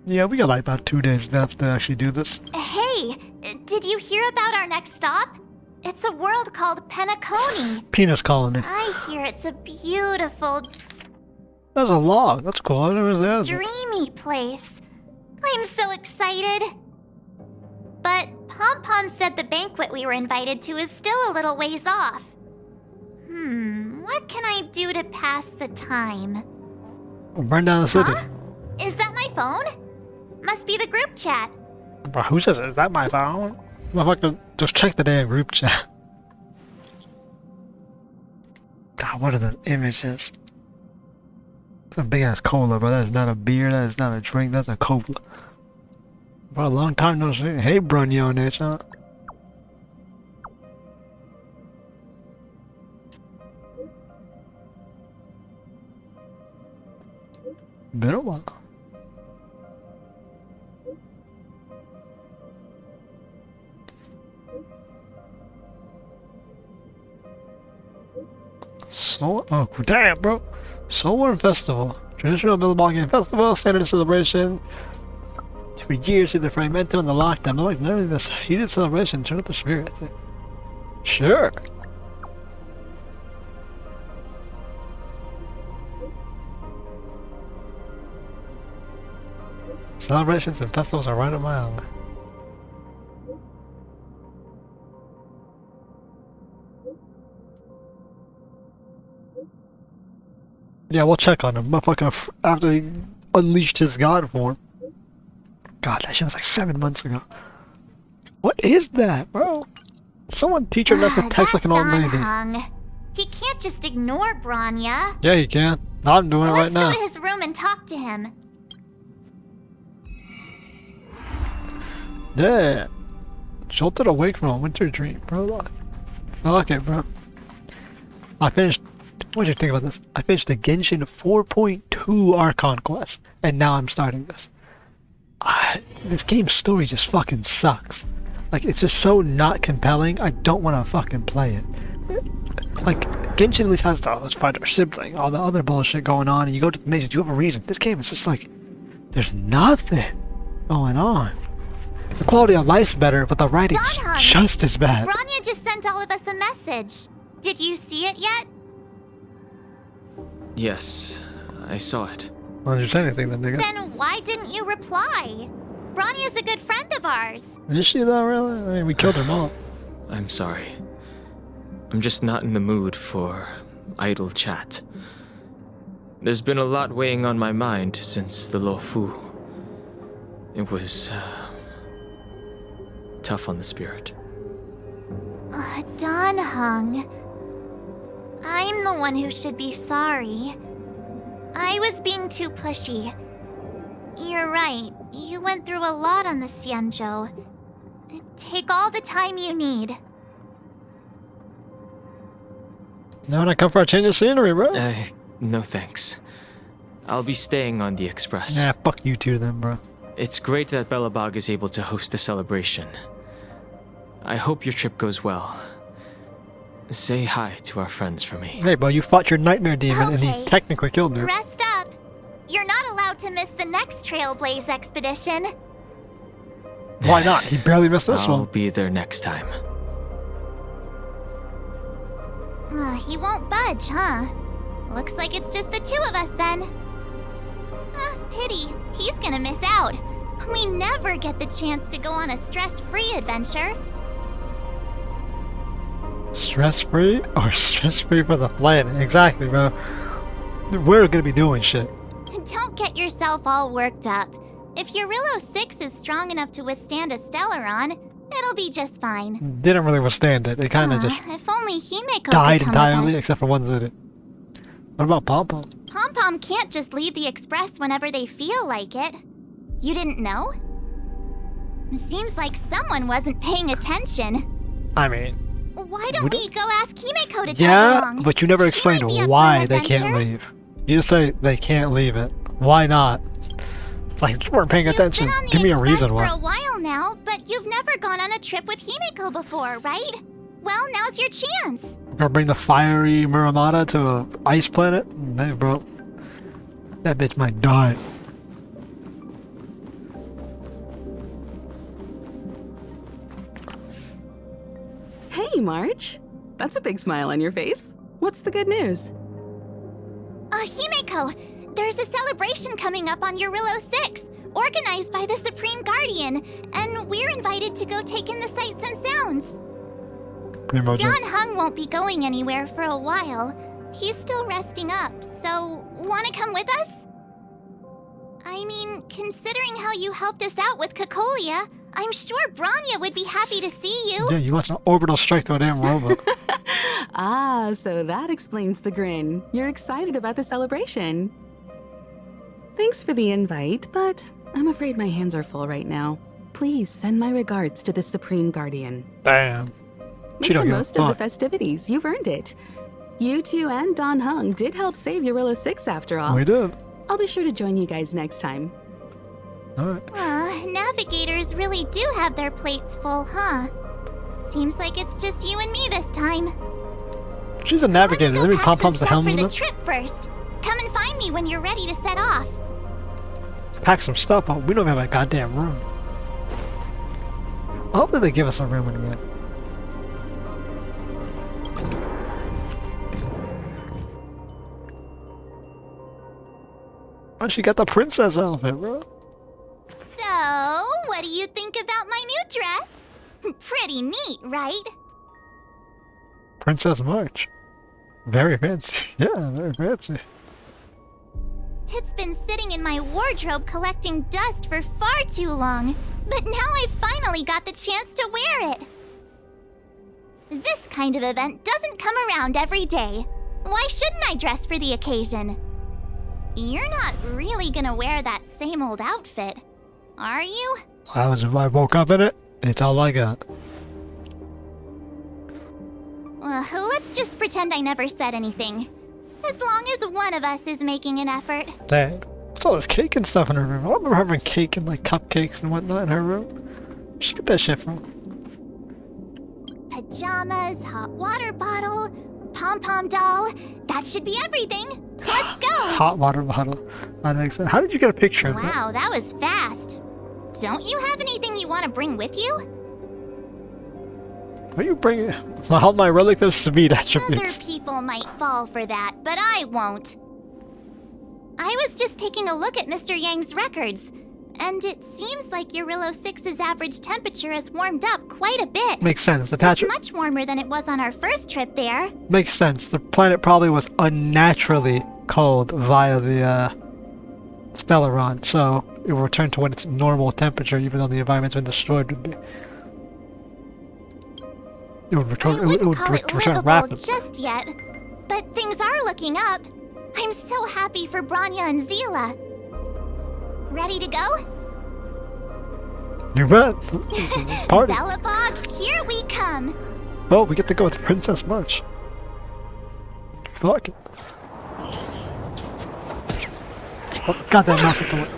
Yeah, we got like about 2 days left to actually do this. Hey, did you hear about our next stop? It's a world called Penacony. Penis colony. I hear it's a beautiful, That's a log. That's cool. I never said that. dreamy place. I'm so excited. But Pom Pom said the banquet we were invited to is still a little ways off. What can I do to pass the time? Burn down the city. Huh? Is that my phone? Must be the group chat. Bro, who says it? Is that my phone? Motherfucker, just check the damn group chat. God, what are the images? That's a big ass cola, bro. That is not a beer. That is not a drink. That's a cola. Bro, a long time no see. Hey, Brunyo, huh? Been a while. So, oh damn, bro. Solar Festival. Traditional Belobog game festival, standard celebration. For years, through the fragmentum and the lockdown, always never this heated celebration. Turn up the spirits. Sure. Celebrations and festivals are right up my alley. Yeah, we'll check on him. Motherfucker, after he unleashed his god form. God, that shit was like 7 months ago. What is that, bro? Someone teach her not to text like an old lady. He can't just ignore Bronya. Yeah, he can. I'm doing it right now. Let's go to his room and talk to him. Yeah. Jolted Awake From Winter Dream, bro. Okay, bro. I finished. What do you think about this? I finished the Genshin 4.2 Archon quest, and now I'm starting this. This game's story just fucking sucks. Like, it's just so not compelling, I don't want to fucking play it. Like, Genshin at least has, let's find our sibling, all the other bullshit going on, and you go to the nations, you have a reason. This game is just like, there's nothing going on. The quality of life's better, but the writing's just as bad. Bronya just sent all of us a message. Did you see it yet? Yes, I saw it. Why didn't you say anything then, nigga? Then why didn't you reply? Bronya's a good friend of ours. Is she though, really? I mean, we killed her mom. I'm sorry. I'm just not in the mood for idle chat. There's been a lot weighing on my mind since the Luofu. It was tough on the spirit. Don Hung. I'm the one who should be sorry. I was being too pushy. You're right. You went through a lot on the Xianzhou. Take all the time you need. Now when I come for a change of scenery, bro. No thanks. I'll be staying on the Express. Nah, fuck you two then, bro. It's great that Belobog is able to host a celebration. I hope your trip goes well. Say hi to our friends for me. Hey, bro, you fought your nightmare demon and he technically killed her. Rest up. You're not allowed to miss the next Trailblaze expedition. Why not? He barely missed this one. I'll be there next time. He won't budge, huh? Looks like it's just the two of us then. Pity. He's gonna miss out. We never get the chance to go on a stress-free adventure. Stress-free or stress-free for the planet? Exactly, bro. We're gonna be doing shit. Don't get yourself all worked up. If Jarilo-VI is strong enough to withstand a Stellaron, it'll be just fine. Didn't really withstand it. It kind of just if only 𝐿𝐴𝐻𝐿𝐼 died entirely, except for one that it. What about Pom Pom? Pom Pom can't just leave the Express whenever they feel like it. You didn't know? Seems like someone wasn't paying attention. I mean, why don't we go ask 𝐿𝐴𝐻𝐿𝐼 to tag along? Yeah, but you never explained why they can't leave. You just say they can't leave it. Why not? It's like, you weren't paying attention. Give me a reason why. You've been on the Express for a while now, but you've never gone on a trip with 𝐿𝐴𝐻𝐿𝐼 before, right? Well, now's your chance. Gonna bring the fiery Muramata to an ice planet? Hey, bro. That bitch might die. March. That's a big smile on your face. What's the good news? Himeko, there's a celebration coming up on Jarilo-VI, organized by the Supreme Guardian, and we're invited to go take in the sights and sounds. 𝐿𝐿 won't be going anywhere for a while. He's still resting up, so wanna come with us? I mean, considering how you helped us out with 𝐂𝐿𝐼𝐿, I'm sure Bronya would be happy to see you. Yeah, you launched an orbital strike to a damn robot. Ah, so that explains the grin. You're excited about the celebration. Thanks for the invite, but I'm afraid my hands are full right now. Please send my regards to the Supreme Guardian. Damn. She Make don't the give a most of the fuck. festivities. You've earned it. You two and 𝐷𝐿 did help save Jarilo-VI after all. We did. I'll be sure to join you guys next time. Alright. Navigators really do have their plates full, huh? Seems like it's just you and me this time. She's a navigator. Let me pom poms the helms for in the them. trip first. Come and find me when you're ready to set off. Pack some stuff up. We don't have a goddamn room. I hope that they give us a room in the end. Oh, she got the princess outfit, bro. So, what do you think about my new dress? Pretty neat, right? Princess March. Very fancy. Yeah, very fancy. It's been sitting in my wardrobe collecting dust for far too long, but now I finally got the chance to wear it. This kind of event doesn't come around every day. Why shouldn't I dress for the occasion? You're not really gonna wear that same old outfit, are you? I woke up in it. It's all I got. Let's just pretend I never said anything. As long as one of us is making an effort. Dang. What's all this cake and stuff in her room? I don't remember having cake and like cupcakes and whatnot in her room. Where'd she get that shit from? Pajamas, hot water bottle, pom-pom doll. That should be everything. Let's go! Hot water bottle. That makes sense. How did you get a picture of that? Wow, that was fast. Don't you have anything you want to bring with you? What are you bringing? All my relic of speed attributes. Other people might fall for that, but I won't. I was just taking a look at Mr. Yang's records, and it seems like Jarilo-VI's average temperature has warmed up quite a bit. Makes sense. The It's attachment much warmer than it was on our first trip there. makes sense. The planet probably was unnaturally cold via the Stellaron, so it will return to what its normal temperature, even though the environment's been destroyed would be. It would return. I wouldn't call it return livable rapidly. just yet, but things are looking up. I'm so happy for Bronya and 𝐿𝐿. Ready to go? You bet. It's a party. Belobog, here we come. Oh, we get to go with Princess March. Fuck it. Oh, goddamn mouse at the way.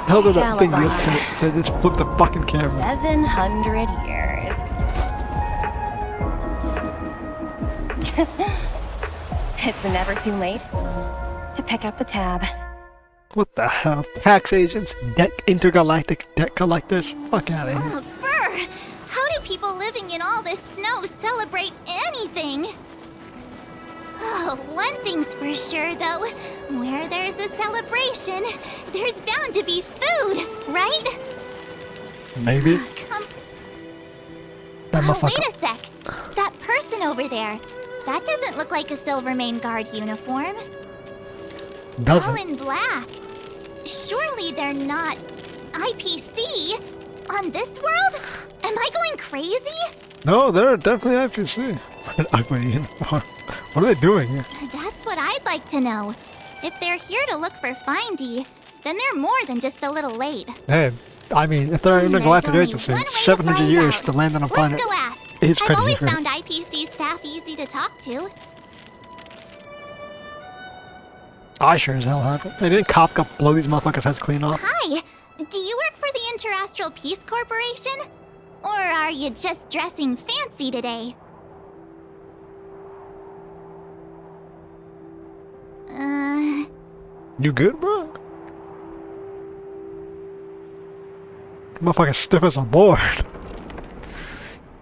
Hell did that thing to just flip the fucking camera. 700 years. It's never too late to pick up the tab. What the hell? Tax agents, intergalactic debt collectors. Fuck out of here. Oh, brr! How do people living in all this snow celebrate anything? Oh, one thing's for sure, though. Where there's a celebration, there's bound to be food, right? Maybe. Come. That Oh, motherfucker. wait a sec. That person over there. That doesn't look like a Silvermane Guard uniform. All Doesn't. in black. Surely they're not IPC on this world? Am I going crazy? No, they're definitely IPC. An ugly uniform. What are they doing here? That's what I'd like to know. If they're here to look for Findy, then they're more than just a little late. Hey, I mean, if they're an There's intergalactic only agency, one way to 700 find years out. to land on a Let's planet. go ask. It's I've pretty always great. found IPC staff easy to talk to. I sure as hell have it. They didn't 𝐿𝐿 blow these motherfuckers' heads clean off. Hi, do you work for the Interastral Peace Corporation? Or are you just dressing fancy today? You good, bro? Motherfucker stiff as a board.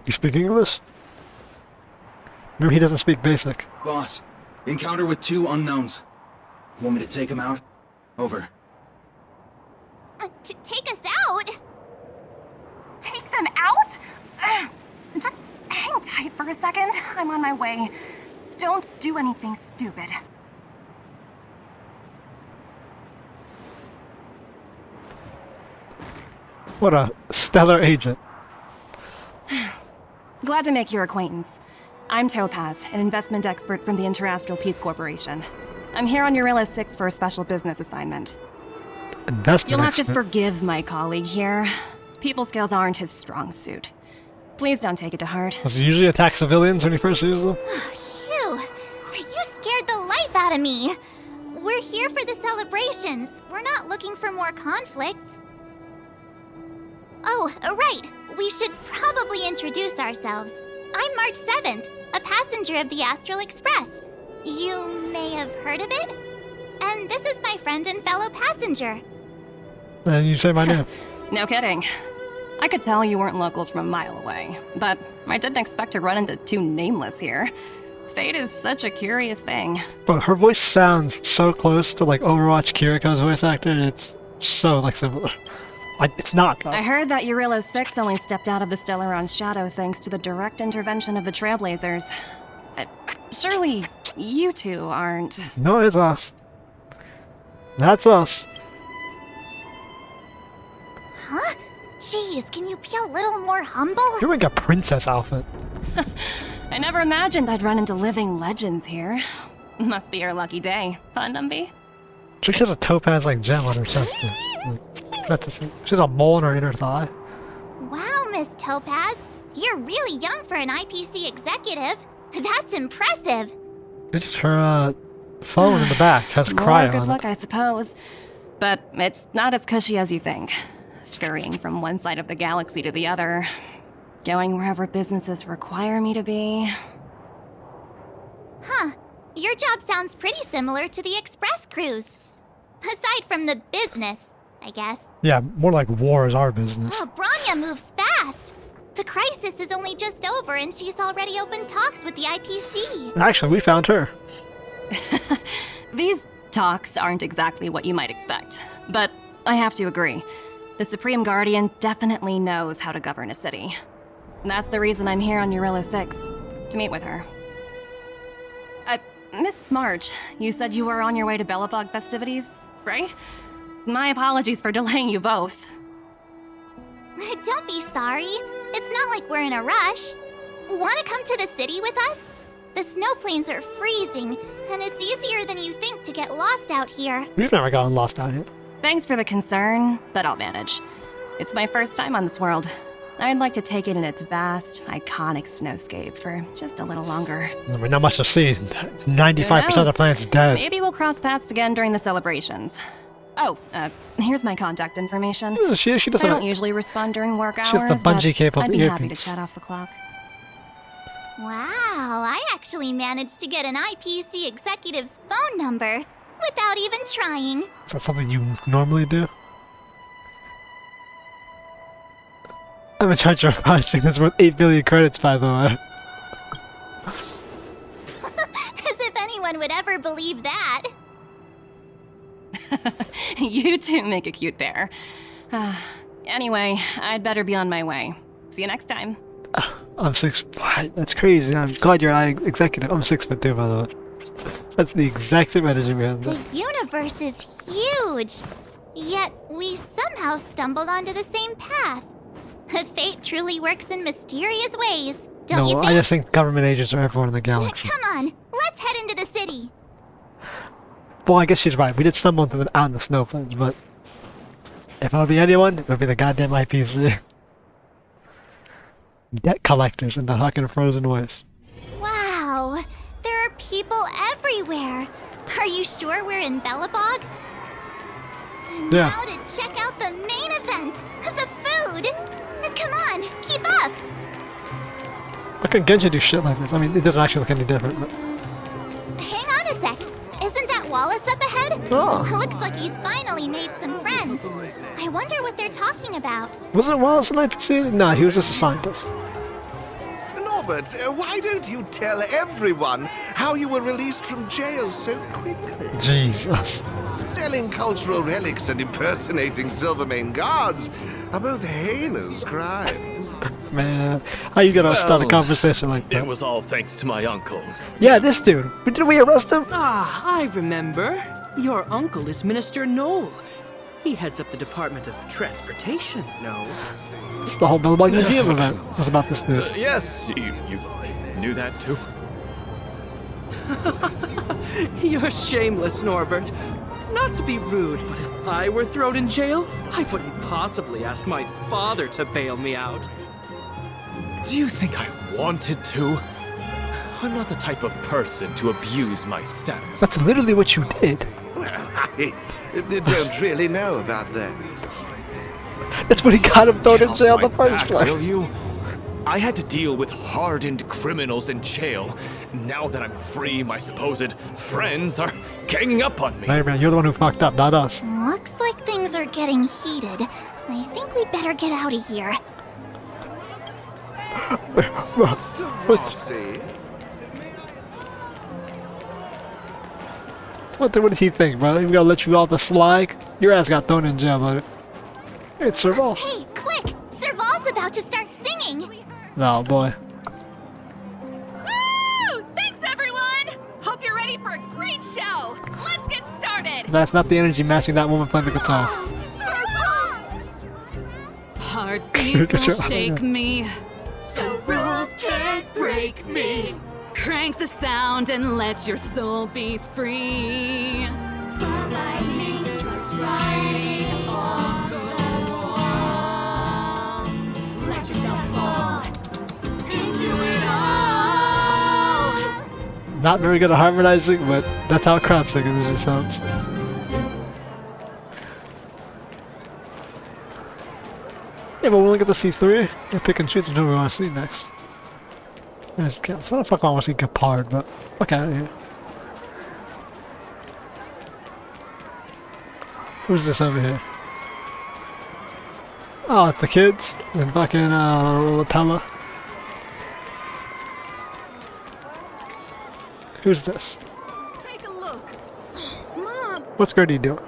You speak English? Maybe he doesn't speak basic. Boss, encounter with 2 unknowns. Want me to take them out? Over. To take us out? Take them out? Just hang tight for a second. I'm on my way. Don't do anything stupid. What a stellar agent. Glad to make your acquaintance. I'm 𝐿𝐴𝐿, an investment expert from the Interastral Peace Corporation. I'm here on Jarilo-VI for a special business assignment. Investment You'll have to expert. forgive my colleague here. People skills aren't his strong suit. Please don't take it to heart. Does he usually attack civilians when he first uses them? Phew! You scared the life out of me! We're here for the celebrations. We're not looking for more conflicts. Oh, right. We should probably introduce ourselves. I'm March 7th, a passenger of the Astral Express. You may have heard of it? And this is my friend and fellow passenger. And you say my name. No kidding. I could tell you weren't locals from a mile away, but I didn't expect to run into 2 Nameless here. Fate is such a curious thing. But her voice sounds so close to like Overwatch Kiriko's voice actor, it's so like similar. It's not though. I heard that Jarilo-VI only stepped out of the 𝐿𝐴𝐿 shadow thanks to the direct intervention of the Trailblazers. Surely you 2 aren't... No, it's us. That's us. Huh? Jeez, can you be a little more humble? You're wearing a princess outfit. I never imagined I'd run into living legends here. Must be your lucky day, huh, Dumby? She has a topaz like gem on her chest. That's just, she has a mole in her inner thigh. Wow, Miss Topaz. You're really young for an IPC executive. That's impressive. It's just her phone in the back has More cryo good on luck, it. I suppose. But it's not as cushy as you think. Scurrying from one side of the galaxy to the other. Going wherever businesses require me to be. Huh. Your job sounds pretty similar to the express cruise. Aside from the business, I guess. Yeah, more like war is our business. Oh, Branya moves fast. The crisis is only just over and she's already opened talks with the IPC. Actually, we found her. These talks aren't exactly what you might expect. But I have to agree. The Supreme Guardian definitely knows how to govern a city. And that's the reason I'm here on Jarilo-VI, to meet with her. Miss March, you said you were on your way to Belobog festivities, right? My apologies for delaying you both. Don't be sorry. It's not like we're in a rush. Want to come to the city with us? The snow plains are freezing, and it's easier than you think to get lost out here. We've never gotten lost out here. Thanks for the concern, but I'll manage. It's my first time on this world. I'd like to take it in its vast, iconic snowscape for just a little longer. I mean, not much to see. 95% of the planet's dead. Maybe we'll cross paths again during the celebrations. Oh, here's my contact information. She I doesn't. don't usually respond during work hours, She's the bungee but cable I'd be happy to earpiece. chat off the clock. Wow, I actually managed to get an IPC executive's phone number without even trying. Is that something you normally do? I'm in charge of pricing that's worth 8 billion credits, by the way. As if anyone would ever believe that. You 2 make a cute pair. Anyway, I'd better be on my way. See you next time. I'm 6. What? That's crazy. I'm glad you're an executive. I'm 6'2", by the way. That's the exact same energy we have. The universe is huge. Yet we somehow stumbled onto the same path. Fate truly works in mysterious ways, don't you No, think? I just think government agents are everyone in the galaxy. Come on, let's head into the city. Well, I guess she's right. We did stumble into out in the snow plains, but if it would be anyone, it would be the goddamn IPC. Debt collectors in the fucking frozen waste. Wow, there are people everywhere. Are you sure we're in Belobog? And Yeah. now to check out the main event, the food. Come on, keep up. How can Genshin do shit like this? I mean, it doesn't actually look any different, but... Hang on a sec. Isn't that Wallace up ahead? Oh. Looks like he's finally made some friends. I wonder what they're talking about. Wasn't it Wallace an NPC? No, he was just a scientist. Norbert, why don't you tell everyone how you were released from jail so quickly? Jesus. Selling cultural relics and impersonating Silvermane guards are both heinous crimes. Man, how you gonna start a conversation like that? It was all thanks to my uncle. Yeah, this dude. Didn't we arrest him? Ah, I remember. Your uncle is Minister Knoll. He heads up the Department of Transportation, no? It's the whole Belobog Museum event was about this dude. Yes, you knew that too? You're shameless, Norbert. Not to be rude, but if I were thrown in jail, I wouldn't possibly ask my father to bail me out. Do you think I wanted to? I'm not the type of person to abuse my status. That's literally what you did. Well, I don't really know about that. That's what he got him thrown in jail in the Right first back, place. will you? I had to deal with hardened criminals in jail. Now that I'm free, my supposed friends are ganging up on me. Hey man, you're the one who fucked up, not us. Looks like things are getting heated. I think we'd better get out of here. Mr. Rossi, What did he think, bro? He gonna let you off the slag? Your ass got thrown in jail, buddy. It's Serval. Hey, quick! Serval's about to start singing! Oh boy. Woo! Thanks, everyone! Hope you're ready for a great show. Let's get started. That's not the energy matching that woman playing the guitar. Heartbeats Good will job. shake me. So rules can't break me. Crank the sound and let your soul be free. Lightning strikes right off the wall. Let yourself fall into it all. Not very good at harmonizing, but that's how crowd singing usually sounds. Yeah, but we only get to see 3. We pick and choose who we want to see next. I just can't. So the fuck I want to see Gepard, but fuck out of here. Who's this over here? Oh, it's the kids. And fucking Lapella. Who's this? Take a look. Mom, What's Gertie doing?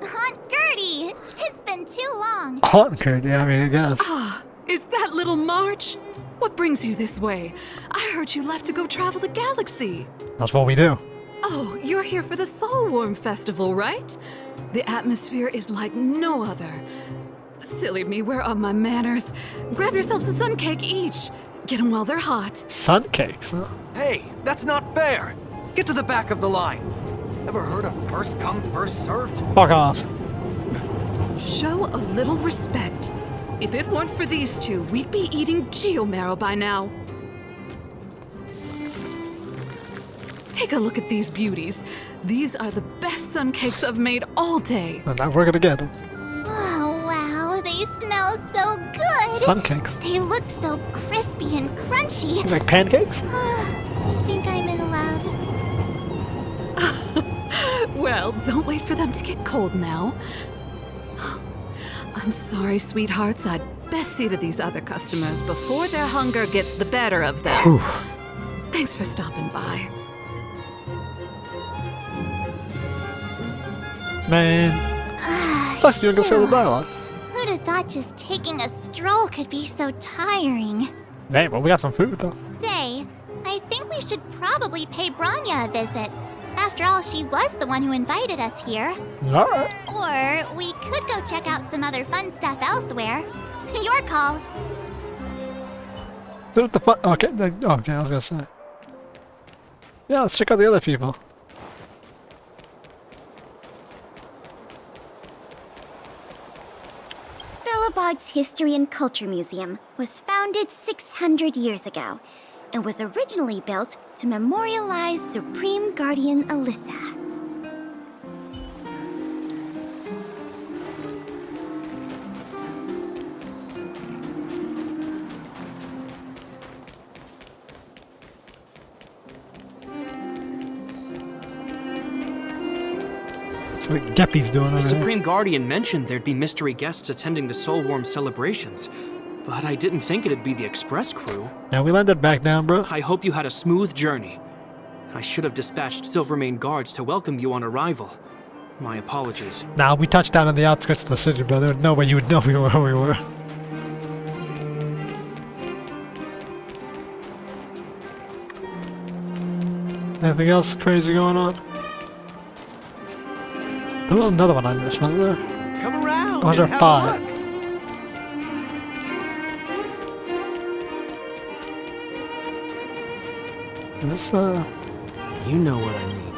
Aunt Gertie! It's been too long. Haunting Gertie, I mean, I guess. Is that little March? What brings you this way? I heard you left to go travel the galaxy. That's what we do. Oh, you're here for the Soulworm Festival, right? The atmosphere is like no other. Silly me, where are my manners? Grab yourselves a sun cake each. Get them while they're hot. Sun cakes, huh? Hey, that's not fair! Get to the back of the line. Ever heard of first come, first served? Fuck off. Show a little respect. If it weren't for these two, we'd be eating geomarrow by now. Take a look at these beauties. These are the best sun cakes I've made all day. And now we're gonna get them. Oh, wow, they smell so good! Sun cakes. They look so crispy and crunchy. You like pancakes? I think I'm in love. Well, don't wait for them to get cold now. I'm sorry, sweethearts. I'd best see to these other customers before their hunger gets the better of them. Whew. Thanks for stopping by. Man. Sucks you don't get to say the dialogue. Who'd have thought just taking a stroll could be so tiring? Hey, well, we got some food, though. Say, I think we should probably pay Branya a visit. After all, she was the one who invited us here. Alright. Or we could go check out some other fun stuff elsewhere. Your call. So what the fuck? Okay, okay, I was gonna say. Yeah, let's check out the other people. Belobog's History and Culture Museum was founded 600 years ago and was originally built to memorialize Supreme Guardian Alyssa. That's what Geppy's doing over The there. Supreme Guardian mentioned there'd be mystery guests attending the Soulworm celebrations, but I didn't think it'd be the Express crew. Yeah, we landed back down, bro. I hope you had a smooth journey. I should have dispatched Silvermane guards to welcome you on arrival. My apologies. Nah, we touched down on the outskirts of the city, bro. There was no way you would know where we were. Anything else crazy going on? There was another one I missed, wasn't there? Come around. Or was there and have a 5? look. Is this, You know what I mean.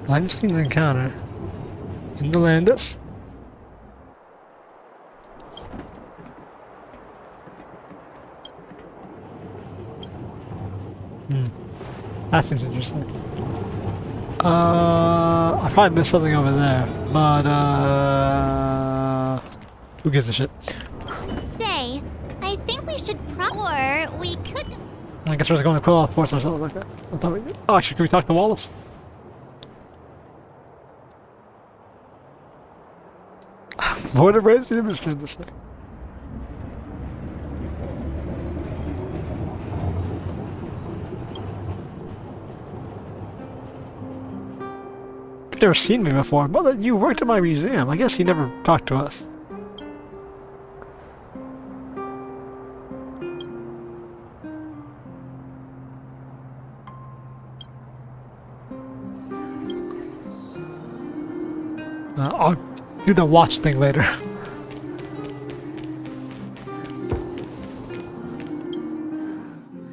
Limestein's encounter in the Landis. That seems interesting. I probably missed something over there, but who gives a shit? Say, I think we should or we could. I guess we're going to call off force or something like that. I thought we did. Oh, actually, can we talk to Wallace? What a raise the image to this thing. You've never seen me before. Mother, you worked at my museum. I guess you never talked to us. I'll do the watch thing later.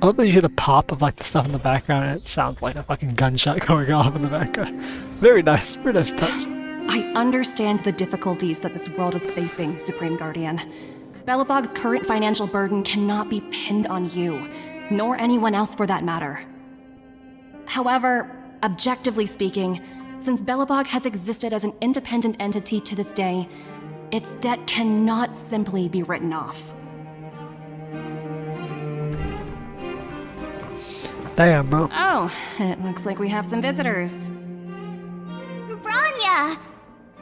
I love that you hear the pop of like the stuff in the background and it sounds like a fucking gunshot going off in the background. Very nice touch. I understand the difficulties that this world is facing, Supreme Guardian. Belobog's current financial burden cannot be pinned on you, nor anyone else for that matter. However, objectively speaking, since Belobog has existed as an independent entity to this day, its debt cannot simply be written off. Damn, bro. Oh, it looks like we have some visitors. Bronya!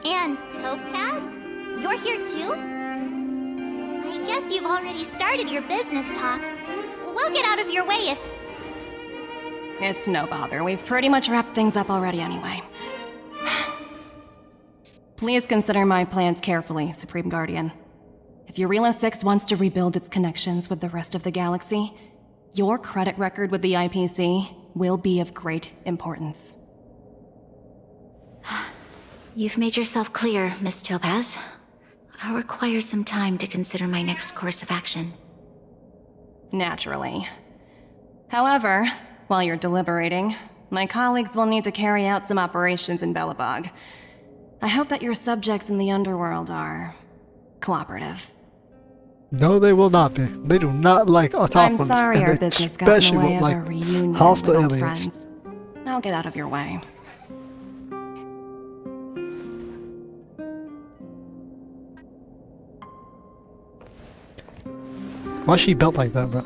And Topaz? You're here too? I guess you've already started your business talks. We'll get out of your way if... It's no bother. We've pretty much wrapped things up already anyway. Please consider my plans carefully, Supreme Guardian. If Jarilo-VI wants to rebuild its connections with the rest of the galaxy, your credit record with the IPC will be of great importance. You've made yourself clear, Miss Topaz. I'll require some time to consider my next course of action. Naturally. However, while you're deliberating, my colleagues will need to carry out some operations in Belobog. I hope that your subjects in the underworld are cooperative. No, they will not be. They do not like autocrons. I'm sorry our business got in the way of a reunion with hostile old aliens. friends. I'll get out of your way. Why's she built like that, bro?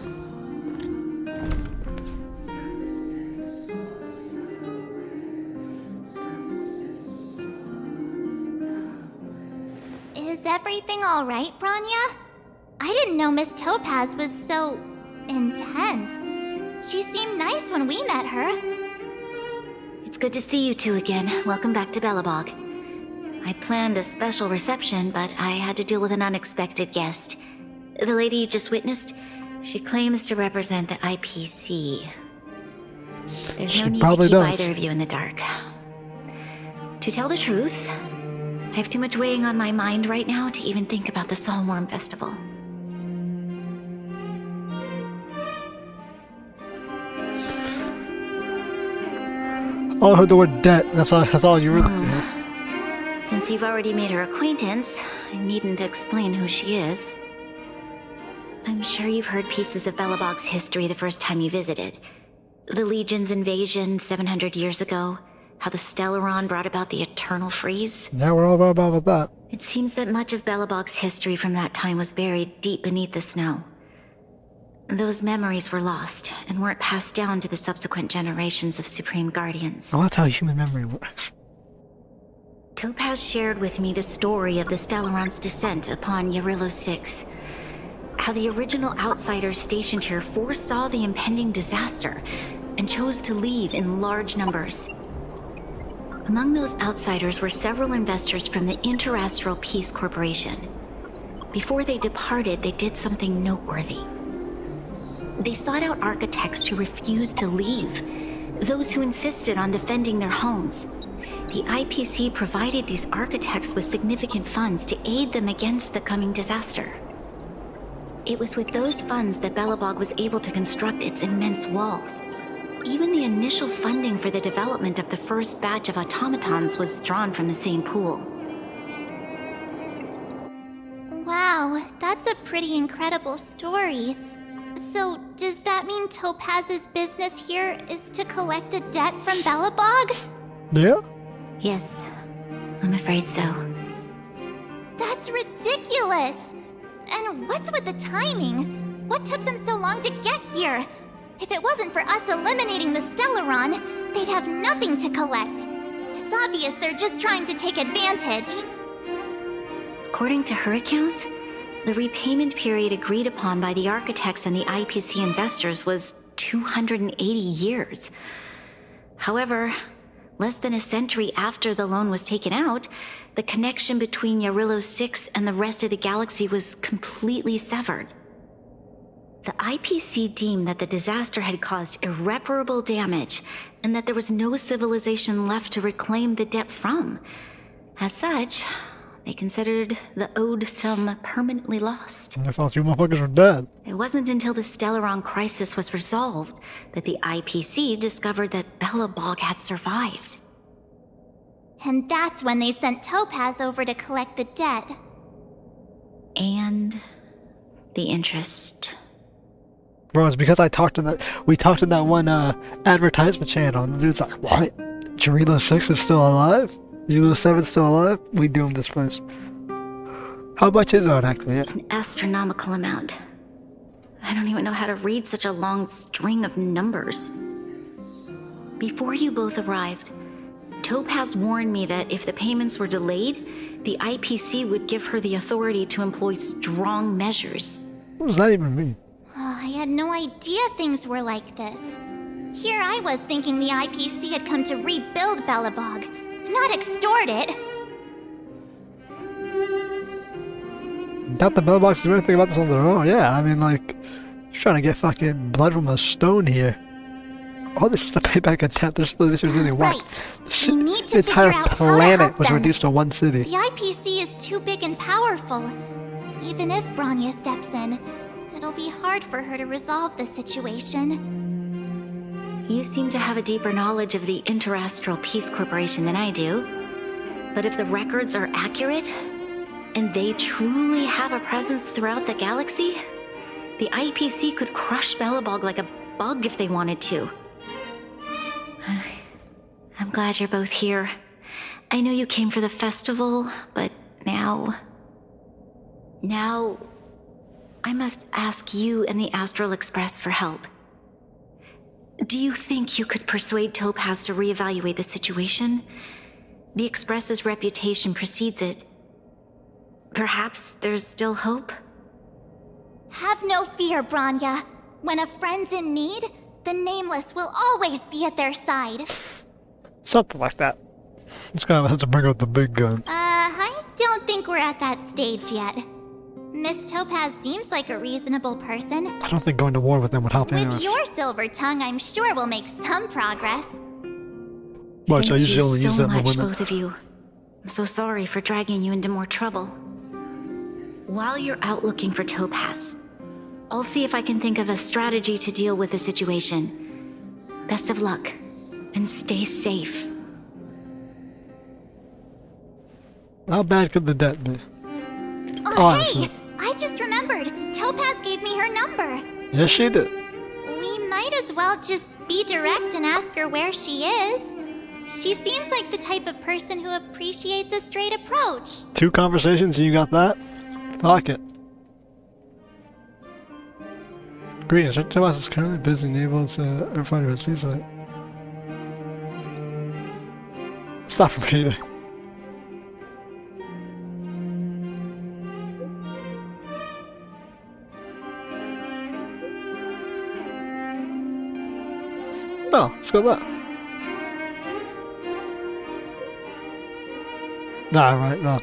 Is everything alright, Bronya? I didn't know Miss Topaz was so... intense. She seemed nice when we met her. It's good to see you two again. Welcome back to Belobog. I planned a special reception, but I had to deal with an unexpected guest. The lady you just witnessed, she claims to represent the IPC. There's no need to keep either of you in the dark. To tell the truth, I have too much weighing on my mind right now to even think about the Soulworm Festival. Oh, I heard the word debt. That's all you really hear. Since you've already made her acquaintance, I needn't explain who she is. I'm sure you've heard pieces of Belobog's history the first time you visited. The Legion's invasion 700 years ago, how the Stellaron brought about the Eternal Freeze. Yeah, we're all about with that. It seems that much of Belobog's history from that time was buried deep beneath the snow. Those memories were lost and weren't passed down to the subsequent generations of Supreme Guardians. Oh, that's how human memory works. Topaz shared with me the story of the Stellaron's descent upon Jarilo-VI. How the original outsiders stationed here foresaw the impending disaster and chose to leave in large numbers. Among those outsiders were several investors from the Interastral Peace Corporation. Before they departed, they did something noteworthy. They sought out architects who refused to leave, those who insisted on defending their homes. The IPC provided these architects with significant funds to aid them against the coming disaster. It was with those funds that Belobog was able to construct its immense walls. Even the initial funding for the development of the first batch of automatons was drawn from the same pool. Wow, that's a pretty incredible story. So, does that mean Topaz's business here is to collect a debt from Belobog? Yeah? Yes, I'm afraid so. That's ridiculous! And what's with the timing? What took them so long to get here? If it wasn't for us eliminating the Stellaron, they'd have nothing to collect. It's obvious they're just trying to take advantage. According to her account, the repayment period agreed upon by the architects and the IPC investors was 280 years. However, less than a century after the loan was taken out, the connection between Jarilo-VI and the rest of the galaxy was completely severed. The IPC deemed that the disaster had caused irreparable damage and that there was no civilization left to reclaim the debt from. As such, they considered the owed sum permanently lost. I thought you motherfuckers were dead. It wasn't until the Stellaron crisis was resolved that the IPC discovered that Belobog had survived. And that's when they sent Topaz over to collect the debt. And the interest. Bro, it's because we talked in that one advertisement channel, and the dude's like, what? Jarilo-VI is still alive? Jarilo-VII is still alive? We doomed this place. How much is that actually? Yeah. An astronomical amount. I don't even know how to read such a long string of numbers. Before you both arrived, Topaz warned me that if the payments were delayed, the IPC would give her the authority to employ strong measures. What does that even mean? Oh, I had no idea things were like this. Here I was thinking the IPC had come to rebuild Belobog, not extort it. Doubt the Belobogs do anything about this on their own. Yeah, I mean, like, just trying to get fucking blood from a stone here. All this is to pay back a debt. This was really whack. Right. The entire planet was reduced to one city. The IPC is too big and powerful. Even if Bronya steps in, it'll be hard for her to resolve the situation. You seem to have a deeper knowledge of the Interastral Peace Corporation than I do. But if the records are accurate, and they truly have a presence throughout the galaxy, the IPC could crush Belobog like a bug if they wanted to. I'm glad you're both here. I know you came for the festival, but now I must ask you and the Astral Express for help. Do you think you could persuade Topaz to reevaluate the situation? The Express's reputation precedes it. Perhaps there's still hope? Have no fear, Bronya. When a friend's in need, the Nameless will always be at their side. Something like that. It's gonna have to bring out the big gun. I don't think we're at that stage yet. Miss Topaz seems like a reasonable person. I don't think going to war with them would help anyone. With your silver tongue, I'm sure we'll make some progress. Watch, I usually only use that Thank with you so women. much, both of you. I'm so sorry for dragging you into more trouble. While you're out looking for Topaz, I'll see if I can think of a strategy to deal with the situation. Best of luck, and stay safe. How bad could the debt be? Oh, hey! I just remembered. Topaz gave me her number. Yes, she did. We might as well just be direct and ask her where she is. She seems like the type of person who appreciates a straight approach. 2 conversations and you got that? Fuck it. Greetings, Red Thomas is currently busy enabling to find his visa. Stop repeating. Oh, let's go back. Nah, right, no.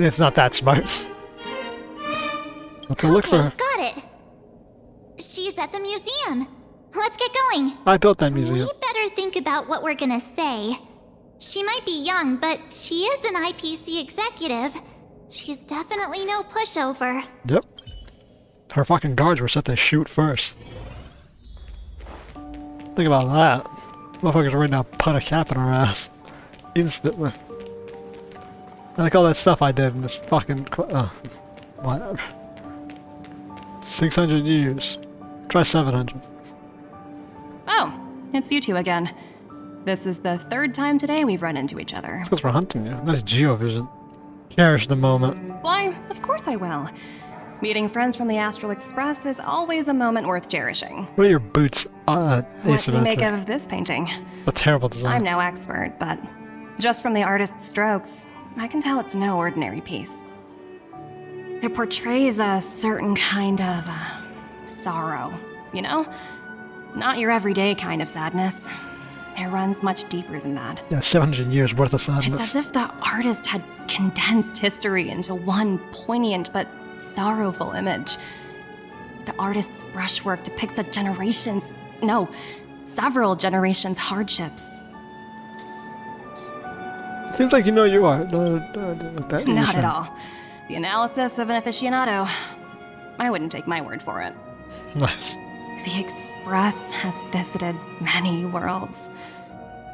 It's not that smart. Let's go look for her. Got it. She's at the museum. Let's get going. I built that museum. We better think about what we're gonna say. She might be young, but she is an IPC executive. She's definitely no pushover. Yep. Her fucking guards were set to shoot first. Think about that. Motherfuckers right now put a cap in her ass. Instantly. I like all that stuff I did in this fucking... whatever. 600 years. Try 700. Oh, it's you two again. This is the third time today we've run into each other. It's because we're hunting you. That's Geovision. Cherish the moment. Why, of course I will. Meeting friends from the Astral Express is always a moment worth cherishing. What are your boots? What do you make of this painting? A terrible design. I'm no expert, but just from the artist's strokes, I can tell it's no ordinary piece. It portrays a certain kind of sorrow, you know? Not your everyday kind of sadness. It runs much deeper than that. Yeah, 700 years worth of sadness. It's as if the artist had condensed history into one poignant but sorrowful image. The artist's brushwork depicts several generations' hardships. Seems like you know you are. Not at all. The analysis of an aficionado. I wouldn't take my word for it. Nice. The Express has visited many worlds.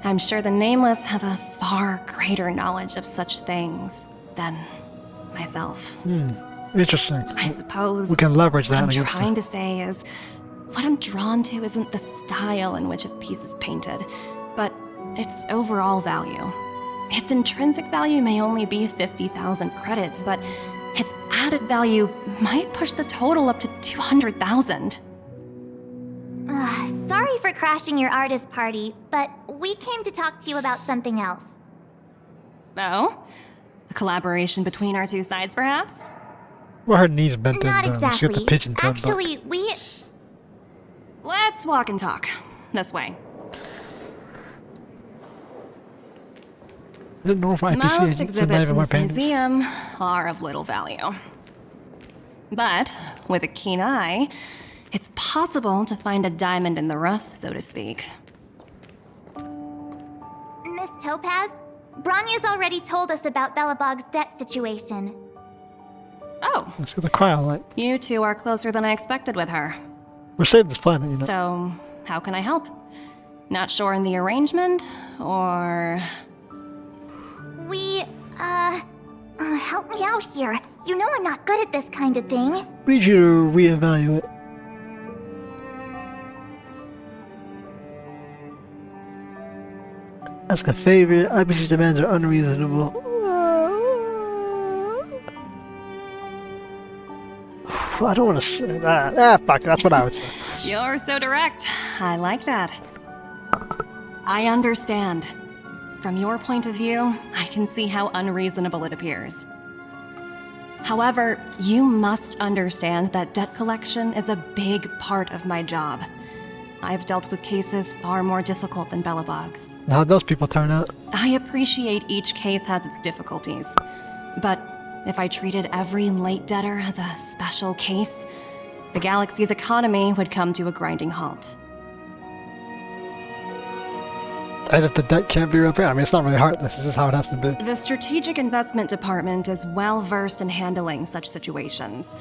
I'm sure the Nameless have a far greater knowledge of such things than myself. Interesting. I suppose we can leverage that what I'm against trying to say is, what I'm drawn to isn't the style in which a piece is painted, but its overall value. Its intrinsic value may only be 50,000 credits, but its added value might push the total up to 200,000. Sorry for crashing your artist party, but we came to talk to you about something else. Oh? A collaboration between our two sides, perhaps? Well, her knees bent Not in. exactly. She got the pigeon toe Actually, Let's walk and talk. This way. I didn't know if IPC Most agents exhibits in more this paintings. museum are of little value. But with a keen eye, it's possible to find a diamond in the rough, so to speak. Miss Topaz, Bronya's already told us about Belobog's debt situation. Oh. Let's get the cryolite. You two are closer than I expected with her. We're saving this planet, you know. So, how can I help? Not sure in the arrangement, or... Help me out here. You know I'm not good at this kind of thing. We need you to reevaluate. Ask a favor. IPC's demands are unreasonable. I don't want to say that. Fuck, that's what I would say. You're so direct. I like that. I understand. From your point of view, I can see how unreasonable it appears. However, you must understand that debt collection is a big part of my job. I've dealt with cases far more difficult than Belobog's. How'd those people turn out? I appreciate each case has its difficulties, but if I treated every late debtor as a special case, the galaxy's economy would come to a grinding halt. And if the debt can't be repaired, I mean, it's not really hard. This is just how it has to be. The Strategic Investment Department is well versed in handling such situations.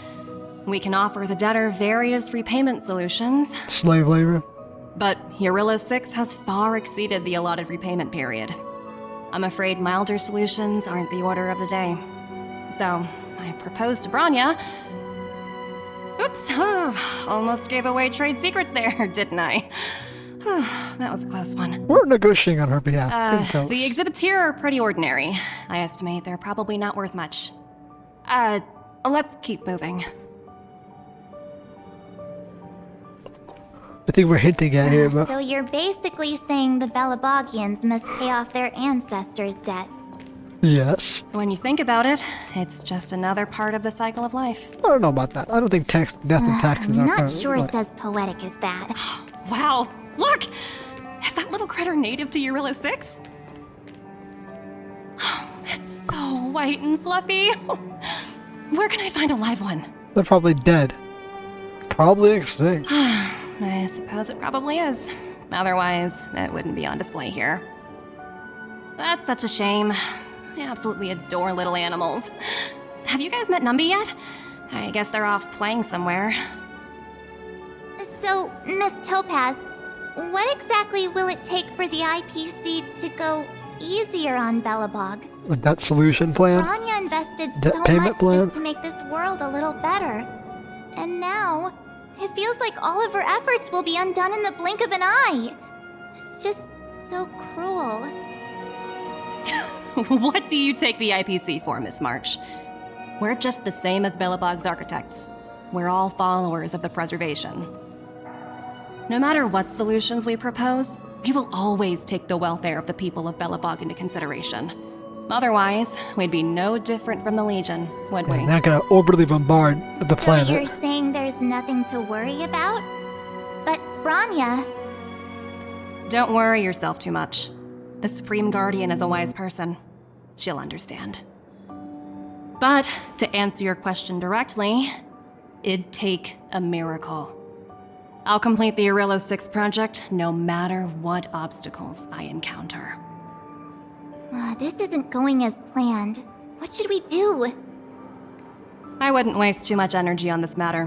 We can offer the debtor various repayment solutions. Slave labor. But Jarilo-VI has far exceeded the allotted repayment period. I'm afraid milder solutions aren't the order of the day. So, I proposed to Bronya. Oops, almost gave away trade secrets there, didn't I? That was a close one. We're negotiating on her behalf. The exhibits here are pretty ordinary. I estimate they're probably not worth much. Let's keep moving. I think we're hinting at here, bro. So you're basically saying the Belobogians must pay off their ancestors' debts. Yes. When you think about it, it's just another part of the cycle of life. I don't know about that. I don't think death and taxes are I'm part not of sure it. it's as poetic as that. Wow, look! Is that little critter native to Jarilo-VI? It's so white and fluffy. Where can I find a live one? They're probably dead. Probably extinct. I suppose it probably is. Otherwise, it wouldn't be on display here. That's such a shame. I absolutely adore little animals. Have you guys met Numby yet? I guess they're off playing somewhere. So, Miss Topaz, what exactly will it take for the IPC to go easier on Belobog? A debt solution plan? Rania invested Debt so payment much plan? just to make this world a little better. And now, it feels like all of her efforts will be undone in the blink of an eye. It's just so cruel. What do you take the IPC for, Miss March? We're just the same as Belobog's architects. We're all followers of the preservation. No matter what solutions we propose, we will always take the welfare of the people of Belobog into consideration. Otherwise, we'd be no different from the Legion, would we? They're not gonna orbitally bombard the So planet. you're saying there's nothing to worry about? But Rania... Don't worry yourself too much. The Supreme Guardian is a wise person. She'll understand. But, to answer your question directly, it'd take a miracle. I'll complete the Jarilo-VI project no matter what obstacles I encounter. This isn't going as planned. What should we do? I wouldn't waste too much energy on this matter.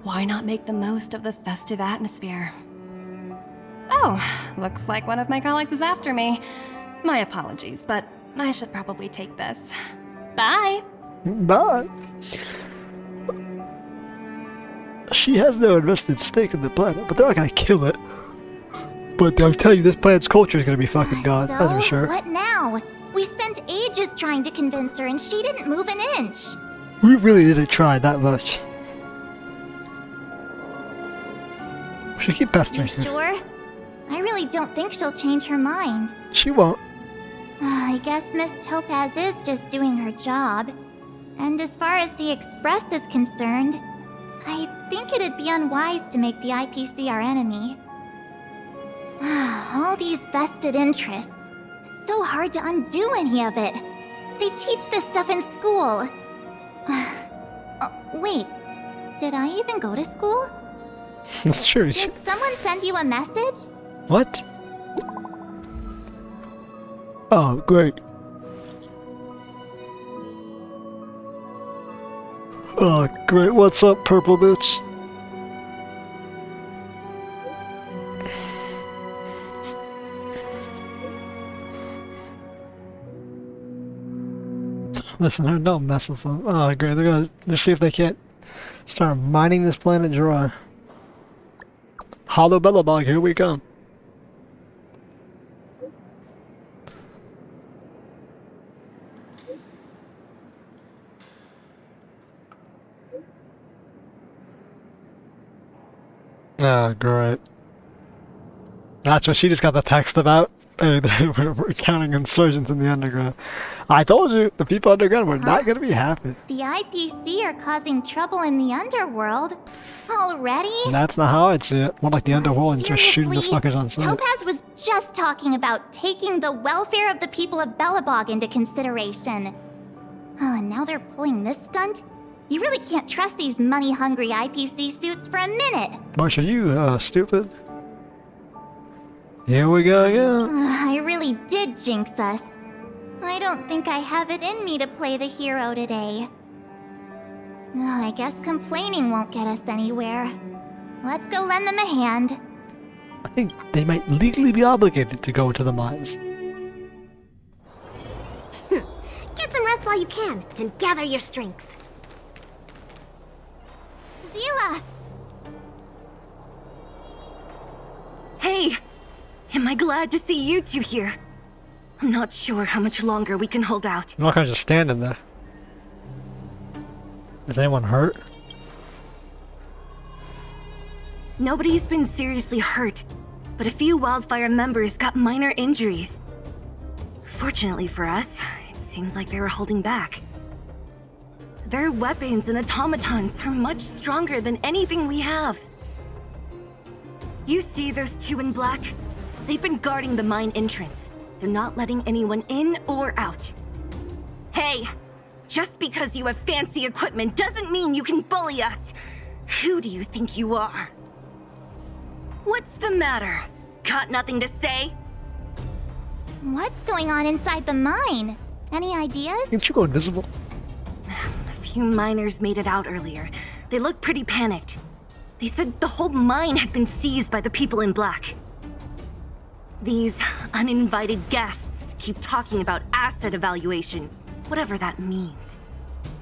Why not make the most of the festive atmosphere? Oh, looks like one of my colleagues is after me. My apologies, but I should probably take this. Bye! Bye! She has no invested stake in the planet, but they're not gonna kill it. But I'll tell you, this planet's culture is gonna be fucking gone, that's for sure. What now? We spent ages trying to convince her and she didn't move an inch. We really didn't try that much. We should keep pestering her. Sure? I really don't think she'll change her mind. She won't. I guess Miss Topaz is just doing her job. And as far as the Express is concerned, I think it'd be unwise to make the IPC our enemy. All these vested interests. It's so hard to undo any of it. They teach this stuff in school. Wait, did I even go to school? That's true. Did someone send you a message? What? Oh, great. Oh, great. What's up, purple bitch? Listen, don't mess with them. Oh, great. They're gonna see if they can't start mining this planet dry. Hollow Belobog, here we come. Oh, great. That's what she just got the text about. We're counting insurgents in the underground. I told you, the people underground were not going to be happy. The IPC are causing trouble in the underworld? Already? That's not how I'd see it. More like the underworld and just shooting the Seriously? suckers on sight. Topaz was just talking about taking the welfare of the people of Belobog into consideration. Oh, and now they're pulling this stunt? You really can't trust these money-hungry IPC suits for a minute. Marsh, are you, stupid? Here we go again. I really did jinx us. I don't think I have it in me to play the hero today. I guess complaining won't get us anywhere. Let's go lend them a hand. I think they might legally be obligated to go to the mines. Get some rest while you can, and gather your strength. Zila! Hey! Am I glad to see you two here? I'm not sure how much longer we can hold out. I'm not gonna just standing there. Is anyone hurt? Nobody's been seriously hurt, but a few Wildfire members got minor injuries. Fortunately for us, it seems like they were holding back. Their weapons and automatons are much stronger than anything we have. You see those two in black? They've been guarding the mine entrance. They're not letting anyone in or out. Hey, just because you have fancy equipment doesn't mean you can bully us. Who do you think you are? What's the matter? Got nothing to say? What's going on inside the mine? Any ideas? Can't you go invisible? A few miners made it out earlier. They looked pretty panicked. They said the whole mine had been seized by the people in black. These uninvited guests keep talking about asset evaluation, whatever that means.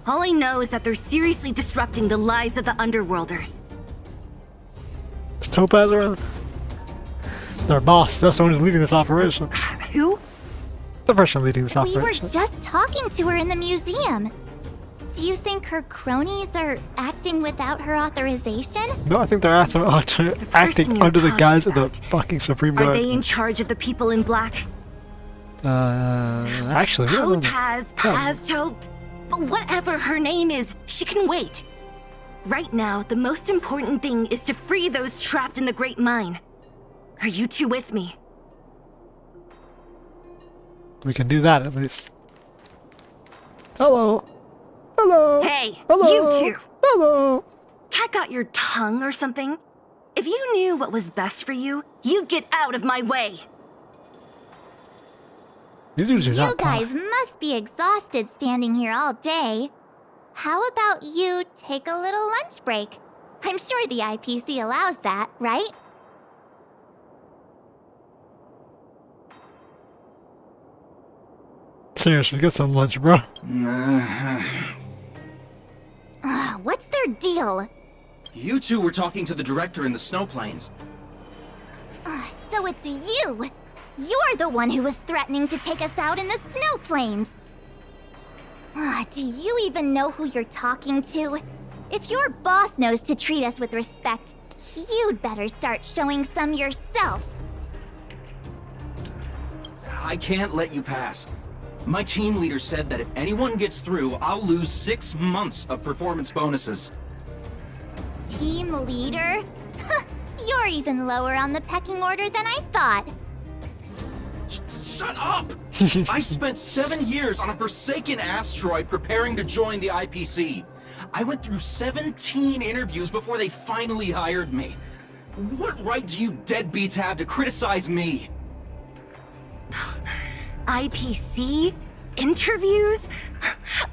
All I know is that they're seriously disrupting the lives of the Underworlders. Is Topaz around? Their boss, that's the one who's leading this operation. Who? The person leading this We operation. were just talking to her in the museum. Do you think her cronies are acting without her authorization? No, I think they're acting under the guise of the fucking Supreme Guard. Are they in charge of the people in black? Actually, we don't know. 𝐿𝐻𝐿, Pazto, whatever her name is, she can wait. Right now, the most important thing is to free those trapped in the Great Mine. Are you two with me? We can do that at least. Hello. Hello. Hey, Hello. you two. Hello. Cat got your tongue or something? If you knew what was best for you, you'd get out of my way. These dudes are You not guys must be exhausted standing here all day. How about you take a little lunch break? I'm sure the IPC allows that, right? Seriously, get some lunch, bro. What's their deal? You two were talking to the director in the snow plains. So it's you! You're the one who was threatening to take us out in the snow plains! Do you even know who you're talking to? If your boss knows to treat us with respect, you'd better start showing some yourself. I can't let you pass. My team leader said that if anyone gets through, I'll lose 6 months of performance bonuses. Team leader? You're even lower on the pecking order than I thought. Shut up! I spent 7 years on a forsaken asteroid preparing to join the IPC. I went through 17 interviews before they finally hired me. What right do you deadbeats have to criticize me? IPC? Interviews?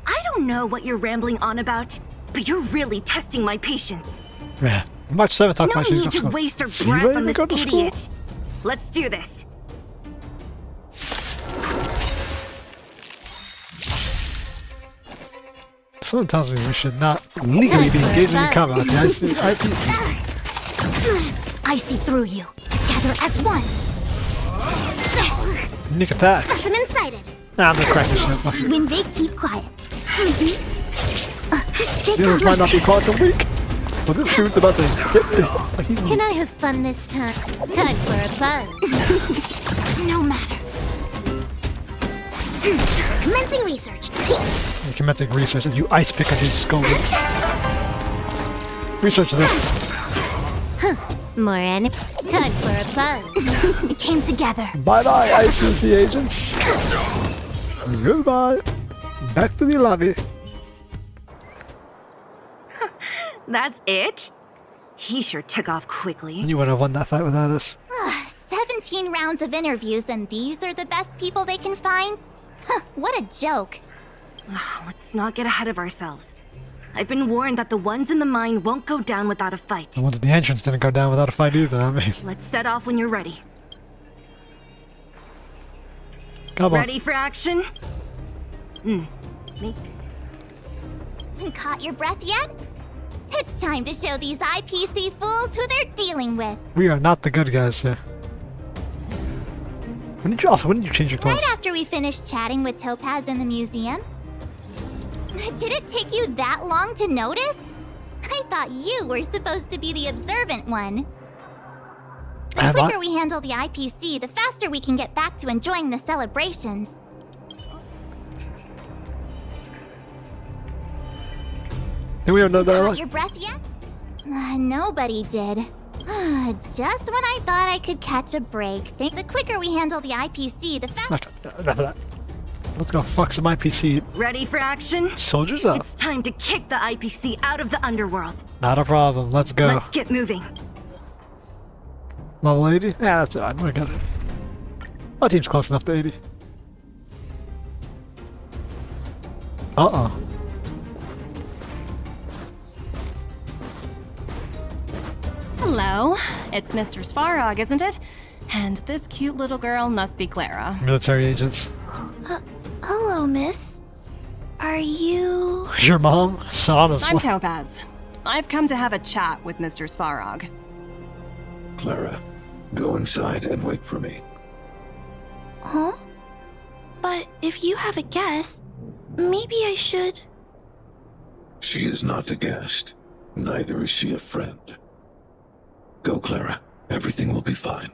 I don't know what you're rambling on about, but you're really testing my patience. Yeah. Much 7 talk No about she's need to gonna waste our See breath you on later, this go to school. idiot. Let's do this. Someone tells me we should not legally be engaging in combat with the IPC. I see through you. Together as one. Unique attacks. Crush them inside it. Nah, I'm gonna crack this shit. Fuck it. When they keep quiet. These might not be quantum weak. But this dude's about to get me. Like he's Can I have fun this time? Time for a buzz. No matter. Commencing research. You can take research as you ice pick a dude's skull. Research this. More enemy. Time for a buzz. It came together. Bye bye, ICC agents. Goodbye. Back to the lobby. That's it? He sure took off quickly. You would have won that fight without us. 17 rounds of interviews and these are the best people they can find? What a joke. Let's not get ahead of ourselves. I've been warned that the ones in the mine won't go down without a fight. The ones at the entrance didn't go down without a fight either, I mean. Let's set off when you're ready. Come on. Ready for action? You caught your breath yet? It's time to show these IPC fools who they're dealing with. We are not the good guys here. When did you change your clothes? Right after we finished chatting with Topaz in the museum. Did it take you that long to notice? I I thought you were supposed to be the observant one. The Have I? quicker we handle the IPC, the faster we can get back to enjoying the celebrations. Here we are, no Caught dialogue. your breath yet? Nobody did. Just when I thought I could catch a break, think the quicker we handle the IPC, the faster. Enough of that. Let's go fuck some IPC. Ready for action? Soldiers up. It's time to kick the IPC out of the underworld. Not a problem. Let's go. Let's get moving. Level 80? Yeah, that's alright. We got it. My team's close enough to 80. Uh-oh. Hello, it's Mr. Svarog, isn't it? And this cute little girl must be Clara. Military agents. Hello, miss. Are you... Your mom? Honestly. I'm Topaz. I've come to have a chat with Mr. Svarog. Clara, go inside and wait for me. Huh? But if you have a guest, maybe I should... She is not a guest. Neither is she a friend. Go, Clara. Everything will be fine.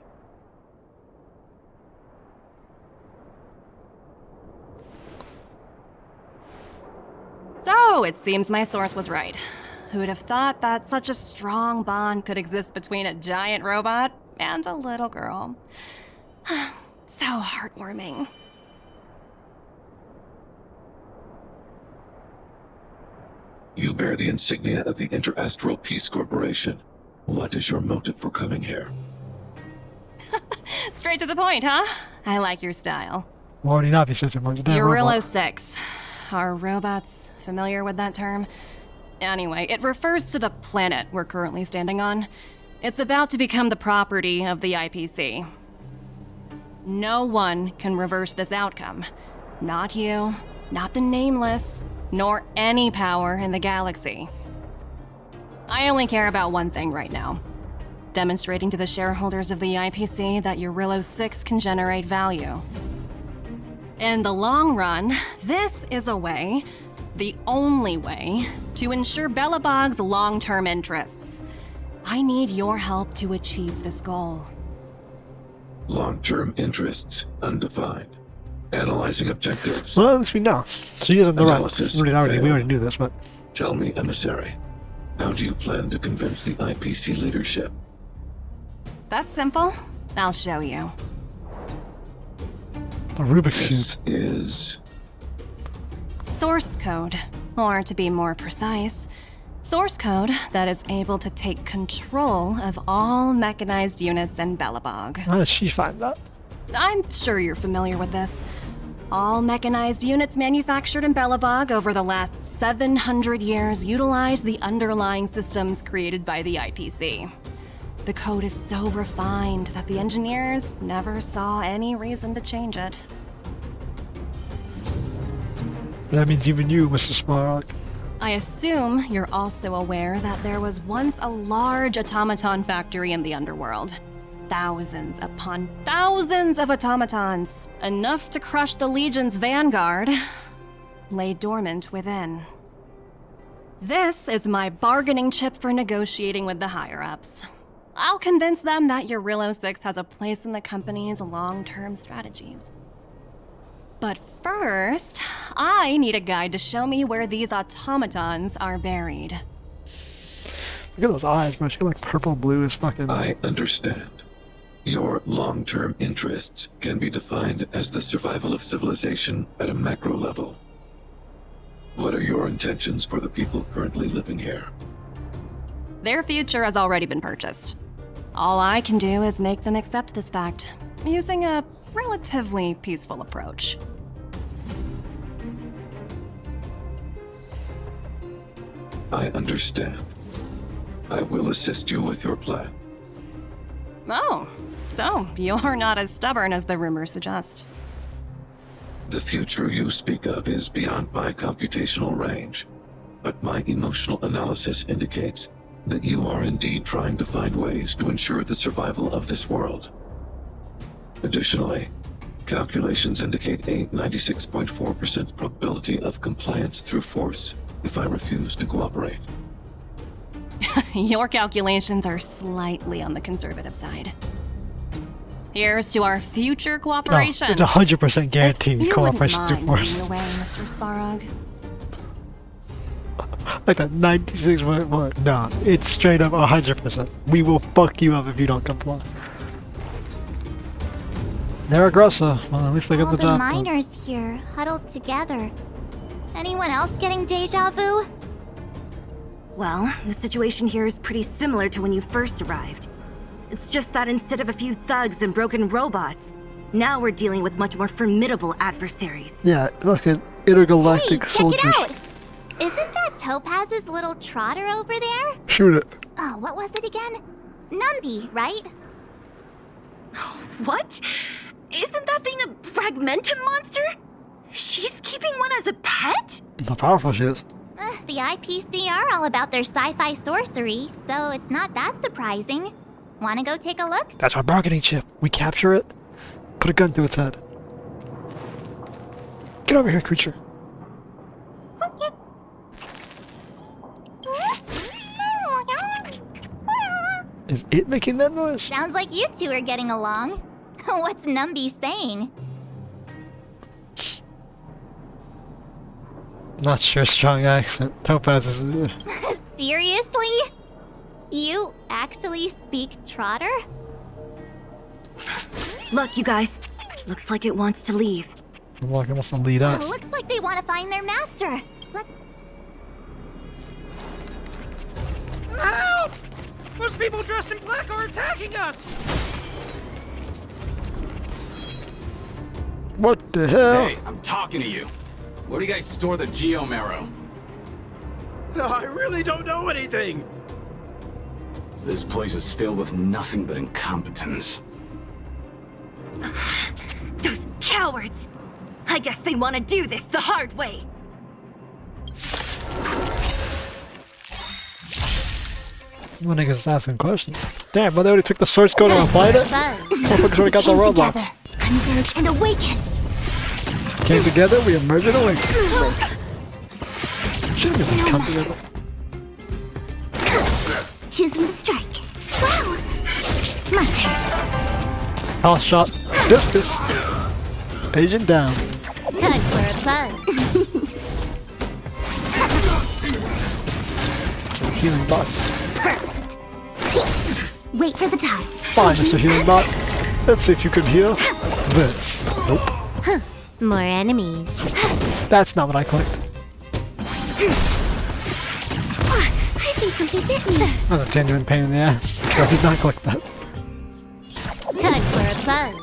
So, it seems my source was right. Who would have thought that such a strong bond could exist between a giant robot and a little girl? So heartwarming. You bear the insignia of the Interastral Peace Corporation. What is your motive for coming here? Straight to the point, huh? I like your style. Why would he not be such a damn Jarilo-VI. Are robots familiar with that term? Anyway, it refers to the planet we're currently standing on. It's about to become the property of the IPC. No one can reverse this outcome. Not you, not the Nameless, nor any power in the galaxy. I only care about one thing right now. Demonstrating to the shareholders of the IPC that Jarilo-VI can generate value. In the long run, this is a way, the only way, to ensure Belobog's long-term interests. I need your help to achieve this goal. Long-term interests, undefined. Analyzing objectives. Well, at least we know. So he isn't the right. Analysis We already failed. knew this, but... Tell me, emissary, how do you plan to convince the IPC leadership? That's simple. I'll show you. A Rubik's This Cube. is... Source code, or to be more precise, source code that is able to take control of all mechanized units in Belobog. How does she find that? I'm sure you're familiar with this. All mechanized units manufactured in Belobog over the last 700 years utilize the underlying systems created by the IPC. The code is so refined that the engineers never saw any reason to change it. That means even you, Mr. Sparrock. I assume you're also aware that there was once a large automaton factory in the underworld. Thousands upon thousands of automatons, enough to crush the Legion's vanguard, lay dormant within. This is my bargaining chip for negotiating with the higher-ups. I'll convince them that Jarilo-VI has a place in the company's long-term strategies. But first, I need a guide to show me where these automatons are buried. Look at those eyes, bro. She got like purple blue as fucking... I understand. Your long-term interests can be defined as the survival of civilization at a macro level. What are your intentions for the people currently living here? Their future has already been purchased. All I can do is make them accept this fact, using a relatively peaceful approach. I understand. I will assist you with your plan. Oh, so you're not as stubborn as the rumors suggest. The future you speak of is beyond my computational range, but my emotional analysis indicates that you are indeed trying to find ways to ensure the survival of this world. Additionally, calculations indicate a 96.4% probability of compliance through force if I refuse to cooperate. Your calculations are slightly on the conservative side. Here's to our future No, cooperation. it's 100% guaranteed You cooperation wouldn't through mind force. leading the way, Mr. Sparrog. Like that 96.1. No, it's straight up 100%. We will fuck you up if you don't comply. They're aggressive. Well, at least they got All the the job done. miners here, huddled together. Anyone else getting deja vu? Well, the situation here is pretty similar to when you first arrived. It's just that instead of a few thugs and broken robots, now we're dealing with much more formidable adversaries. Yeah, look at intergalactic soldiers. Check it out! Isn't that Topaz's little trotter over there? Shoot it. Oh, what was it again? Numby, right? What? Isn't that thing a fragmentum monster? She's keeping one as a pet? How powerful she is. The IPC are all about their sci-fi sorcery, so it's not that surprising. Wanna go take a look? That's our bargaining chip. We capture it, put a gun through its head. Get over here, creature. Is it making that noise? Sounds like you two are getting along. What's Numby saying? Not sure, strong accent. Topaz is. Seriously? You actually speak Trotter? Look, you guys. Looks like it wants to leave. Like it wants to lead us. Looks like they want to find their master. Let's... Help! Those people dressed in black are attacking us! What the hell? Hey, I'm talking to you. Where do you guys store the Geomarrow? I really don't know anything! This place is filled with nothing but incompetence. Those cowards! I guess they want to do this the hard way. One nigga's asking questions. Damn, well, they already took the source code and applied it? Motherfuckers already got the robots. Converge and awaken. Came together, we emerged and awakened. Shouldn't have come together. Choose from strike. Wow! My turn. House shot. Discus. Agent down. Time for a buzz. Healing bots. Perfect. Wait for the ties. Fine, Mr. Healing Bot. Let's see if you can heal this. Nope. Huh. More enemies. That's not what I clicked. I think something bit me. That was a genuine pain in the ass. I did not click that. Time for a buzz.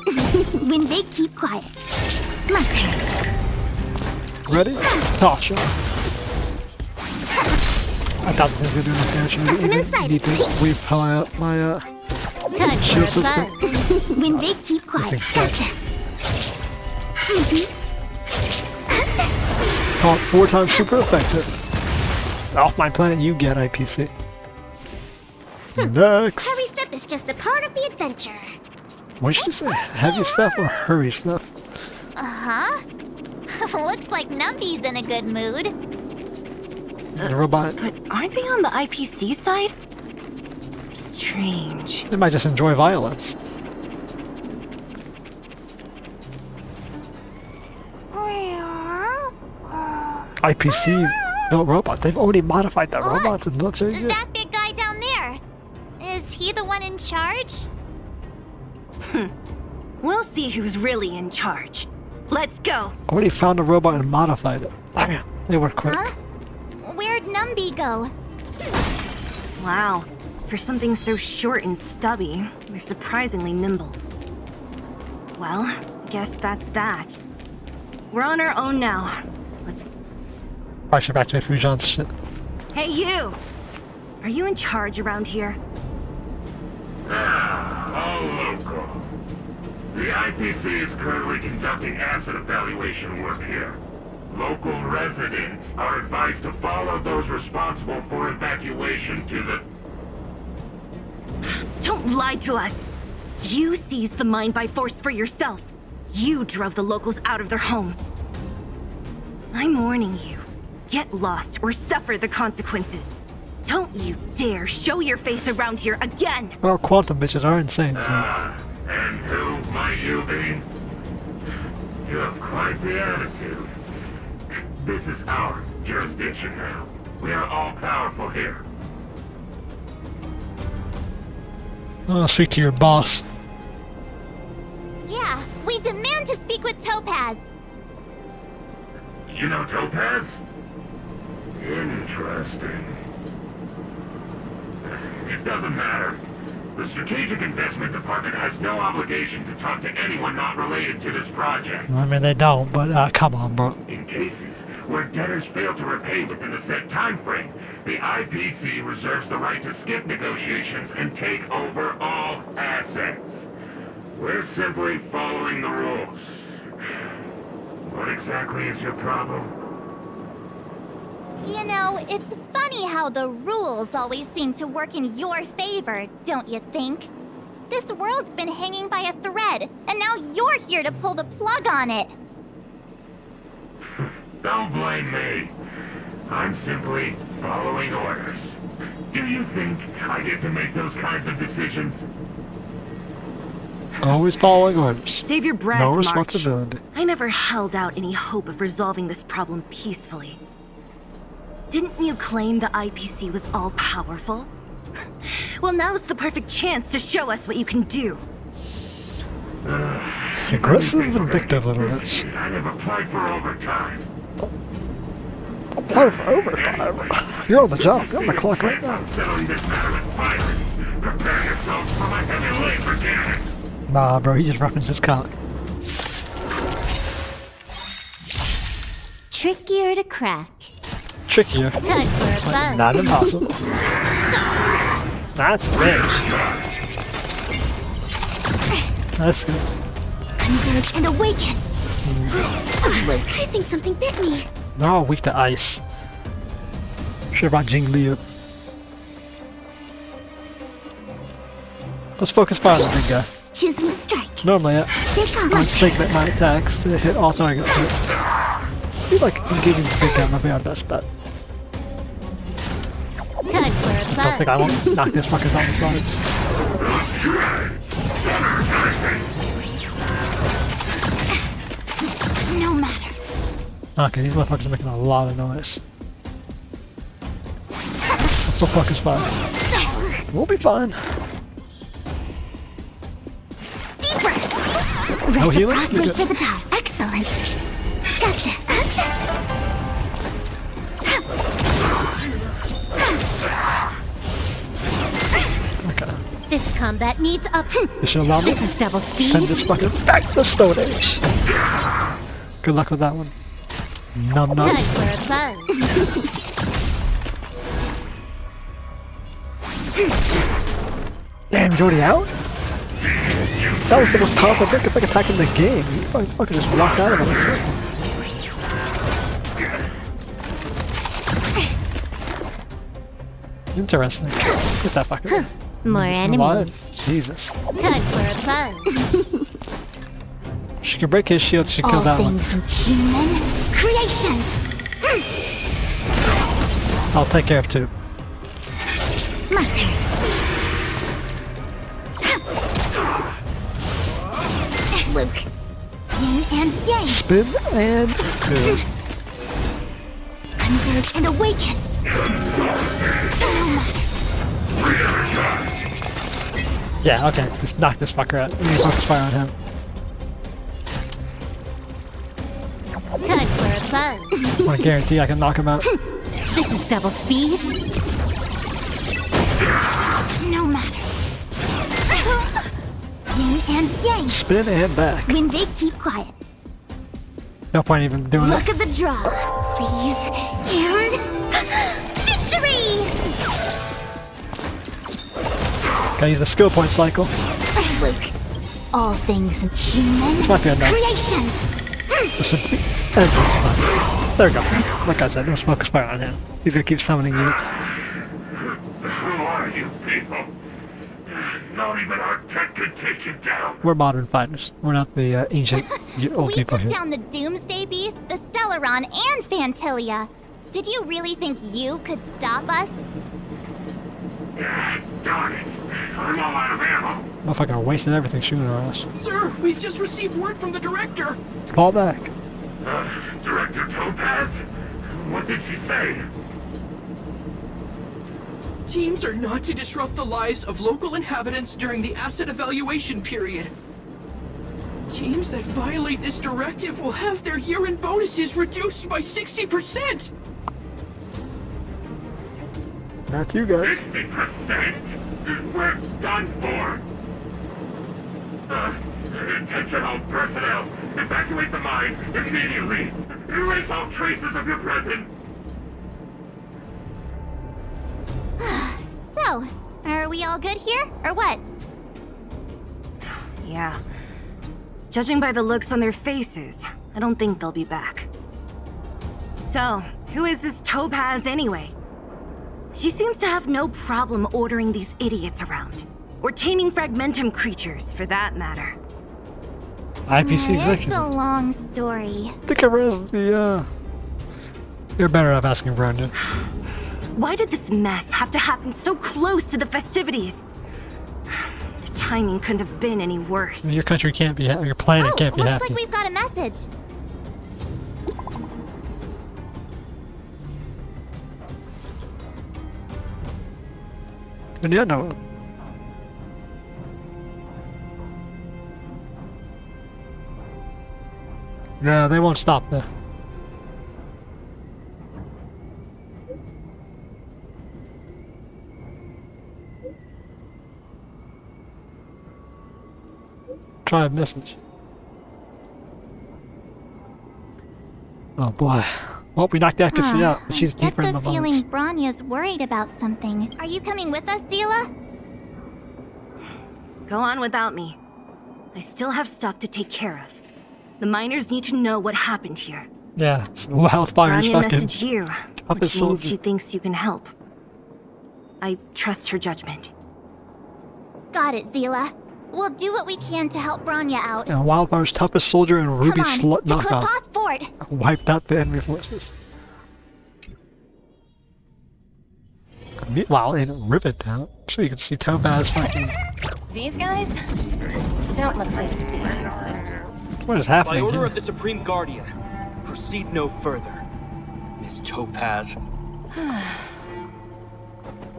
When they keep quiet. My turn. Ready? Toss shot. I thought this was gonna do enough damage. I need to weave my Time shield for a system. buzz. When they keep quiet. This thing's Gotcha. Call it 4 times super effective. Off my planet you get, IPC. Next. Hurry step is just a part of the adventure. What did you say? Heavy stuff or hurry stuff? Uh-huh. Looks like Numby's in a good mood. The robot. But aren't they on the IPC side? Strange. They might just enjoy violence. IPC built robot. They've already modified the robots and military gear. That big guy down there. Is he the one in charge? We'll see who's really in charge. Let's go. Already found a robot and modified it. Bam. They were quick. Huh? Where'd Numby go? Wow. For something so short and stubby, they're surprisingly nimble. Well, I guess that's that. We're on our own now. Let's... Probably should back to Fujon's shit. Hey, you! Are you in charge around here? All local. The IPC is currently conducting asset evaluation work here. Local residents are advised to follow those responsible for evacuation to the... Don't lie to us! You seized the mine by force for yourself. You drove the locals out of their homes. I'm warning you. Get lost or suffer the consequences. Don't you dare show your face around here again! Well, quantum bitches are insane, so... And who might you be? You have quite the attitude. This is our jurisdiction now. We are all powerful here. I'll speak to your boss. Yeah, we demand to speak with Topaz. You know Topaz? Interesting. It doesn't matter. The Strategic Investment Department has no obligation to talk to anyone not related to this project. I mean, they don't, but come on, bro. In cases where debtors fail to repay within the set time frame, the IPC reserves the right to skip negotiations and take over all assets. We're simply following the rules. What exactly is your problem? You know, it's funny how the rules always seem to work in your favor, don't you think? This world's been hanging by a thread, and now you're here to pull the plug on it. Don't blame me. I'm simply following orders. Do you think I get to make those kinds of decisions? Always following orders. Save your breath, No March. responsibility. I never held out any hope of resolving this problem peacefully. Didn't you claim the IPC was all-powerful? Well, now's the perfect chance to show us what you can do. Aggressive, vindictive little bitch. I have applied for overtime. Apply for overtime? You're on the job. You're on the clock right now. Settling this matter with pirates. Prepare yourselves for my heavy laser cannon. Nah, bro, he just referenced his cock. Trickier to crack. Trickier. Time for a But buzz. not impossible. That's big. That's good. Converge and awaken. Look, I think something bit me. They're all weak to ice. Sure about Jing Liu. Let's focus fire on the big guy. Choosing a strike. Normally, Take off. I segment my attacks to hit all targets. I feel like engaging the big guy might be our best bet. Time for a I don't buzz. think I won't knock these fuckers on the sides. No matter. Okay, these motherfuckers are making a lot of noise. Let's still focus fire. We'll be fine. Deep breath. No healing? You're Reciprocity good. for the time. Excellent. Gotcha. Okay. This combat needs up. This should allow me This is double speed. send this fucker back to the Stone Age. Good luck with that one. Numb Time nuts. for a buzz. Damn, he's already out? That was the most powerful big attack in the game. You fucking just walked out of it. Interesting. Get that fucker. More He's enemies. alive. Jesus. Time for a buzz. She can break his shield, she can kill All that one. things in human creations. I'll take care of two. My turn. Luke. Yin and yang. Spin and two. Converge and awaken. Yeah, okay. Just knock this fucker out. Let me focus fire on him. Time for a buzz. I want to guarantee I can knock him out. This is double speed. No matter. Yin and yang. Spin and back. When they keep quiet. No point even doing Look it. at the draw. Freeze and victory! Gotta use the skill point cycle. Luke. All things in human This might be enough. creations. Listen, and it's fine. There we go. Like I said, let's focus fire on him. He's gonna keep summoning units. Who are you people? Not even our tech could take you down. We're modern fighters. We're not the ancient old We people took here. down the Doomsday Beast, the Stellaron, and Phantilia. Did you really think you could stop us? Darn it. I'm all out of ammo. Motherfucker wasting everything shooting our ass. Sir, we've just received word from the director. Call back. Director Topaz? What did she say? Teams are not to disrupt the lives of local inhabitants during the asset evaluation period. Teams that violate this directive will have their year-end bonuses reduced by 60%! That's you guys. 60%? We're done for! Attention all personnel! Evacuate the mine immediately! Erase all traces of your presence! So, are we all good here, or what? Yeah. Judging by the looks on their faces, I don't think they'll be back. So, who is this Topaz anyway? She seems to have no problem ordering these idiots around. Or taming fragmentum creatures, for that matter. IPC It's executive. a long story. The camera is the, You're better off asking Bronya. Why did this mess have to happen so close to the festivities? The timing couldn't have been any worse. Your country can't be your planet can't be looks happy. like we've got a message. And yeah, no. No, they won't stop there. Try a message. Oh boy. Well, we knocked the accuracy out, but she's deeper in the Get the feeling bones. Bronya's worried about something. Are you coming with us, Zila? Go on without me. I still have stuff to take care of. The miners need to know what happened here. Yeah, Wildfire's Branya fucking messaged you, toughest which means soldier. she thinks you can help. I trust her judgment. Got it, Zila. We'll do what we can to help Bronya out. And Wildfire's toughest soldier and Ruby Come on, to knockoff Klipoth Fort. wiped out the enemy forces. Meanwhile, in Ribbon Town, so you can see Topaz fucking. These guys don't look like thieves. What is happening By order here? of the Supreme Guardian, proceed no further. Miss Topaz.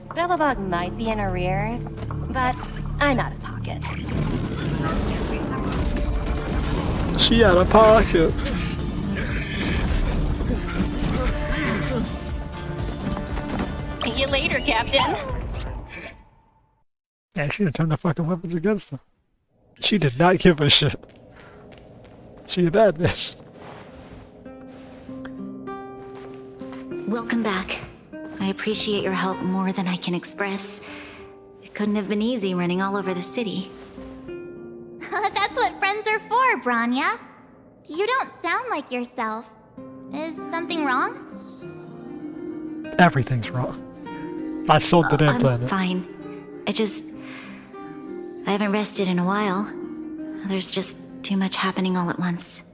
Belobog might be in arrears, but I'm out of pocket. She out of pocket. See you later, Captain. Yeah, she turned the fucking weapons against him. She did not give a shit. She a bad bitch. Welcome back. I appreciate your help more than I can express. It couldn't have been easy running all over the city. That's what friends are for, Bronya. You don't sound like yourself. Is something wrong? Everything's wrong. I sold the damn I'm planet. fine. I haven't rested in a while. There's just too much happening all at once.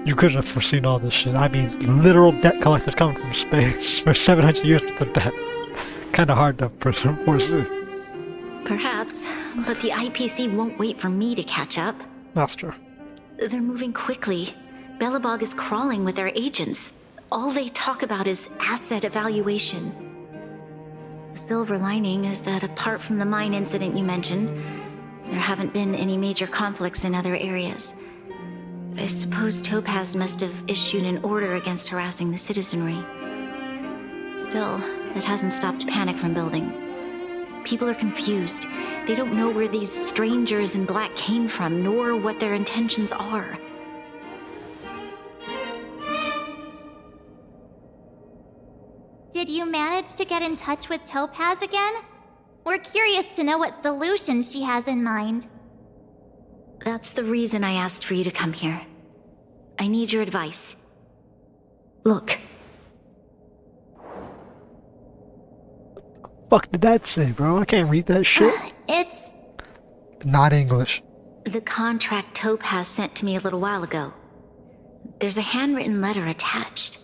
You couldn't have foreseen all this shit. I mean, literal debt collectors coming from space for 700 years worth of debt. Kinda hard to foresee. Perhaps, but the IPC won't wait for me to catch up. That's true. They're moving quickly. Belobog is crawling with their agents. All they talk about is asset evaluation. The silver lining is that apart from the mine incident you mentioned, there haven't been any major conflicts in other areas. I suppose Topaz must have issued an order against harassing the citizenry. Still, that hasn't stopped panic from building. People are confused. They don't know where these strangers in black came from, nor what their intentions are. Did you manage to get in touch with Topaz again? We're curious to know what solution she has in mind. That's the reason I asked for you to come here. I need your advice. Look. Fuck did that say, bro? I can't read that shit. It's Not English. The contract Topaz sent to me a little while ago. There's a handwritten letter attached.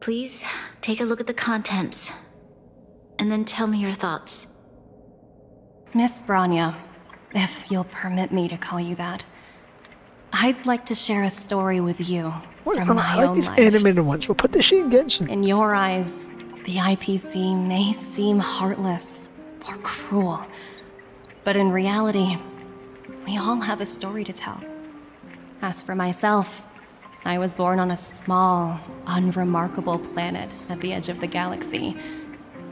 Please take a look at the contents, and then tell me your thoughts. Miss Branya, if you'll permit me to call you that, I'd like to share a story with you from my I like own these life. animated ones. We'll put the shit in Genshin. In your eyes, the IPC may seem heartless or cruel, but in reality, we all have a story to tell. As for myself, I was born on a small, unremarkable planet at the edge of the galaxy,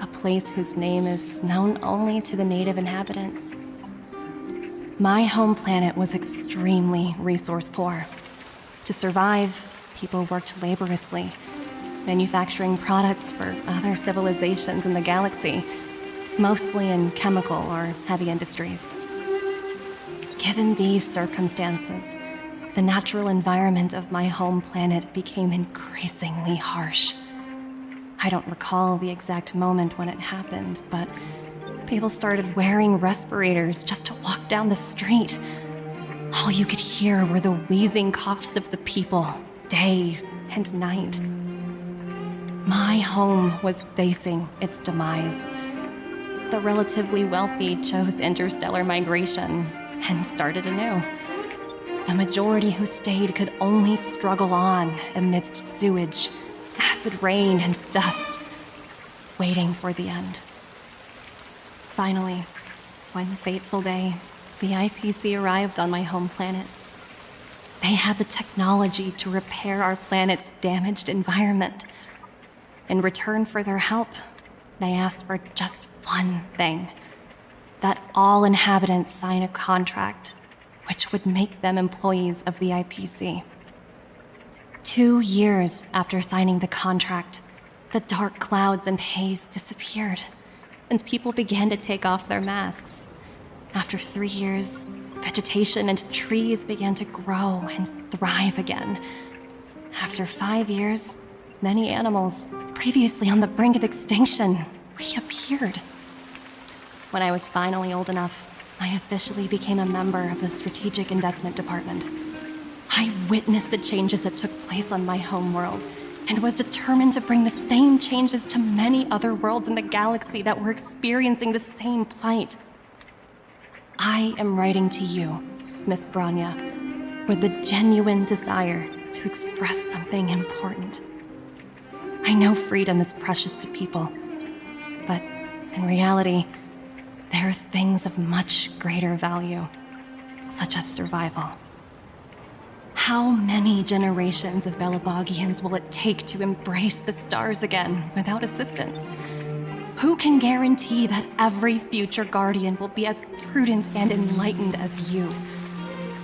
a place whose name is known only to the native inhabitants. My home planet was extremely resource poor. To survive, people worked laboriously, manufacturing products for other civilizations in the galaxy, mostly in chemical or heavy industries. Given these circumstances, the natural environment of my home planet became increasingly harsh. I don't recall the exact moment when it happened, but people started wearing respirators just to walk down the street. All you could hear were the wheezing coughs of the people, day and night. My home was facing its demise. The relatively wealthy chose interstellar migration and started anew. The majority who stayed could only struggle on amidst sewage, acid rain, and dust, waiting for the end. Finally, one fateful day, the IPC arrived on my home planet. They had the technology to repair our planet's damaged environment. In return for their help, they asked for just one thing: that all inhabitants sign a contract which would make them employees of the IPC. 2 years after signing the contract, the dark clouds and haze disappeared, and people began to take off their masks. After 3 years, vegetation and trees began to grow and thrive again. After 5 years, many animals, previously on the brink of extinction, reappeared. When I was finally old enough, I officially became a member of the Strategic Investment Department. I witnessed the changes that took place on my home world, and was determined to bring the same changes to many other worlds in the galaxy that were experiencing the same plight. I am writing to you, Miss Branya, with the genuine desire to express something important. I know freedom is precious to people, but in reality, there are things of much greater value, such as survival. How many generations of Belobogians will it take to embrace the stars again without assistance? Who can guarantee that every future Guardian will be as prudent and enlightened as you?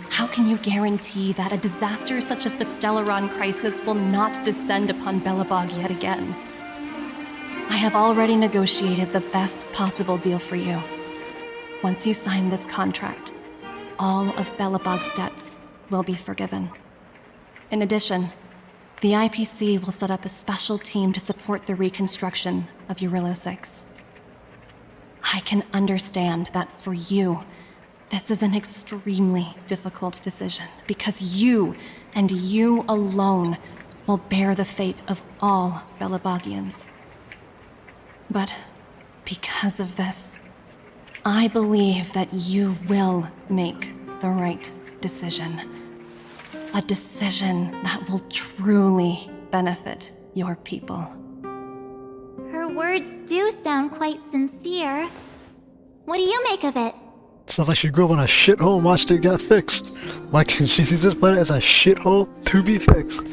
How can you guarantee that a disaster such as the Stellaron crisis will not descend upon Belobog yet again? I have already negotiated the best possible deal for you. Once you sign this contract, all of Belobog's debts will be forgiven. In addition, the IPC will set up a special team to support the reconstruction of Jarilo-VI. I can understand that for you, this is an extremely difficult decision, because you, and you alone, will bear the fate of all Belobogians. But because of this, I believe that you will make the right decision. A decision that will truly benefit your people. Her words do sound quite sincere. What do you make of it? Sounds like she grew up in a shithole and watched it get fixed. Like she sees this planet as a shithole to be fixed.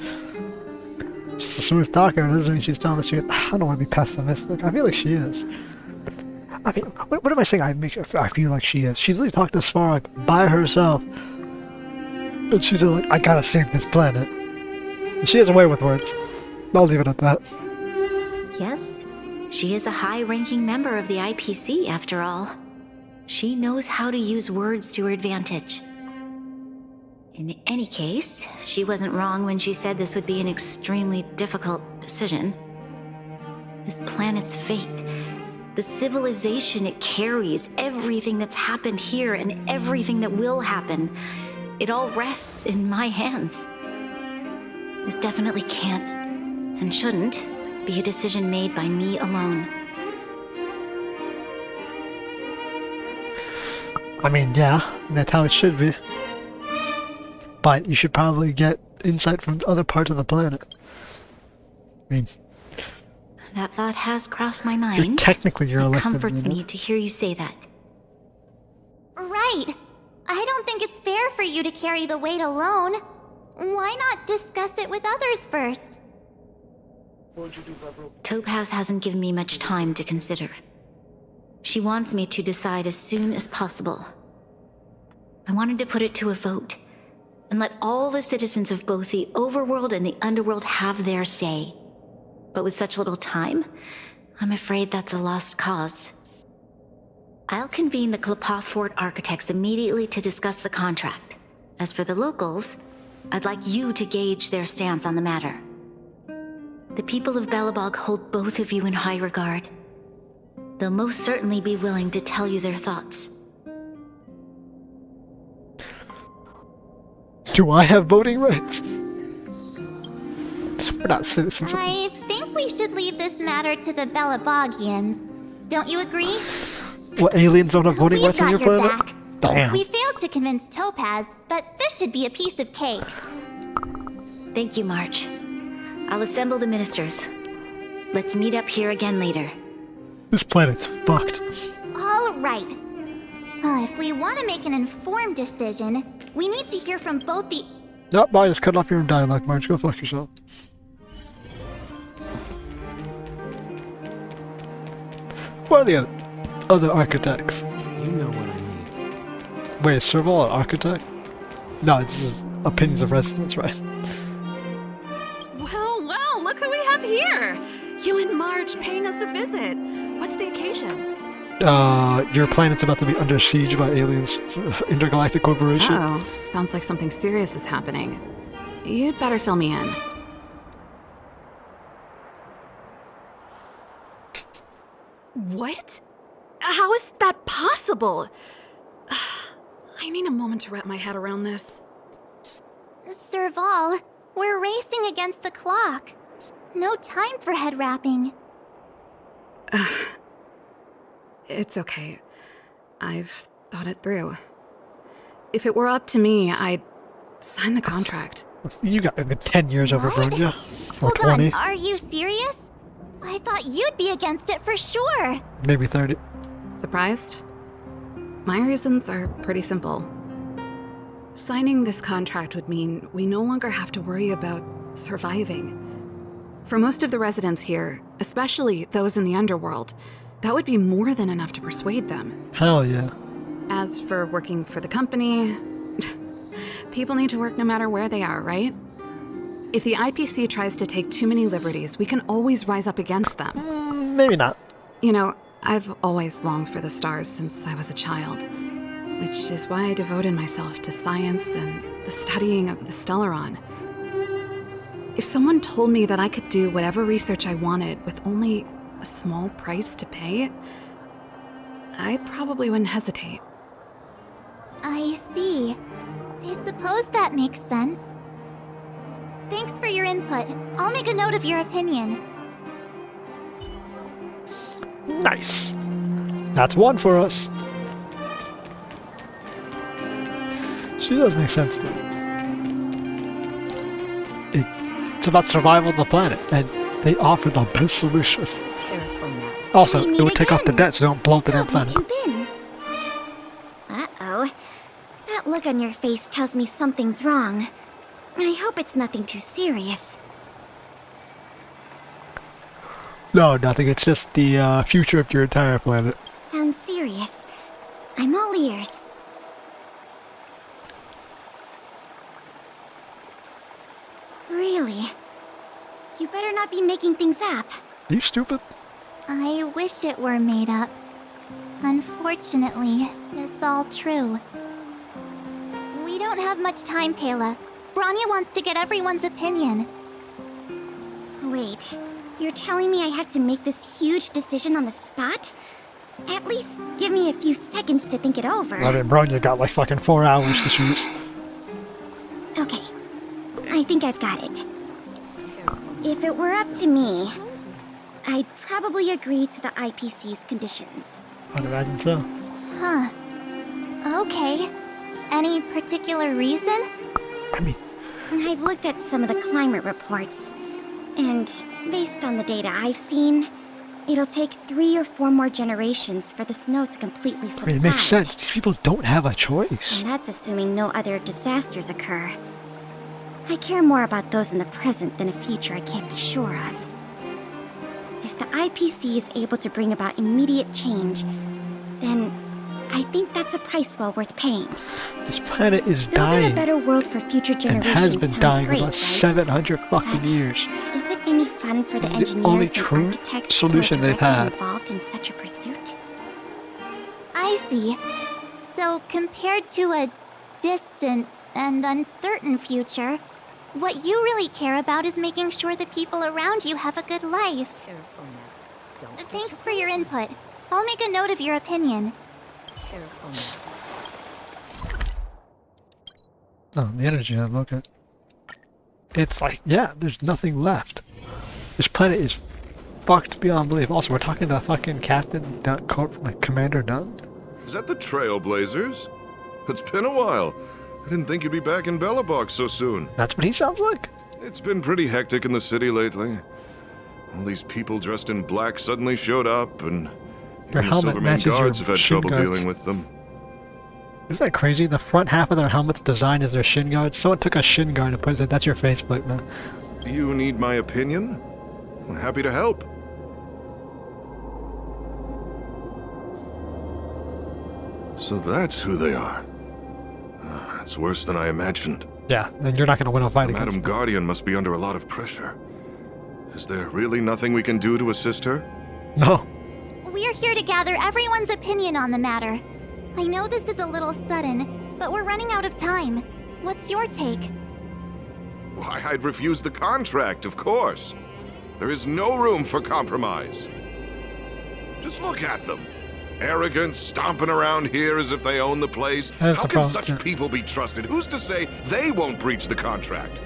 Just a smooth talker, doesn't mean she's telling us I don't want to be pessimistic. I feel like she is. I mean, what am I saying? I feel like she is. She's literally talked this far, like, by herself. And she's like, I gotta save this planet. And she has a way with words. I'll leave it at that. Yes, she is a high-ranking member of the IPC, after all. She knows how to use words to her advantage. In any case, she wasn't wrong when she said this would be an extremely difficult decision. This planet's fate, the civilization it carries, everything that's happened here and everything that will happen, it all rests in my hands. This definitely can't, and shouldn't, be a decision made by me alone. I mean, yeah, that's how it should be. But you should probably get insight from other parts of the planet. I mean, That thought has crossed my mind. technically you're It elected. comforts you know? me to hear you say that. Right. I don't think it's fair for you to carry the weight alone. Why not discuss it with others first? Topaz hasn't given me much time to consider. She wants me to decide as soon as possible. I wanted to put it to a vote, and let all the citizens of both the overworld and the underworld have their say. But with such little time, I'm afraid that's a lost cause. I'll convene the 𝐾𝐿𝐴𝐻 Fort architects immediately to discuss the contract. As for the locals, I'd like you to gauge their stance on the matter. The people of Belobog hold both of you in high regard. They'll most certainly be willing to tell you their thoughts. Do I have voting rights? We're not citizens. I think we should leave this matter to the Belobogians. Don't you agree? What, aliens don't have voting We've rights on got your your planet? back. Damn. We failed to convince Topaz, but this should be a piece of cake. Thank you, March. I'll assemble the ministers. Let's meet up here again later. This planet's fucked. All right. If we want to make an informed decision, we need to hear from both the... Nope, I just cut off your own dialogue, Marge. Go fuck yourself. What are the other architects? You know what I mean. Wait, is Serval an architect? No, this is opinions of residents, right? Well, look who we have here! You and Marge paying us a visit. What's the occasion? Your planet's about to be under siege by aliens. Intergalactic Corporation. Oh, sounds like something serious is happening. You'd better fill me in. What? How is that possible? I need a moment to wrap my head around this. Serval, we're racing against the clock. No time for head wrapping. It's okay. I've thought it through. If it were up to me, I'd sign the contract. You got a good 10 years over Bronya. Or Hold 20. on, are you serious? I thought you'd be against it for sure. Maybe 30. Surprised? My reasons are pretty simple. Signing this contract would mean we no longer have to worry about surviving. For most of the residents here, especially those in the underworld, that would be more than enough to persuade them. Hell yeah. As for working for the company, people need to work no matter where they are, right? If the IPC tries to take too many liberties, we can always rise up against them. Maybe not. You know, I've always longed for the stars since I was a child, which is why I devoted myself to science and the studying of the Stellarron. If someone told me that I could do whatever research I wanted with only a small price to pay, I probably wouldn't hesitate. I see. I suppose that makes sense. Thanks for your input. I'll make a note of your opinion. Nice. That's one for us. She does make sense though. It's about survival of the planet, and they offer the best solution. Also, it would take off the debt so they don't blow up the damn planet. Uh-oh. That look on your face tells me something's wrong. I hope it's nothing too serious. No, nothing. It's just the future of your entire planet. Sounds serious. I'm all ears. Really? You better not be making things up. Are you stupid? I wish it were made up. Unfortunately, it's all true. We don't have much time, 𝐾𝐿𝐴. Bronya wants to get everyone's opinion. Wait, you're telling me I have to make this huge decision on the spot? At least give me a few seconds to think it over. I mean, Bronya got like fucking 4 hours to choose. Okay, I think I've got it. If it were up to me, I'd probably agree to the IPC's conditions. I'd imagine so. Huh. Okay. Any particular reason? I mean, I've looked at some of the climate reports, and based on the data I've seen, it'll take 3 or 4 more generations for the snow to completely subside. I mean, it makes sense. These people don't have a choice. And that's assuming no other disasters occur. I care more about those in the present than a future I can't be sure of. If the IPC is able to bring about immediate change, then I think that's a price well worth paying. This planet is Building dying a better world for future and generations has been sounds dying great, for about 700 fucking years. Is it any fun for the This is the only engineers and true architects solution who are they've directly had. involved in such a pursuit? I see. So, compared to a distant and uncertain future, what you really care about is making sure the people around you have a good life. Thanks for your input. I'll make a note of your opinion. Oh, the energy hub, okay. It's like, yeah, there's nothing left. This planet is fucked beyond belief. Also, we're talking to fucking Captain Dunn, Commander Dunn. Is that the Trailblazers? It's been a while. I didn't think you'd be back in Belobog so soon. That's what he sounds like? It's been pretty hectic in the city lately. All these people dressed in black suddenly showed up, and Their even the helmet Silverman matches your guards have had shin trouble guards. dealing with them. Isn't that crazy? The front half of their helmet's design is their shin guard. Someone took a shin guard and put it, that's your faceplate, man. You need my opinion? I'm happy to help. So that's who they are. It's worse than I imagined. Yeah, then you're not going to win a fight The against Madam Guardian must be under a lot of pressure. Is there really nothing we can do to assist her? No. We're here to gather everyone's opinion on the matter. I know this is a little sudden, but we're running out of time. What's your take? Why, I'd refuse the contract, of course. There is no room for compromise. Just look at them. Arrogant, stomping around here as if they own the place. That's How the can problem, such too. people be trusted? Who's to say they won't breach the contract?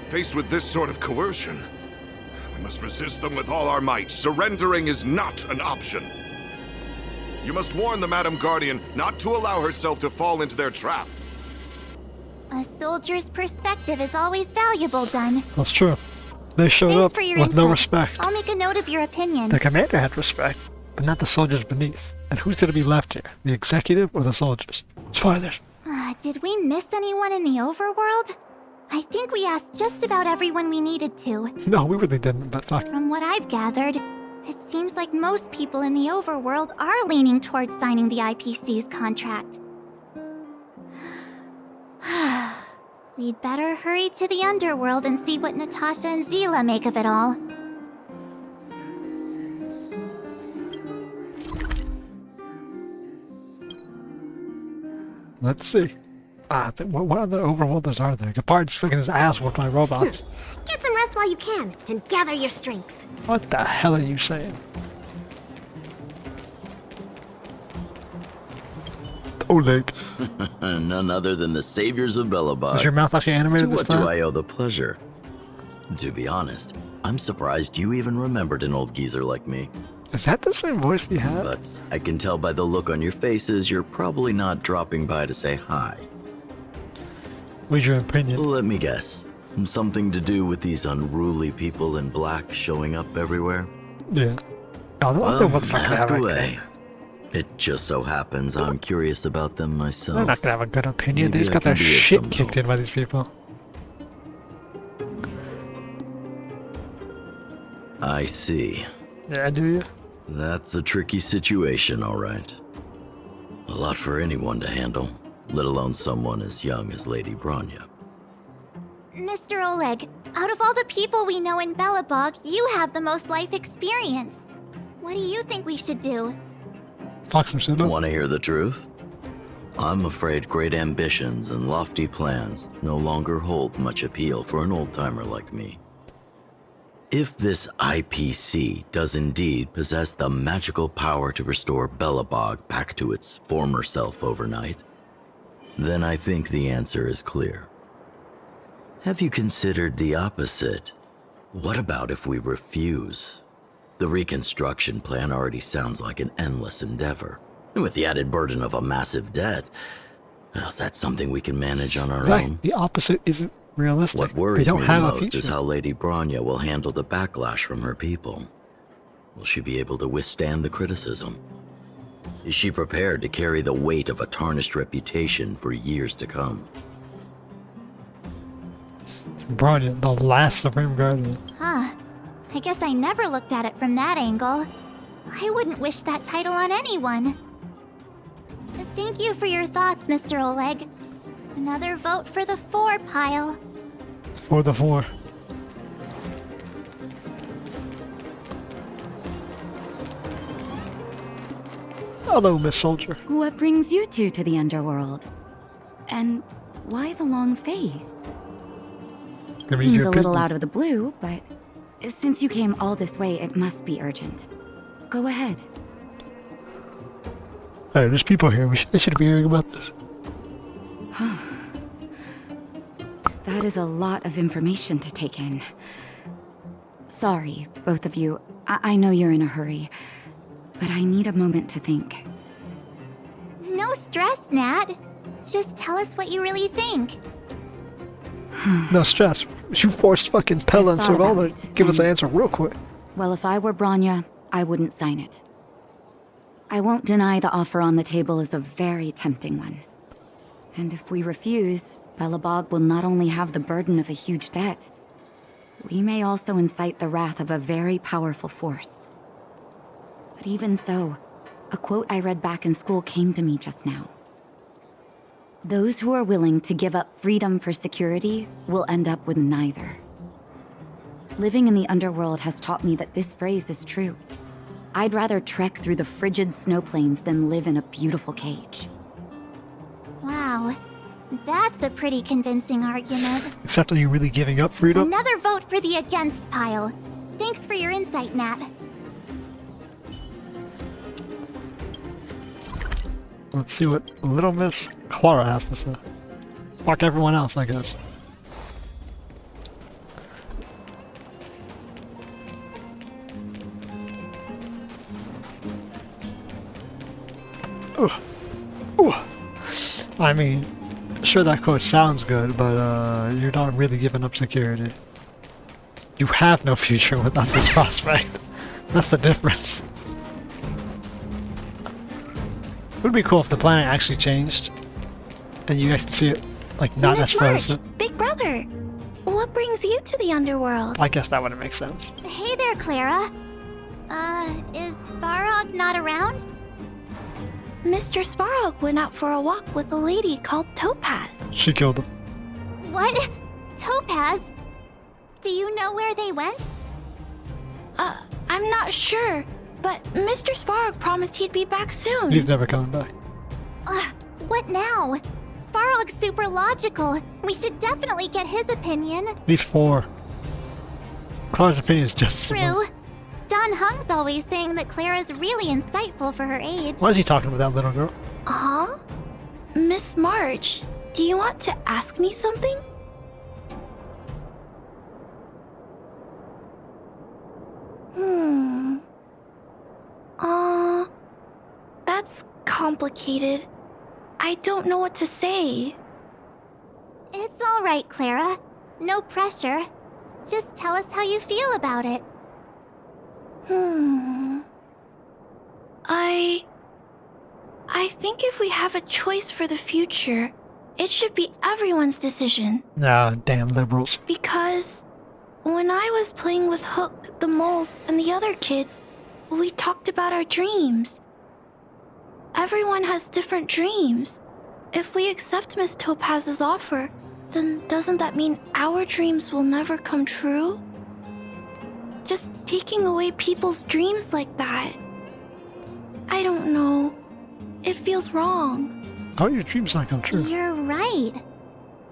Faced with this sort of coercion, we must resist them with all our might. Surrendering is not an option. You must warn the Madam Guardian not to allow herself to fall into their trap. A soldier's perspective is always valuable, Dunn. That's true. They showed Thanks up for your with no input. respect. I'll make a note of your opinion. The commander had respect, but not the soldiers beneath. And who's going to be left here? The executive or the soldiers? Spoilers. Did we miss anyone in the overworld? I think we asked just about everyone we needed to. No, we really didn't, but fuck. From what I've gathered, it seems like most people in the overworld are leaning towards signing the IPC's contract. We'd better hurry to the underworld and see what Natasha and Zila make of it all. Let's see. What other overworlders are there? Gepard's freaking his ass whooped by robots. Get some rest while you can, and gather your strength. What the hell are you saying? Oleg. None other than the saviors of Belobog. Is your mouth actually animated this What time? do I owe the pleasure? To be honest, I'm surprised you even remembered an old geezer like me. Is that the same voice he had? But I can tell by the look on your faces you're probably not dropping by to say hi. What's your opinion? Let me guess. Something to do with these unruly people in black showing up everywhere? Yeah. No, Well, ask away. It just so happens I'm curious about them myself. They're not gonna have a good opinion. They Maybe just I got their can be of shit some kicked in by these people. I see. Yeah, do you? That's a tricky situation, all right. A lot for anyone to handle, let alone someone as young as Lady Bronya. Mr. Oleg, out of all the people we know in Belobog, you have the most life experience. What do you think we should do? Talk some shit up. Want to hear the truth? I'm afraid great ambitions and lofty plans no longer hold much appeal for an old-timer like me. If this IPC does indeed possess the magical power to restore Belobog back to its former self overnight, then I think the answer is clear. Have you considered the opposite? What about if we refuse? The reconstruction plan already sounds like an endless endeavor. And with the added burden of a massive debt, well, is that something we can manage on our own? The opposite isn't realistic. What worries they don't me have the a most is future. how Lady Bronya will handle the backlash from her people. Will she be able to withstand the criticism? Is she prepared to carry the weight of a tarnished reputation for years to come? Bronya, the last Supreme Guardian. Huh. I guess I never looked at it from that angle. I wouldn't wish that title on anyone. Thank you for your thoughts, Mr. Oleg. Another vote for the 4 pile. For the 4. Hello, Miss Soldier. What brings you two to the underworld? And why the long face? Seems a little out of the blue, but since you came all this way, it must be urgent. Go ahead. Hey, there's people here. They should be hearing about this. That is a lot of information to take in. Sorry, both of you. I know you're in a hurry, but I need a moment to think. No stress, Nat. Just tell us what you really think. No stress. You forced fucking Pella and Servala to give us an answer real quick. Well, if I were Bronya, I wouldn't sign it. I won't deny the offer on the table is a very tempting one. And if we refuse, Belobog will not only have the burden of a huge debt, we may also incite the wrath of a very powerful force. But even so, a quote I read back in school came to me just now. Those who are willing to give up freedom for security will end up with neither. Living in the underworld has taught me that this phrase is true. I'd rather trek through the frigid snow plains than live in a beautiful cage. Wow. That's a pretty convincing argument. Except are you really giving up freedom? Another vote for the against pile. Thanks for your insight, Nat. Let's see what Little Miss Clara has to say. Fuck everyone else, I guess. Ooh. Ooh. I mean, sure that quote sounds good, but you're not really giving up security. You have no future without this prospect. That's the difference. It would be cool if the planet actually changed, and you guys could see it, like, not as frozen. Big brother, what brings you to the underworld? I guess that wouldn't make sense. Hey there, Clara. Is Svarog not around? Mr. Svarog went out for a walk with a lady called Topaz. She killed him. What? Topaz? Do you know where they went? I'm not sure, but Mr. Svarog promised he'd be back soon. He's never coming back. What now? Svarog's super logical. We should definitely get his opinion. He's 4. Clara's opinion is just True. Don Hung's always saying that Clara's really insightful for her age. Why is he talking with that little girl? Huh? Miss March, do you want to ask me something? That's complicated. I don't know what to say. It's all right, Clara. No pressure. Just tell us how you feel about it. I think if we have a choice for the future, it should be everyone's decision. Nah, damn liberals. Because when I was playing with Hook, the moles, and the other kids, we talked about our dreams. Everyone has different dreams. If we accept Miss Topaz's offer, then doesn't that mean our dreams will never come true? Just taking away people's dreams like that. I don't know. It feels wrong. How are your dreams not come true? You're right.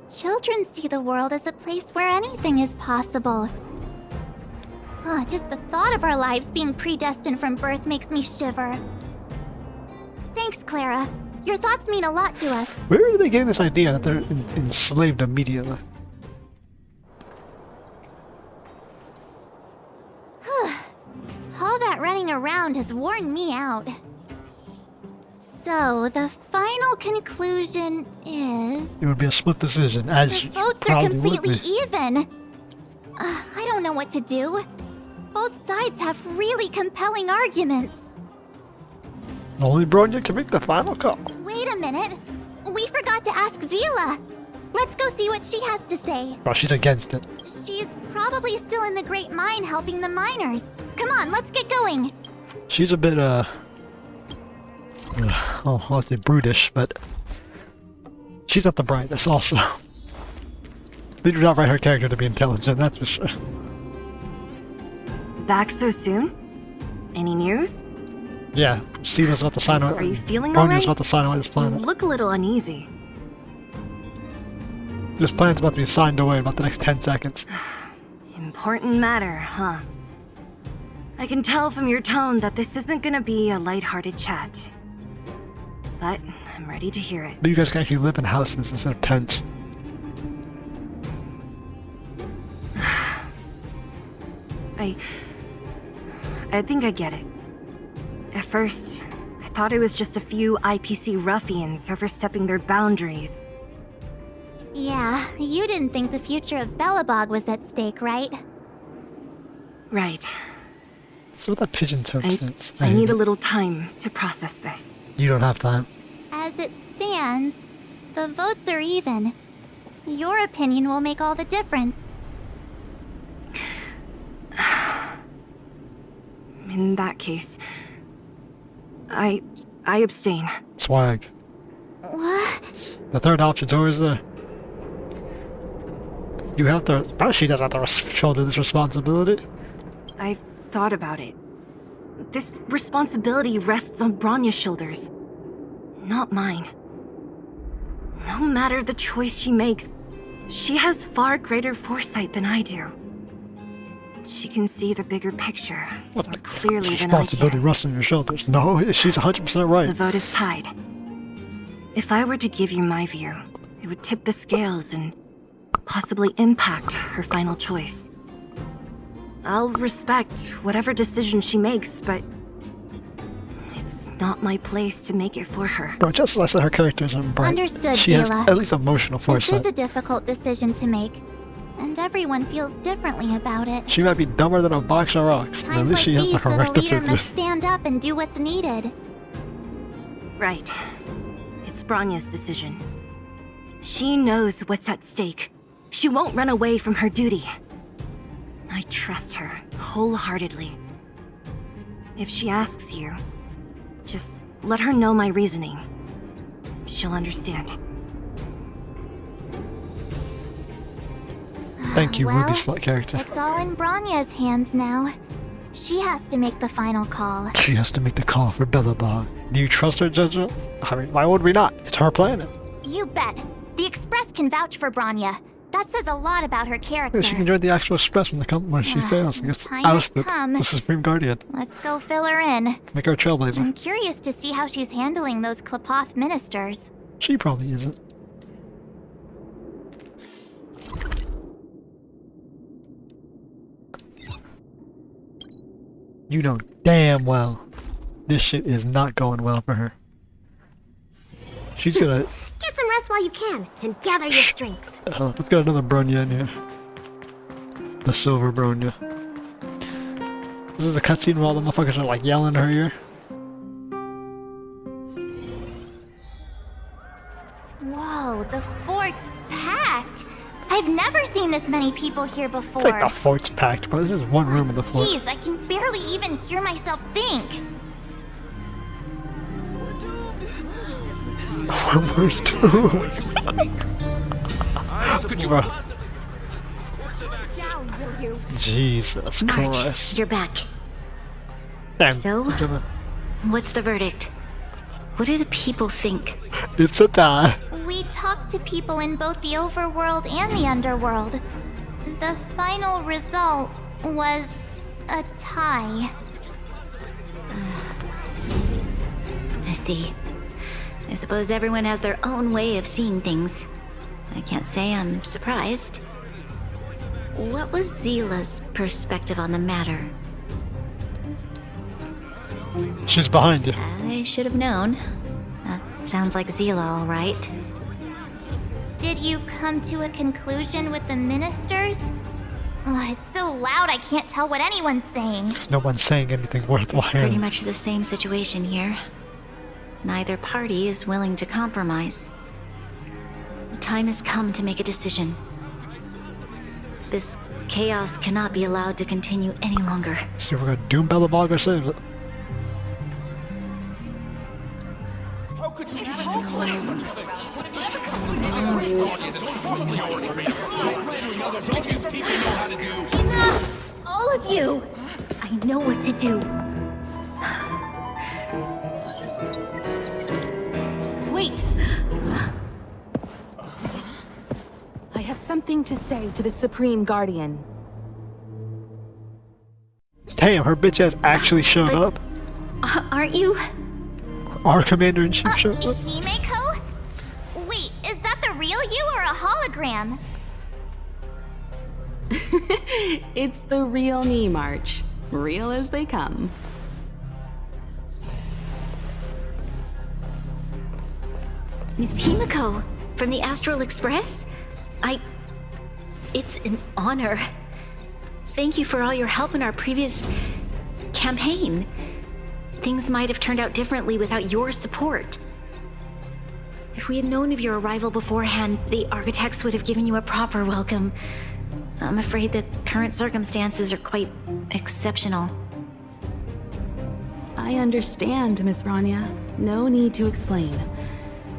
Children see the world as a place where anything is possible. Just the thought of our lives being predestined from birth makes me shiver. Thanks, Clara. Your thoughts mean a lot to us. Where are they getting this idea that they're enslaved immediately? All around has worn me out. So, the final conclusion is... It would be a split decision, as the votes are completely even. I don't know what to do. Both sides have really compelling arguments. Only Bronya can make the final call. Wait a minute. We forgot to ask Zila. Let's go see what she has to say. Well, she's against it. She's probably still in the Great Mine helping the miners. Come on, let's get going. She's a bit, I'll say brutish, but she's not the brightest also. They do not write her character to be intelligent, that's for sure. Back so soon? Any news? Yeah, Zila's about to sign away. Are you feeling Bronya's alright? about to sign away this You planet. look a little uneasy. This planet's about to be signed away in about the next 10 seconds. Important matter, huh? I can tell from your tone that this isn't gonna be a lighthearted chat. But I'm ready to hear it. But you guys can actually live in houses instead of tents. I think I get it. At first, I thought it was just a few IPC ruffians overstepping their boundaries. Yeah, you didn't think the future of Belobog was at stake, right? Right. What's with that pigeon toad sense? I need a little time to process this. You don't have time. As it stands, the votes are even. Your opinion will make all the difference. In that case, I abstain. Swag. What? The third option's always there. You have to... She doesn't have to shoulder this responsibility. I've thought about it. This responsibility rests on Bronya's shoulders, not mine. No matter the choice she makes, she has far greater foresight than I do. She can see the bigger picture more clearly than I Responsibility can. rests on your shoulders. No, she's 100% right. The vote is tied. If I were to give you my view, it would tip the scales and possibly impact her final choice. I'll respect whatever decision she makes, but it's not my place to make it for her. Bro, just as I said, her character isn't bright. Understood, She has Zila. at least emotional This foresight. is a difficult decision to make, and everyone feels differently about it. She might be dumber than a box of rocks. But at Times least like she has these the that a correct leader opinion. must stand up and do what's needed. Right. It's Bronya's decision. She knows what's at stake. She won't run away from her duty. I trust her wholeheartedly. If she asks you, just let her know my reasoning. She'll understand. Thank you, Well, Ruby Slut character. It's all in Bronya's hands now. She has to make the final call. She has to make the call for Belobog. Do you trust her judgment? I mean, why would we not? It's her planet. You bet. The Express can vouch for Bronya. That says a lot about her character. Yeah, she can join the actual Express when she fails and gets time has ousted. come. The Supreme Guardian. Let's go fill her in. Make her a trailblazer. I'm curious to see how she's handling those 𝐾𝐿𝐴𝐻 ministers. She probably isn't. You know damn well this shit is not going well for her. She's gonna... Get some rest while you can, and gather your strength. let's get another Bronya in here. The silver Bronya. This is a cutscene where all the motherfuckers are like yelling in her ear. Whoa, the fort's packed. I've never seen this many people here before. It's like the fort's packed, but this is one room in the fort. Jeez, I can barely even hear myself think. We're doomed. Jesus March, Christ. you're back. Damn. So, what's the verdict? What do the people think? It's a tie. We talked to people in both the overworld and the underworld. The final result was a tie. I see. I suppose everyone has their own way of seeing things. I can't say I'm surprised. What was Zila's perspective on the matter? She's behind you. I should have known. That sounds like Zila, all right. Did you come to a conclusion with the ministers? Oh, it's so loud I can't tell what anyone's saying. No one's saying anything worthwhile. It's pretty much the same situation here. Neither party is willing to compromise. The time has come to make a decision. This chaos cannot be allowed to continue any longer. So we're gonna doom Belobog or save it. Enough! All of you! I know what to do. Wait! I have something to say to the Supreme Guardian. Damn, her bitch ass actually showed up. Aren't you? Our commander-in-chief showed up. 𝐿𝐴𝐻𝐿? Wait, is that the real you or a hologram? It's the real me, March. Real as they come. Miss Himiko, from the Astral Express? It's an honor. Thank you for all your help in our previous campaign. Things might have turned out differently without your support. If we had known of your arrival beforehand, the architects would have given you a proper welcome. I'm afraid the current circumstances are quite exceptional. I understand, Miss Rania. No need to explain.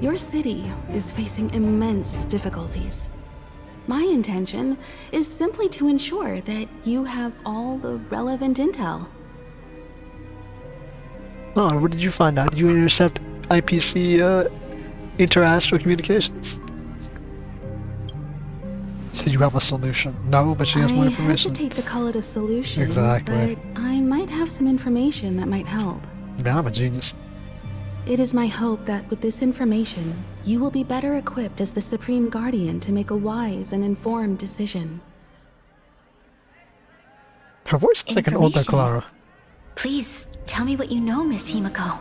Your city is facing immense difficulties. My intention is simply to ensure that you have all the relevant intel. Oh, what did you find out? Did you intercept IPC inter-astral communications? Did you have a solution? No, but she has more information. I hesitate to call it a solution, exactly. But I might have some information that might help. Man, I'm a genius. It is my hope that with this information, you will be better equipped as the Supreme Guardian to make a wise and informed decision. Her voice is like an older Clara. Please, tell me what you know, Miss Himiko.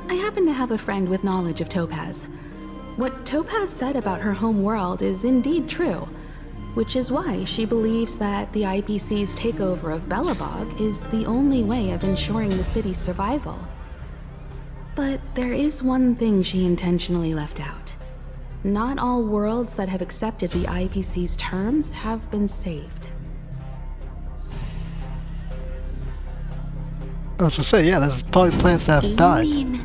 I happen to have a friend with knowledge of Topaz. What Topaz said about her home world is indeed true, which is why she believes that the IPC's takeover of Belobog is the only way of ensuring the city's survival. But there is one thing she intentionally left out. Not all worlds that have accepted the IPC's terms have been saved. I was gonna say, yeah, there's probably plants that have died.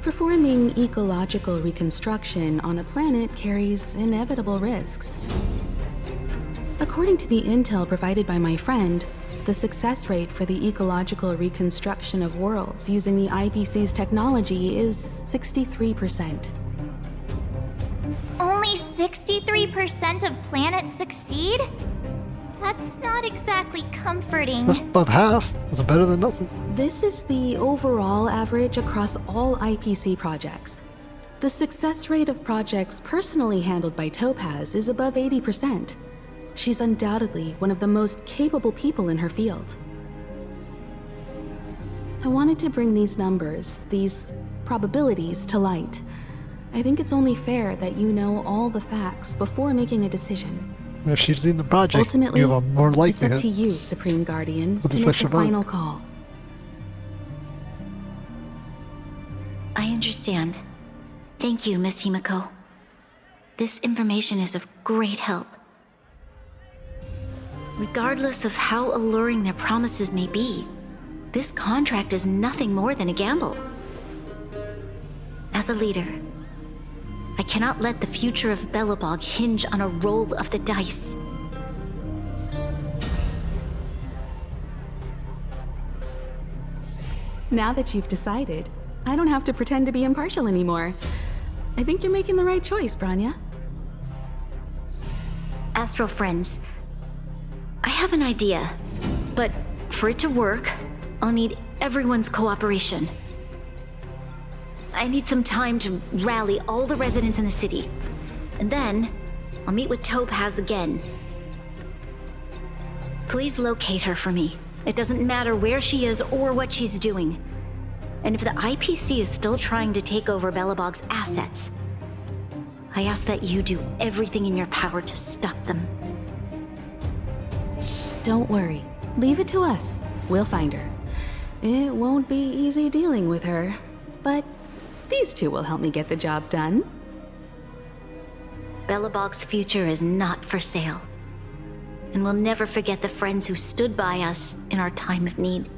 Performing ecological reconstruction on a planet carries inevitable risks. According to the intel provided by my friend, the success rate for the ecological reconstruction of worlds using the IPC's technology is 63%. Only 63% of planets succeed? That's not exactly comforting. That's above half. That's better than nothing. This is the overall average across all IPC projects. The success rate of projects personally handled by Topaz is above 80%. She's undoubtedly one of the most capable people in her field. I wanted to bring these numbers, these probabilities, to light. I think it's only fair that you know all the facts before making a decision. If she's in the project, ultimately, you have a more likelihood. It's up to you, Supreme Guardian, to make the final call. I understand. Thank you, Miss Himiko. This information is of great help. Regardless of how alluring their promises may be, this contract is nothing more than a gamble. As a leader, I cannot let the future of Belobog hinge on a roll of the dice. Now that you've decided, I don't have to pretend to be impartial anymore. I think you're making the right choice, Branya. Astral friends, I have an idea, but for it to work, I'll need everyone's cooperation. I need some time to rally all the residents in the city, and then I'll meet with Topaz again. Please locate her for me, It doesn't matter where she is or what she's doing. And if the IPC is still trying to take over Belobog's assets, I ask that you do everything in your power to stop them. Don't worry. Leave it to us. We'll find her. It won't be easy dealing with her, but these two will help me get the job done. Belobog's future is not for sale. And we'll never forget the friends who stood by us in our time of need.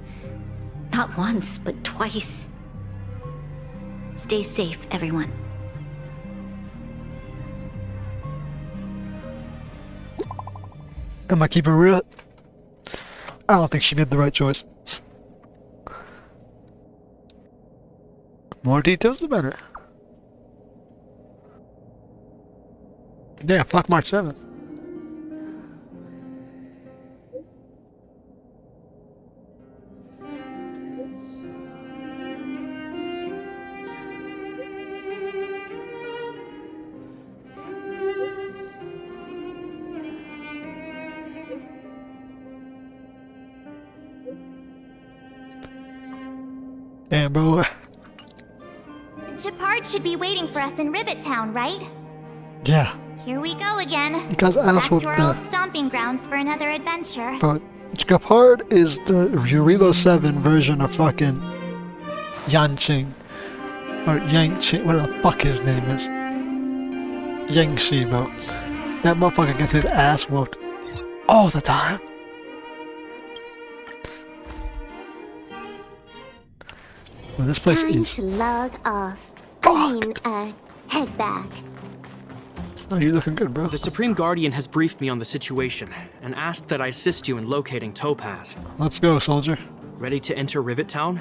Not once, but twice. Stay safe, everyone. Am I keeping it real? I don't think she made the right choice. More details, the better. Yeah, fuck March 7th. Damn, bro. Gepard should be waiting for us in Rivet Town, right? Yeah. Here we go again. Because back to our old stomping grounds for another adventure. But 𝐿𝐻𝐻 is the Jarilo-VII version of fucking Yanqing. Or Yangqi, what the fuck his name is. Yangshi, bro. That motherfucker gets his ass whooped all the time. Well, this place Time is... to log off. Head back. Oh, you're looking good, bro. The Supreme Guardian has briefed me on the situation and asked that I assist you in locating Topaz. Let's go, soldier. Ready to enter Rivet Town?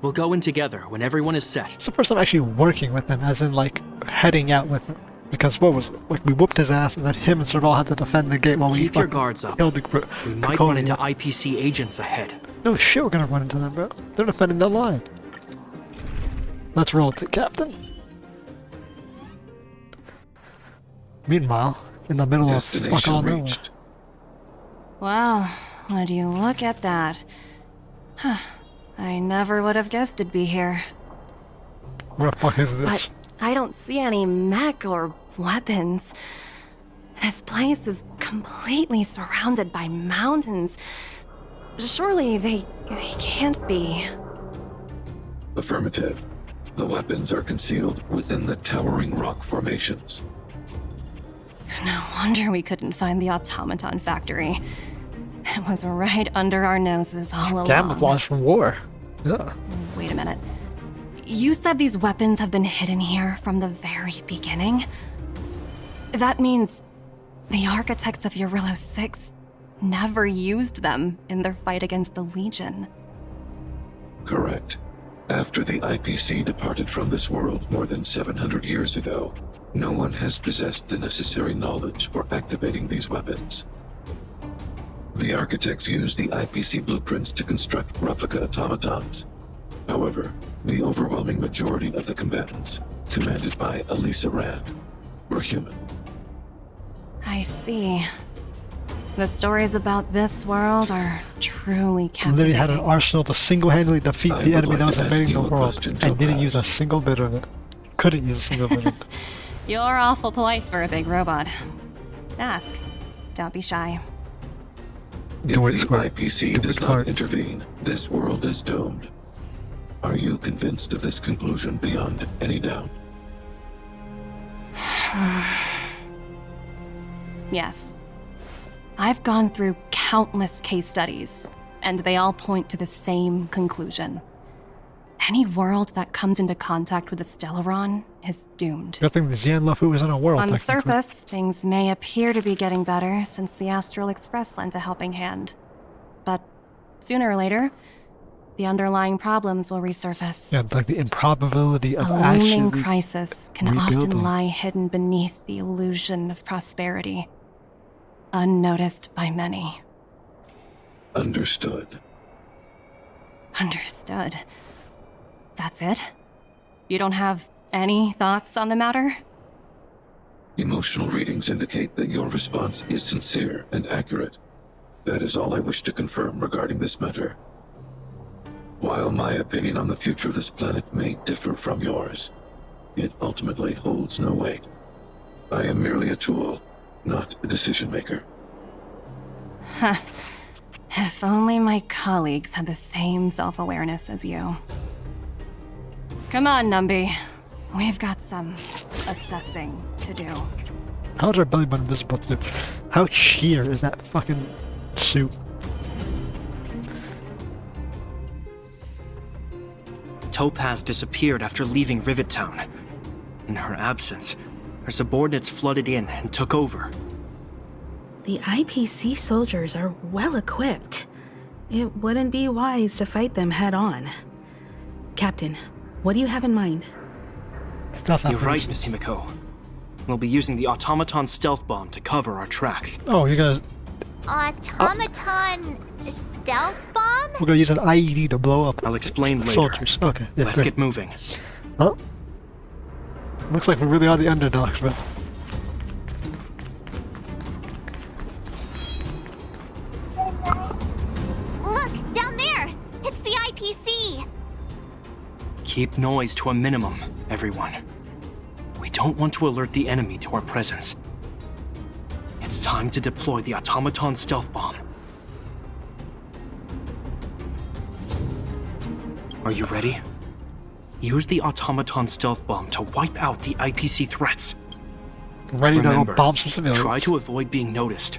We'll go in together when everyone is set. It's the first time actually working with him, as in, like, heading out with him. Because what was it? Like, we whooped his ass, and then him and Serval had to defend the gate while we Keep your guards up. killed the We might run into IPC agents ahead. No shit, we're gonna run into them, bro. They're defending the line. Let's roll it, Captain. Meanwhile, in the middle of fuck all nowhere. Wow, would you look at that? Huh. I never would have guessed it'd be here. Where the fuck is this? But I don't see any mech or weapons. This place is completely surrounded by mountains. Surely they can't be. Affirmative. The weapons are concealed within the towering rock formations. No wonder we couldn't find the automaton factory. It was right under our noses all along. Camouflage from war. Yeah. Wait a minute. You said these weapons have been hidden here from the very beginning? That means the architects of Jarilo-VI never used them in their fight against the Legion. Correct. After the IPC departed from this world more than 700 years ago, no one has possessed the necessary knowledge for activating these weapons. The architects used the IPC blueprints to construct replica automatons. However, the overwhelming majority of the combatants, commanded by Elisa Rand, were human. I see. The stories about this world are truly captivating. Literally had an arsenal to single-handedly defeat the enemy that was invading the world, and didn't use a single bit of it. Couldn't use a single bit of it. You're awful polite for a big robot. Ask. Don't be shy. If the IPC does not intervene, this world is doomed. Are you convinced of this conclusion beyond any doubt? Yes. I've gone through countless case studies, and they all point to the same conclusion. Any world that comes into contact with a Stellaron is doomed. I think the Xian Lufu is in a world. On the surface, things may appear to be getting better since the Astral Express lent a helping hand. But sooner or later, the underlying problems will resurface. Yeah, like the improbability of a actually looming crisis can rebuilding. often lie hidden beneath the illusion of prosperity, unnoticed by many. Understood. Understood. That's it? You don't have any thoughts on the matter? Emotional readings indicate that your response is sincere and accurate. That is all I wish to confirm regarding this matter. While my opinion on the future of this planet may differ from yours, it ultimately holds no weight. I am merely a tool, not a decision maker. Huh. If only my colleagues had the same self-awareness as you. Come on, Numby. We've got some assessing to do. How is our belly button visible to? How sheer is that fucking suit? Topaz disappeared after leaving Rivet Town. In her absence, her subordinates flooded in and took over. The IPC soldiers are well equipped. It wouldn't be wise to fight them head on. Captain, what do you have in mind? You're right, Miss Himiko. We'll be using the automaton stealth bomb to cover our tracks. Oh, you guys. Automaton stealth bomb? We're gonna use an IED to blow up. I'll explain later. Soldiers. Okay. Yeah, Let's great. get moving. Oh. Looks like we really are the underdogs, but. Look, down there! It's the IPC! Keep noise to a minimum, everyone. We don't want to alert the enemy to our presence. It's time to deploy the automaton stealth bomb. Are you ready? Use the automaton stealth bomb to wipe out the IPC threats. Ready to Remember, go bomb some civilians. try to avoid being noticed.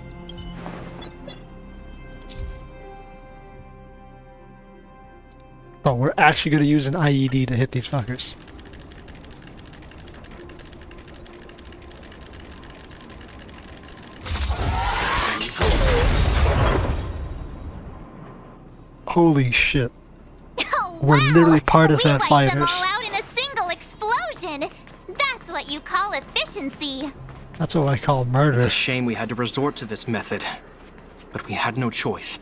Oh, we're actually gonna use an IED to hit these fuckers. Holy shit. We're literally partisan fighters. Them all out in a single explosion! That's what you call efficiency! That's what I call murder. It's a shame we had to resort to this method, but we had no choice.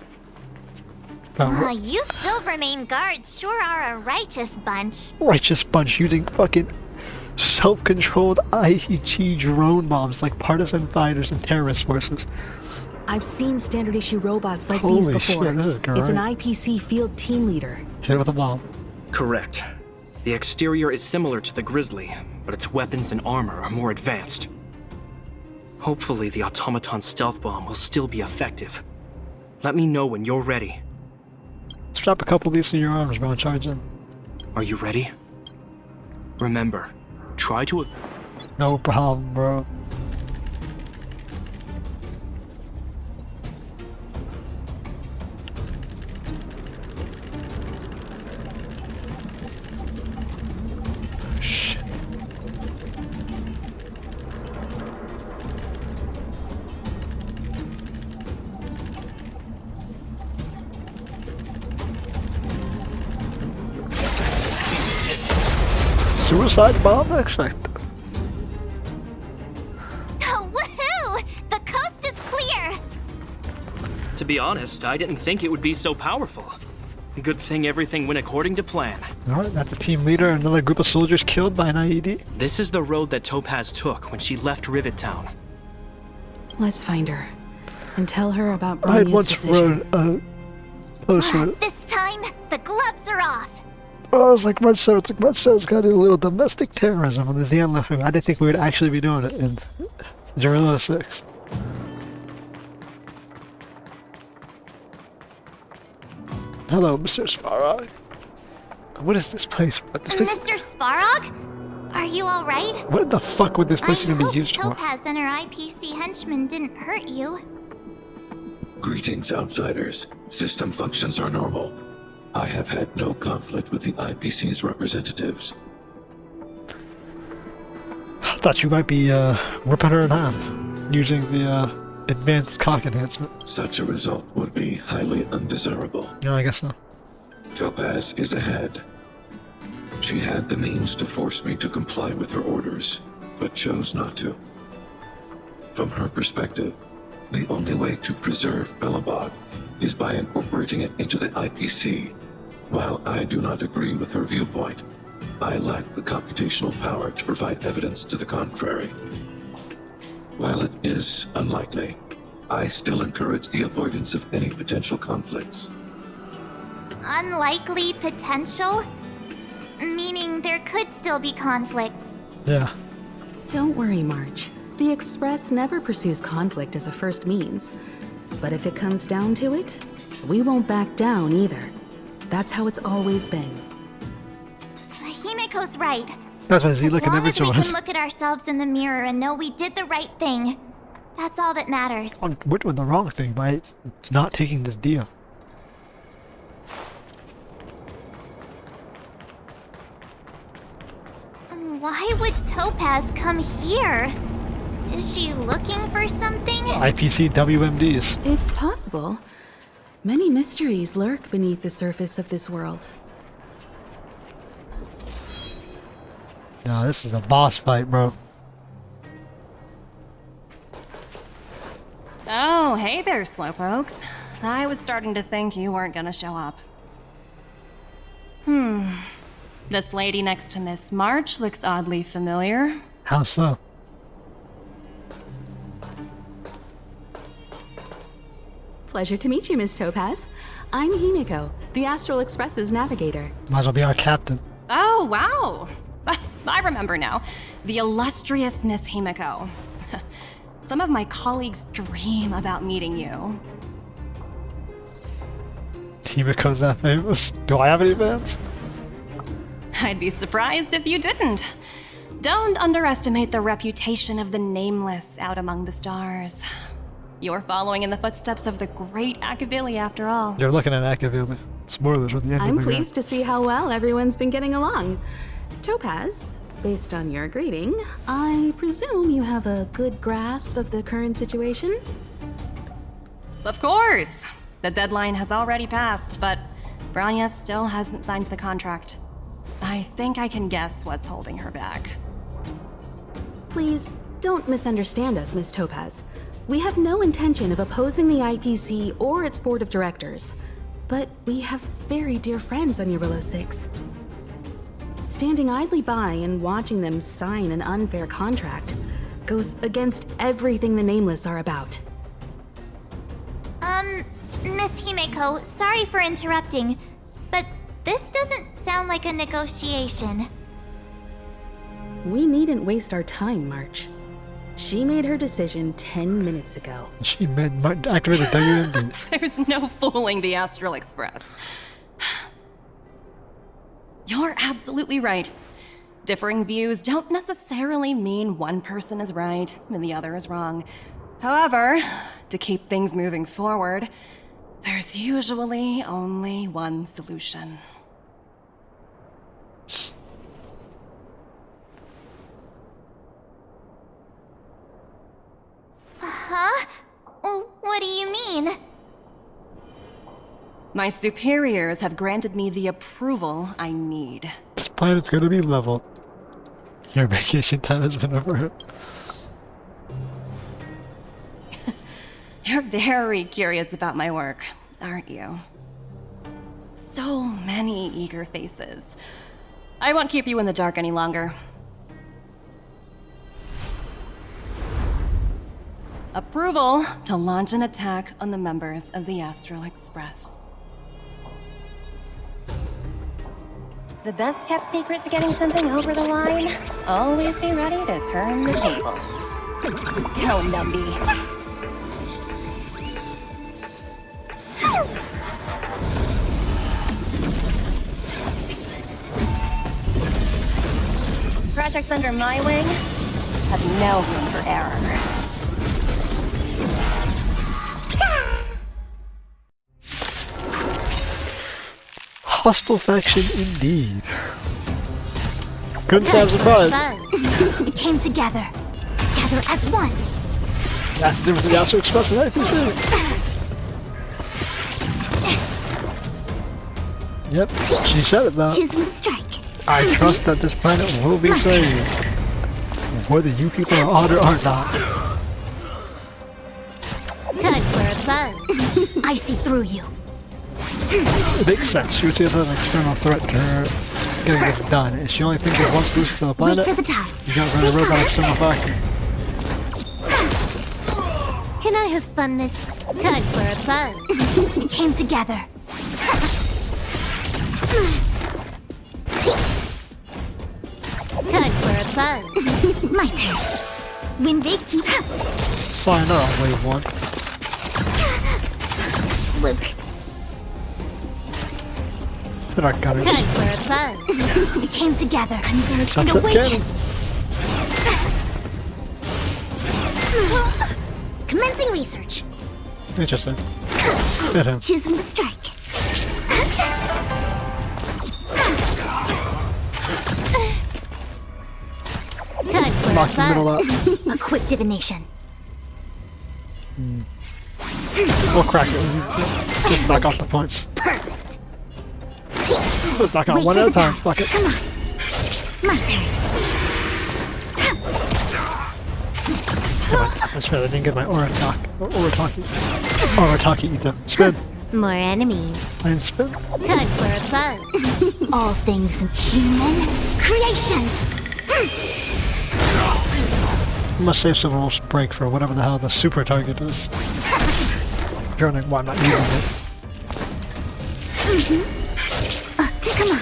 You Silvermane guards sure are a righteous bunch. Righteous bunch using fucking self-controlled IEG drone bombs like partisan fighters and terrorist forces. I've seen standard issue robots like Holy these before. shit, this is great. It's an IPC field team leader. Hit it with a bomb. Correct. The exterior is similar to the Grizzly, but its weapons and armor are more advanced. Hopefully the automaton stealth bomb will still be effective. Let me know when you're ready. Strap a couple of these to your arms, bro, and charge in. Are you ready? Remember, try to... No problem, bro. Shit. Suicide bomb expected. Oh, woohoo! The coast is clear! To be honest, I didn't think it would be so powerful. Good thing everything went according to plan. Alright, that's a team leader and another group of soldiers killed by an IED. This is the road that Topaz took when she left Rivet Town. Let's find her and tell her about I had Bronya's once decision. wrote a post where This time, the gloves are off. I was like, Red Sarah's got to do a little domestic terrorism on the Xeon left wing. I didn't think we would actually be doing it in Jarilo-VI. Hello, Mr. Svarog. What is this place? This place? Mr. Svarog? Are you alright? What the fuck would this place even be used for? Topaz and her IPC henchmen didn't hurt you. Greetings, outsiders. System functions are normal. I have had no conflict with the IPC's representatives. I thought you might be ripping her in half using the advanced cock enhancement. Such a result would be highly undesirable. Yeah, I guess so. Topaz is ahead. She had the means to force me to comply with her orders, but chose not to. From her perspective, the only way to preserve Belobog is by incorporating it into the IPC. While I do not agree with her viewpoint, I lack the computational power to provide evidence to the contrary. While it is unlikely, I still encourage the avoidance of any potential conflicts. Unlikely potential? Meaning there could still be conflicts. Yeah. Don't worry, March. The Express never pursues conflict as a first means. But if it comes down to it, we won't back down either. That's how it's always been. Himiko's right. That's why he's looking As at long as we Jordan. can look at ourselves in the mirror and know we did the right thing, that's all that matters. We're doing the wrong thing by not taking this deal. Why would Topaz come here? Is she looking for something? IPC WMDs. It's possible. Many mysteries lurk beneath the surface of this world. No, this is a boss fight, bro. Oh, hey there, slowpokes. I was starting to think you weren't gonna show up. This lady next to Miss March looks oddly familiar. How so? Pleasure to meet you, Miss Topaz. I'm Himiko, the Astral Express's navigator. Might as well be our captain. Oh, wow. I remember now. The illustrious Miss Himiko. Some of my colleagues dream about meeting you. Himiko's that famous. Do I have any fans? I'd be surprised if you didn't. Don't underestimate the reputation of the Nameless out among the stars. You're following in the footsteps of the great 𝐂𝐿𝐼 after all. You're looking at 𝐂𝐿𝐼. Spoilers with the end I'm of the game. pleased to see how well everyone's been getting along. Topaz, based on your greeting, I presume you have a good grasp of the current situation? Of course! The deadline has already passed, but Branya still hasn't signed the contract. I think I can guess what's holding her back. Please, don't misunderstand us, Miss Topaz. We have no intention of opposing the IPC or its board of directors, but we have very dear friends on Jarilo-VI. Standing idly by and watching them sign an unfair contract goes against everything the Nameless are about. Miss Himiko, sorry for interrupting, but this doesn't sound like a negotiation. We needn't waste our time, March. She made her decision 10 minutes ago. She activated WMDs. There's no fooling the Astral Express. You're absolutely right. Differing views don't necessarily mean one person is right and the other is wrong. However, to keep things moving forward, there's usually only one solution. Huh? What do you mean? My superiors have granted me the approval I need. This planet's gonna be leveled. Your vacation time has been over. You're very curious about my work, aren't you? So many eager faces. I won't keep you in the dark any longer. Approval to launch an attack on the members of the Astral Express. The best kept secret to getting something over the line? Always be ready to turn the tables. Go, Numby. Projects under my wing have no room for error. Hostile faction indeed. Couldn't say I'm surprised. It came together as one. That's the difference in the Astral Express and IPC. Yep, she said it though. Choose your strike. I trust that this planet will be saved, whether you people are on it or not. Time for a buzz. I see through you. It makes sense. She would see us as an external threat to her getting this done. If she only thinks of one solution to the planet, Wait for the tides. you gotta run a robot external faction. Can I I have fun this time for a buzz? We came together. Time for a buzz. My turn. When they keep Sign up, wave 1. Luke. But I got it. Time for a buzz. We came together. Converge and That's awaken. okay. Commencing research. Interesting. Hit him. Choose me strike. Time for Knock the middle out. a quick divination. We'll crack it. Just knock off the points. Perfect. Let's knock out one at a time. Fuck it. Come on. My turn. I spin. I didn't get my Orataki either. Spin. More enemies. I didn't spin. Time for a buzz. All things human creations. I must save some rules break for whatever the hell the super target is. I'm wondering why I'm not using it. Come on.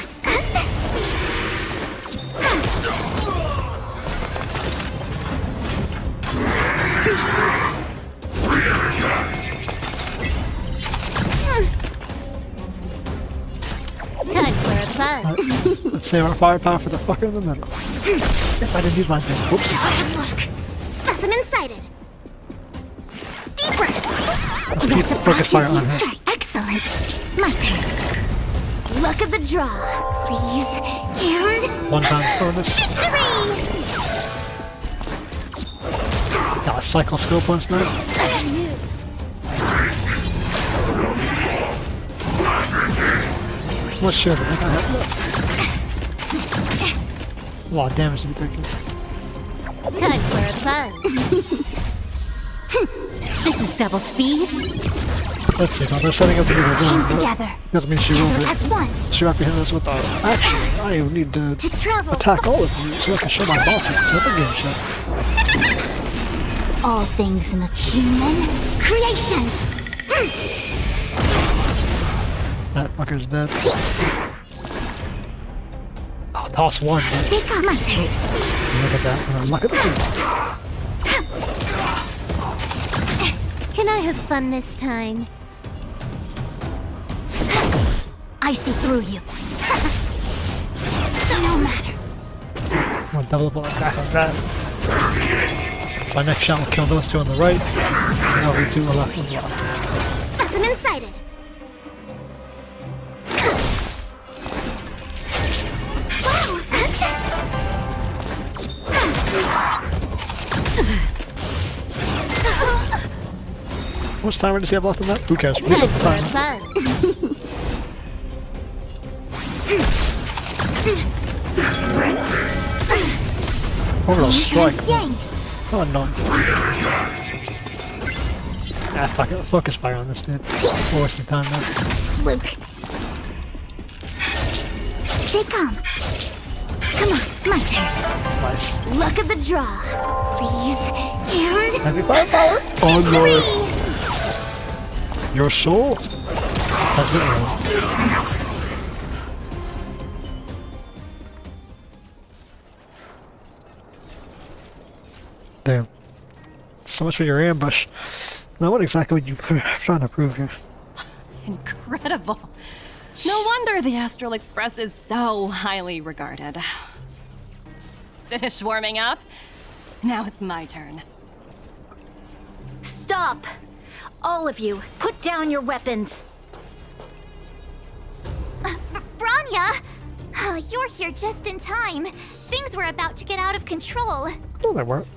Time for a buzz. Let's save our firepower for the fucker in the middle. If I didn't use my thing. Whoops. Specimen sighted. Deep breath. Let's keep focus fire on her. Excellent. My turn. Luck of the draw, please. And One time bonus. victory! Got a cycle skill points now. What shield do I think I have left? A lot of damage to be taken. Time for a buzz. This is double speed. Let's see, now they're setting up to do Came the together. doesn't mean she will be. As one. She might be hitting us with the action. I need to attack all of you so I can show my bosses it's another game show. All things in the human creations. That fucker's dead. Oh, toss one. Dude. Take my turn. Look at that. Look at that. Can I have fun this time? I see through you. No matter. I'm gonna double up on attack like that. My next shot will kill those two on the right. And there'll be two on the left as well. Specimen sighted. How much timer does he have left on that? Who cares? Time Reset the for a timer. buzz. Orbital strike. Yang. Oh no. Ah, fuck it. Focus fire on this dude. We're wasting time now. Luke. Stay calm. Come on, my turn. Nice. Luck of the draw, please. And Heavy firepower. Oh no. Your soul has been earned. Damn. So much for your ambush. Now what exactly would you trying to prove here? Incredible. No wonder the Astral Express is so highly regarded. Finished warming up? Now it's my turn. Stop! All of you, put down your weapons. Branya! You're here just in time. Things were about to get out of control. No, they weren't.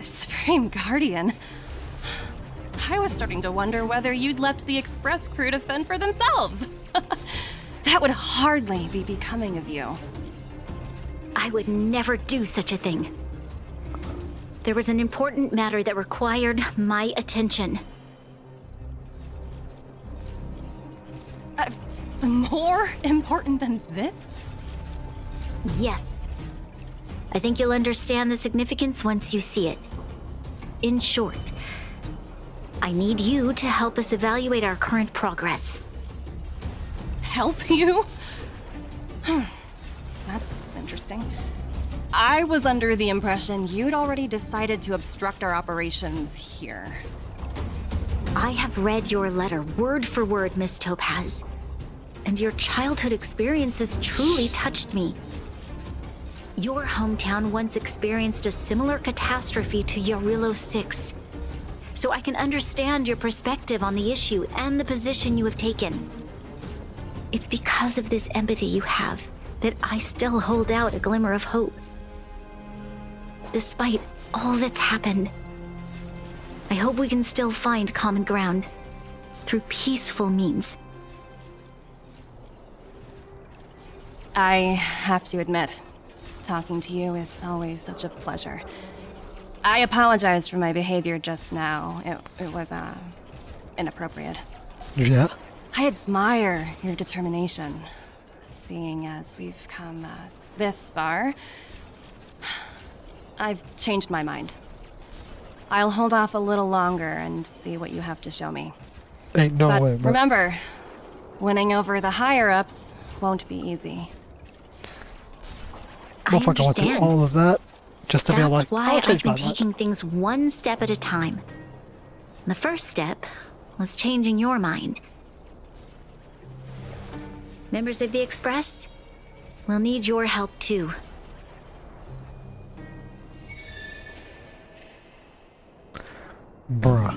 Supreme Guardian. I was starting to wonder whether you'd left the Express crew to fend for themselves. That would hardly be becoming of you. I would never do such a thing. There was an important matter that required my attention. More important than this? Yes. I think you'll understand the significance once you see it. In short, I need you to help us evaluate our current progress. Help you? That's interesting. I was under the impression you'd already decided to obstruct our operations here. I have read your letter word for word, Miss Topaz. And your childhood experiences truly touched me. Your hometown once experienced a similar catastrophe to Jarilo-VI. So I can understand your perspective on the issue and the position you have taken. It's because of this empathy you have that I still hold out a glimmer of hope. Despite all that's happened, I hope we can still find common ground through peaceful means. I have to admit, talking to you is always such a pleasure. I apologize for my behavior just now. It was, inappropriate. Yeah? I admire your determination, seeing as we've come this far. I've changed my mind. I'll hold off a little longer and see what you have to show me. Ain't no But way, bro. remember, winning over the higher-ups won't be easy. Motherfucker went through all of that just to be That's like, why I'll I've change been my mind. taking things one step at a time. The first step was changing your mind. Members of the Express, we'll need your help too. Bruh.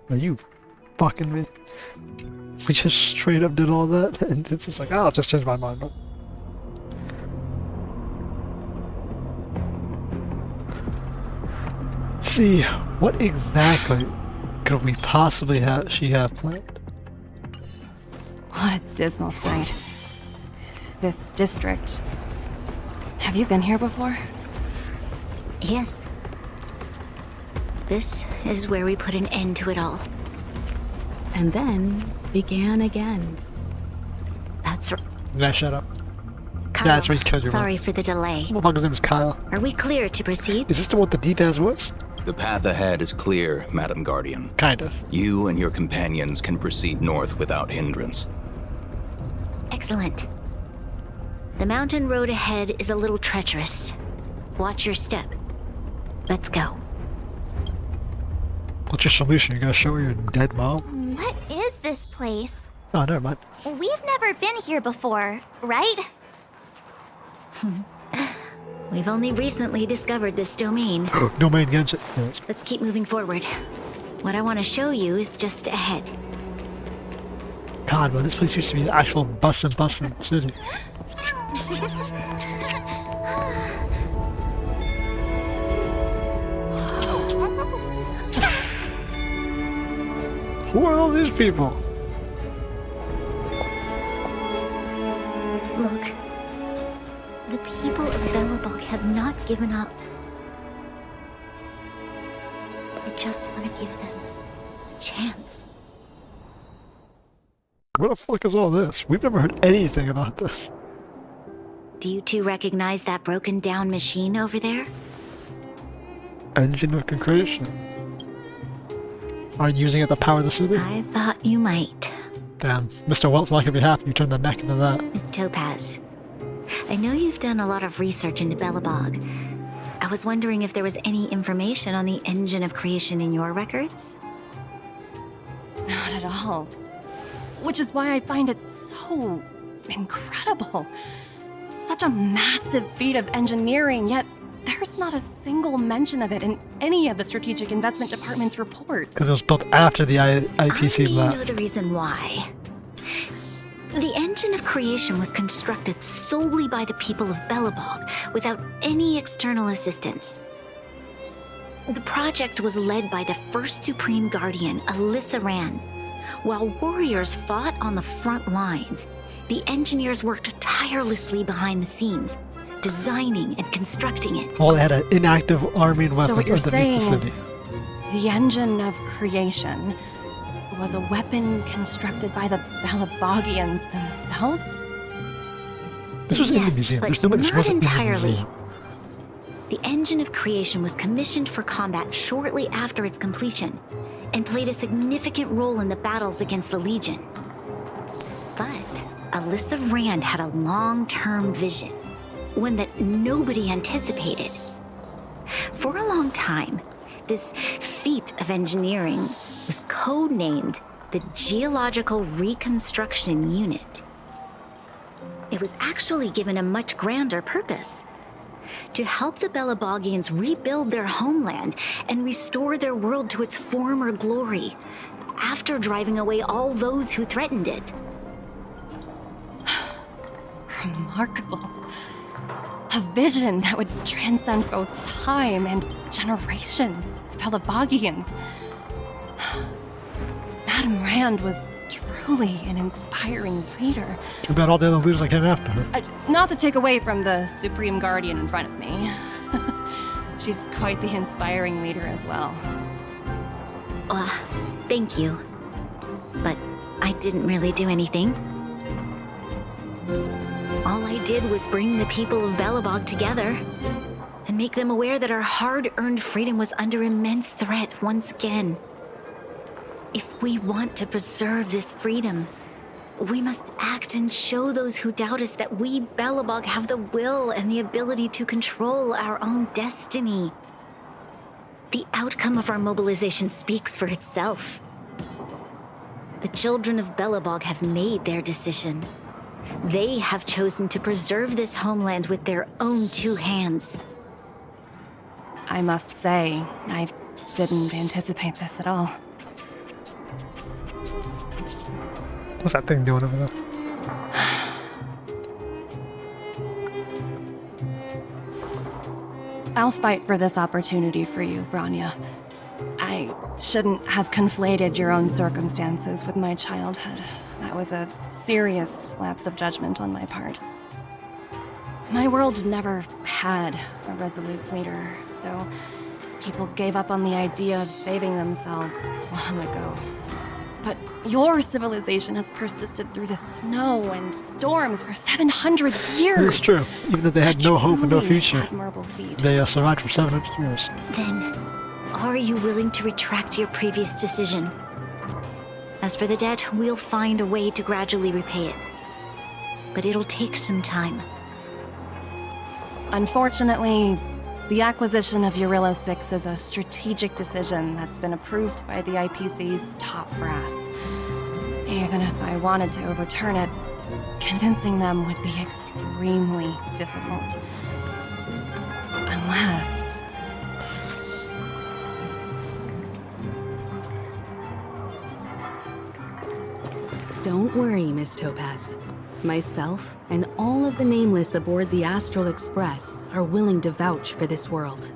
Are you fucking me? We just straight up did all that, and it's just like, I'll just change my mind. But let's see, what exactly could we possibly have planned? What a dismal sight. This district. Have you been here before? Yes. This is where we put an end to it all. And then began again. That's right. Yeah, shut up. Kyle, Yeah, that's where you killed your sorry for the delay. Motherfucker's name is Kyle. Are we clear to proceed? Is this the one with the deep-ass voice? The path ahead is clear, Madam Guardian. Kind of. You and your companions can proceed north without hindrance. Excellent. The mountain road ahead is a little treacherous. Watch your step. Let's go. What's your solution? You gotta show her your dead mom? What is this place? Oh, never mind. We've never been here before, right? We've only recently discovered this domain. Domain Genshin. Yeah. Let's keep moving forward. What I want to show you is just ahead. God, bro, this place used to be an actual bussin' city. Who are all these people? Look. The people of Belobog have not given up. I just want to give them a chance. What the fuck is all this? We've never heard anything about this. Do you two recognize that broken down machine over there? Engine of creation. Are you using it to power the city? I thought you might. Damn, Mr. Welt's not gonna be happy you turned the neck into that. Miss Topaz, I know you've done a lot of research into Belobog. I was wondering if there was any information on the engine of creation in your records? Not at all. Which is why I find it so incredible. Such a massive feat of engineering, yet there's not a single mention of it in any of the Strategic Investment Department's reports. Because it was built after the IPC I left. know the reason why. The engine of creation was constructed solely by the people of Belobog, without any external assistance. The project was led by the first Supreme Guardian, Alyssa Rand. While warriors fought on the front lines, the engineers worked tirelessly behind the scenes, designing and constructing it. Well, they had an inactive army and So weapons what you're saying underneath the is city. the engine of creation was a weapon constructed by the Belobogians themselves? This was in the Yes, museum. but There's no way this not wasn't in the entirely. museum. The engine of creation was commissioned for combat shortly after its completion, and played a significant role in the battles against the Legion. But Alyssa Rand had a long-term vision, one that nobody anticipated. For a long time, this feat of engineering was codenamed the Geological Reconstruction Unit. It was actually given a much grander purpose: to help the Belobogians rebuild their homeland and restore their world to its former glory, after driving away all those who threatened it. Remarkable. A vision that would transcend both time and generations of Belobogians. Madame Rand was truly an inspiring leader. Too bad all the other leaders that came after her. Not to take away from the Supreme Guardian in front of me. She's quite the inspiring leader as well. Thank you. But I didn't really do anything. All I did was bring the people of Belobog together and make them aware that our hard-earned freedom was under immense threat once again. If we want to preserve this freedom, we must act and show those who doubt us that we Belobog have the will and the ability to control our own destiny. The outcome of our mobilization speaks for itself. The children of Belobog have made their decision. They have chosen to preserve this homeland with their own two hands. I must say, I didn't anticipate this at all. What's that thing doing over there? I'll fight for this opportunity for you, Branya. I shouldn't have conflated your own circumstances with my childhood. That was a serious lapse of judgment on my part. My world never had a resolute leader, so people gave up on the idea of saving themselves long ago. But your civilization has persisted through the snow and storms for 700 years. It's true. Even though they had no hope and no future, admirable feat. they survived for 700 years. Then, are you willing to retract your previous decision? As for the debt, we'll find a way to gradually repay it. But it'll take some time. Unfortunately, the acquisition of Jarilo-VI is a strategic decision that's been approved by the IPC's top brass. Even if I wanted to overturn it, convincing them would be extremely difficult. Unless... Don't worry, Miss Topaz. Myself and all of the Nameless aboard the Astral Express are willing to vouch for this world.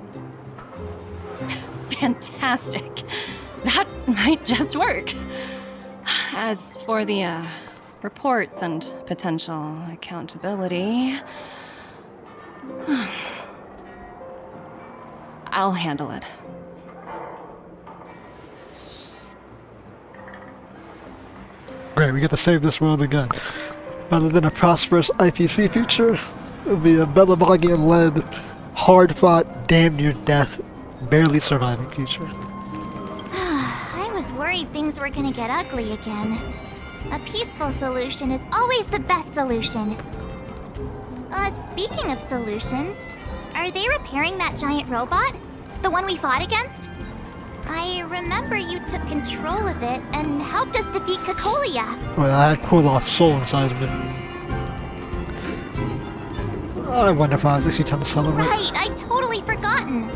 Fantastic. That might just work. As for the, reports and potential accountability... I'll handle it. Great, we get to save this world again. Rather than a prosperous IPC future, it'll be a Belobogian-led, hard-fought, damn-near-death, barely surviving future. I was worried things were gonna get ugly again. A peaceful solution is always the best solution. Speaking of solutions, are they repairing that giant robot? The one we fought against? I remember you took control of it and helped us defeat 𝐂𝐿𝐼𝐿. Well, I had Kovala's soul inside of it. I wonder if I was actually time to celebrate. Right, I'd totally forgotten.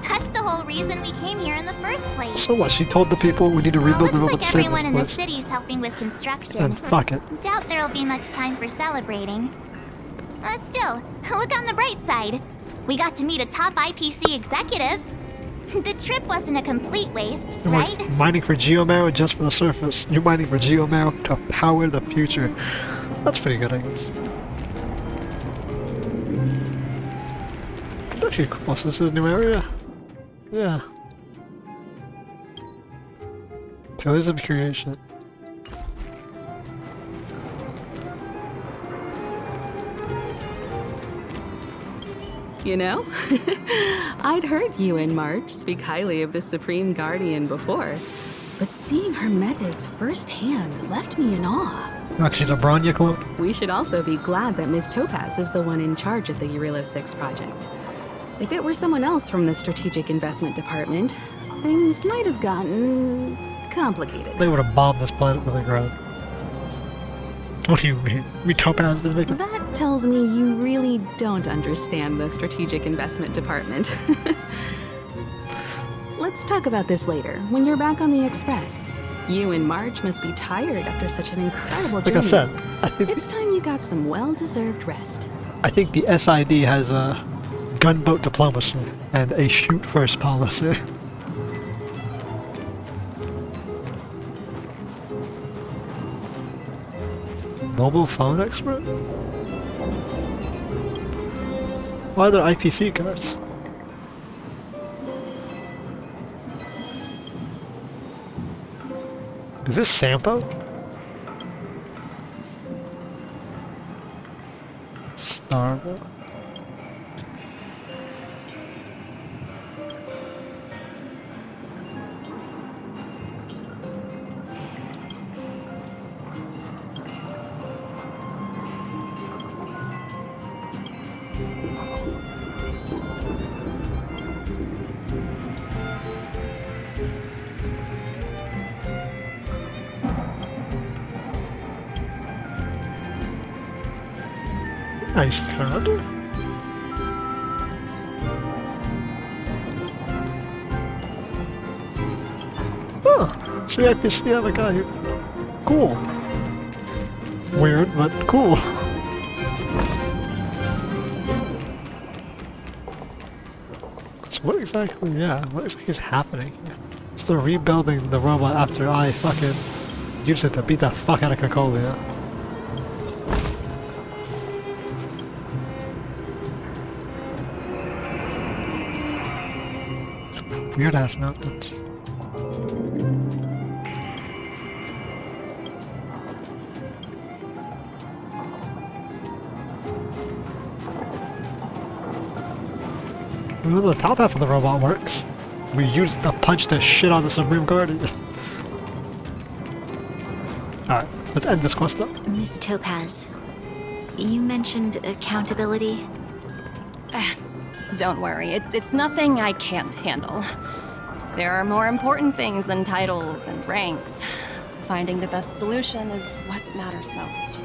That's the whole reason we came here in the first place. So what? She told the people we need to rebuild the robot Looks to like save everyone in the this place. city's helping with construction. And fuck it. Doubt there'll be much time for celebrating. Still, look on the bright side. We got to meet a top IPC executive. The trip wasn't a complete waste, And we're right? mining for geomarrow just for the surface. You're mining for geomarrow to power the future. That's pretty good, I guess. Actually, cool. So this is a new area? Yeah. Pillars of creation. You know? I'd heard you and March speak highly of the Supreme Guardian before, but seeing her methods firsthand left me in awe. Look, she's a Bronya clone. We should also be glad that Ms. Topaz is the one in charge of the Jarilo-VI project. If it were someone else from the Strategic Investment Department, things might have gotten complicated. They would have bombed this planet to the ground. What do you mean? We Topaz didn't make it? That tells me you really don't understand the Strategic Investment Department. Let's talk about this later, when you're back on the Express. You and Marge must be tired after such an incredible journey. Like I said, it's time you got some well-deserved rest. I think the SID has a gunboat diplomacy and a shoot-first policy. Mobile phone expert? Why are there IPC cards? Is this Sampo? Starbucks. Nice card. Oh, see, I can see the guy here. Cool. Weird, but cool. So what exactly, what exactly is happening here? It's the rebuilding the robot after I fucking used it to beat the fuck out of 𝐂𝐿𝐼. Weird ass mountains. Well, the top half of the robot works. We used to punch the shit on the Supreme Guardian. Alright, let's end this quest though. Miss Topaz, you mentioned accountability. Don't worry, it's nothing I can't handle. There are more important things than titles and ranks. Finding the best solution is what matters most.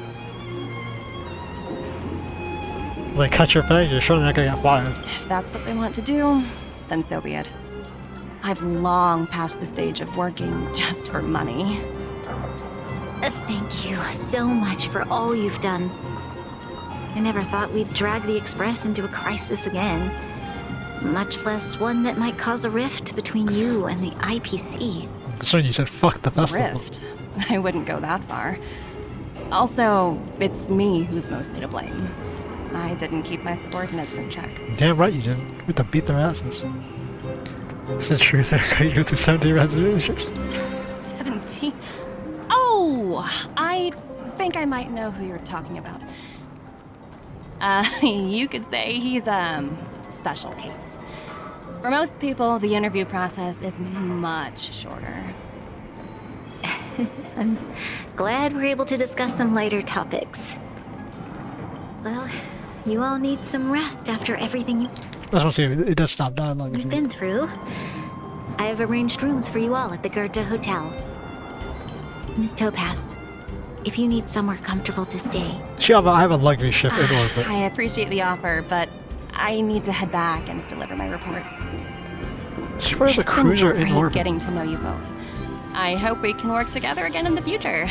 They cut your pay, you're surely not gonna get fired. If that's what they want to do, then so be it. I've long passed the stage of working just for money. Thank you so much for all you've done. I never thought we'd drag the Express into a crisis again. Much less one that might cause a rift between you and the IPC. So you said fuck the festival. Rift? I wouldn't go that far. Also, it's me who's mostly to blame. I didn't keep my subordinates in check. Damn right you didn't. You had to beat their asses. Is it true that you go through 17 residentials? 17? Oh! I think I might know who you're talking about. You could say he's a special case. For most people, the interview process is much shorter. I'm glad we're able to discuss some lighter topics. Well, you all need some rest after everything That's what I'm saying, it does stop dialogue. you've been through. I have arranged rooms for you all at the Goethe Hotel. Miss Topaz, if you need somewhere comfortable to stay. I have a luxury ship in orbit. I appreciate the offer, but I need to head back and deliver my reports. She wears a cruiser in Great orbit. getting to know you both. I hope we can work together again in the future.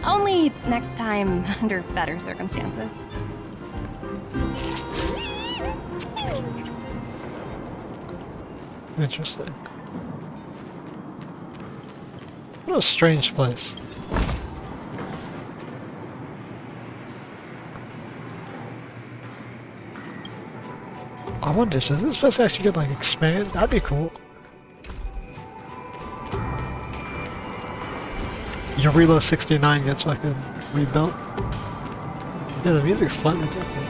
Only next time under better circumstances. Interesting. What a strange place. I wonder, does this place actually get like expand? That'd be cool. Jarilo-69 gets fucking rebuilt. Yeah, the music's slightly different.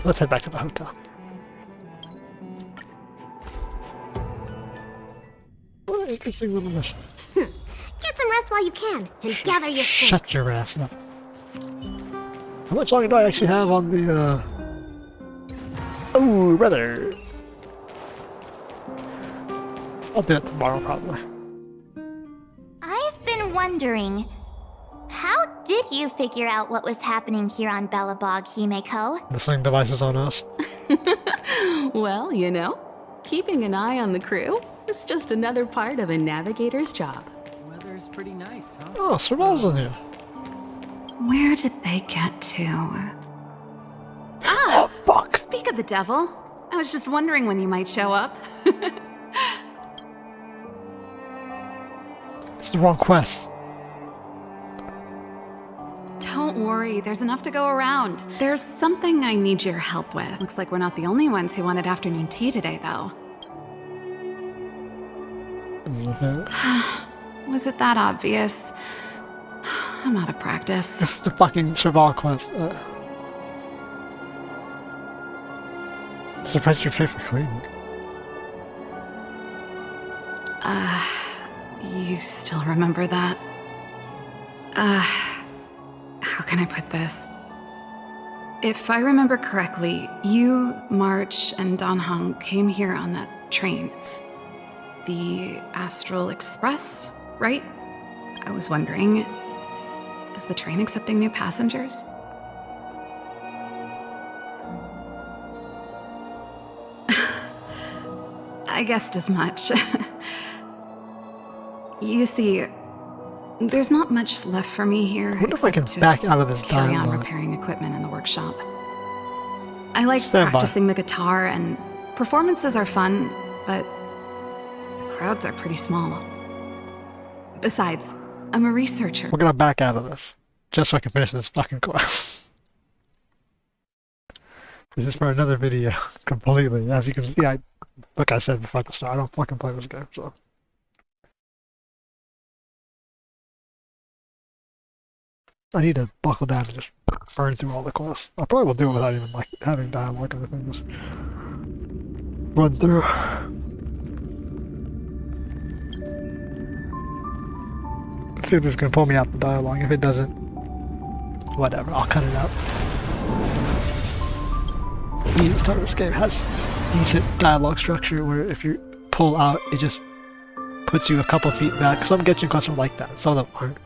Let's head back to the hotel. What an interesting little mission. Get some rest while you can, and gather your strength. Shut your ass up. How much longer do I actually have on the, Oh, brother. I'll do it tomorrow, probably. I've been wondering, how did you figure out what was happening here on Belobog, 𝐏𝐿𝐼𝐾? The same device is on us. Well, you know, keeping an eye on the crew is just another part of a navigator's job. Weather's pretty nice, huh? Oh, Serval's in here. Where did they get to? Oh, fuck! Speak of the devil, I was just wondering when you might show up. It's the wrong quest. Don't worry, there's enough to go around. There's something I need your help with. Looks like we're not the only ones who wanted afternoon tea today, though. Was it that obvious? I'm out of practice. This is the fucking Serval quest. Surprised your favorite cleaning. You still remember that? How can I put this? If I remember correctly, you, March, and Don Hung came here on that train. The Astral Express, right? I was wondering, is the train accepting new passengers? I guessed as much. You see, there's not much left for me here. I wonder if I can back out of this carry on dialogue. repairing equipment in the workshop. I like Stand by. practicing the guitar, and performances are fun, but the crowds are pretty small. Besides, I'm a researcher. We're gonna back out of this. Just so I can finish this fucking quest. This is for another video. Completely. As you can see, like I said before at the start, I don't fucking play this game, so. I need to buckle down and just burn through all the quests. I probably will do it without even like having dialogue or anything. Just run through. Let's see if this is gonna pull me out the dialogue. If it doesn't, whatever, I'll cut it out. The start of this game has decent dialogue structure where if you pull out, it just puts you a couple feet back. Some Genshin quests are like that, some of them aren't.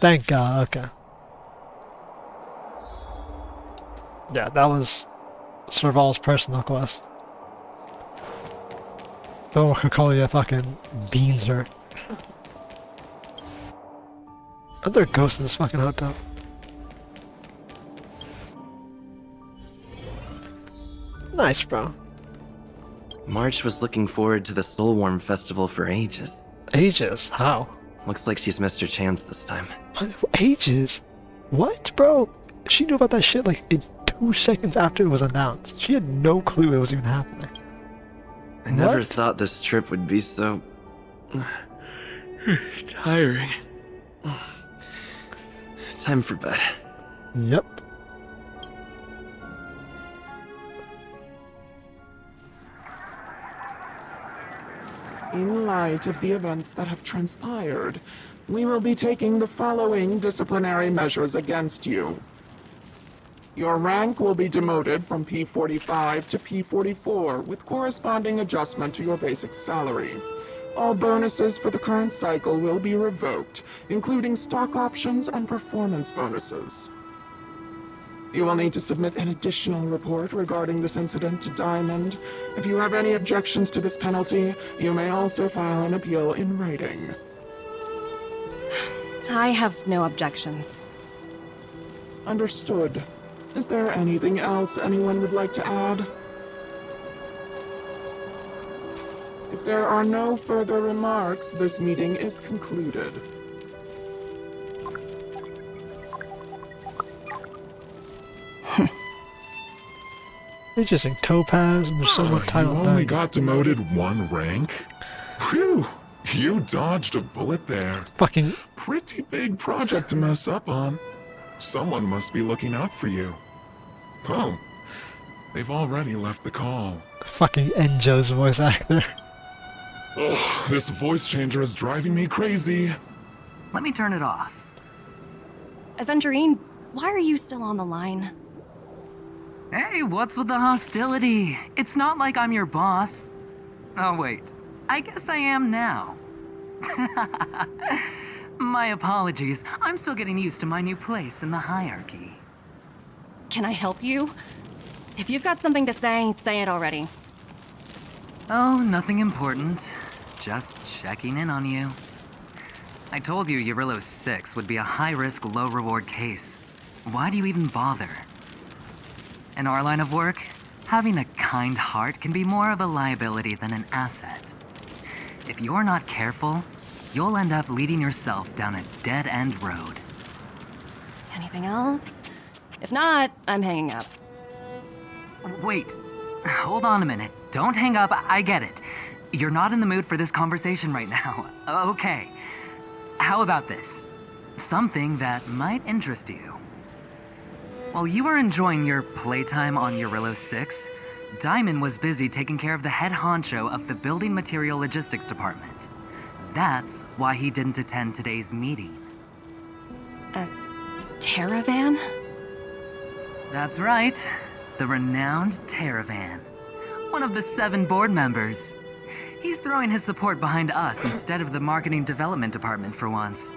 Thank God, okay. Yeah, that was Serval's personal quest. 𝐿𝐼𝐾𝐄𝐍𝐓𝐃𝐓𝐄𝐃 fucking beans her. Are there ghosts in this fucking hotel? Nice, bro. March was looking forward to the Soulwarm Festival for ages. Ages? How? Looks like she's missed her chance this time. Ages? What, bro? She knew about that shit like in 2 seconds after it was announced. She had no clue it was even happening. I never thought this trip would be so... tiring. Time for bed. Yep. In light of the events that have transpired, we will be taking the following disciplinary measures against you. Your rank will be demoted from P45 to P44 with corresponding adjustment to your basic salary. All bonuses for the current cycle will be revoked, including stock options and performance bonuses. You will need to submit an additional report regarding this incident to Diamond. If you have any objections to this penalty, you may also file an appeal in writing. I have no objections. Understood. Is there anything else anyone would like to add? If there are no further remarks, this meeting is concluded. Interesting. Topaz, and there's someone titled You only got demoted 1 rank? Phew! You dodged a bullet there. Fucking... Pretty big project to mess up on. Someone must be looking out for you. Oh, they've already left the call. Fucking Enjo's voice actor. Ugh, this voice changer is driving me crazy. Let me turn it off. Aventurine, why are you still on the line? Hey, what's with the hostility? It's not like I'm your boss. Oh, wait. I guess I am now. My apologies. I'm still getting used to my new place in the hierarchy. Can I help you? If you've got something to say it already. Oh, nothing important. Just checking in on you. I told you Jarilo-VI would be a high-risk, low-reward case. Why do you even bother? In our line of work, having a kind heart can be more of a liability than an asset. If you're not careful, you'll end up leading yourself down a dead-end road. Anything else? If not, I'm hanging up. Wait, hold on a minute. Don't hang up, I get it. You're not in the mood for this conversation right now. Okay. How about this? Something that might interest you. While you were enjoying your playtime on Jarilo-VI, Diamond was busy taking care of the head honcho of the Building Material Logistics Department. That's why he didn't attend today's meeting. A Caravan? That's right. The renowned Caravan. One of the 7 board members. He's throwing his support behind us instead of the Marketing Development Department for once.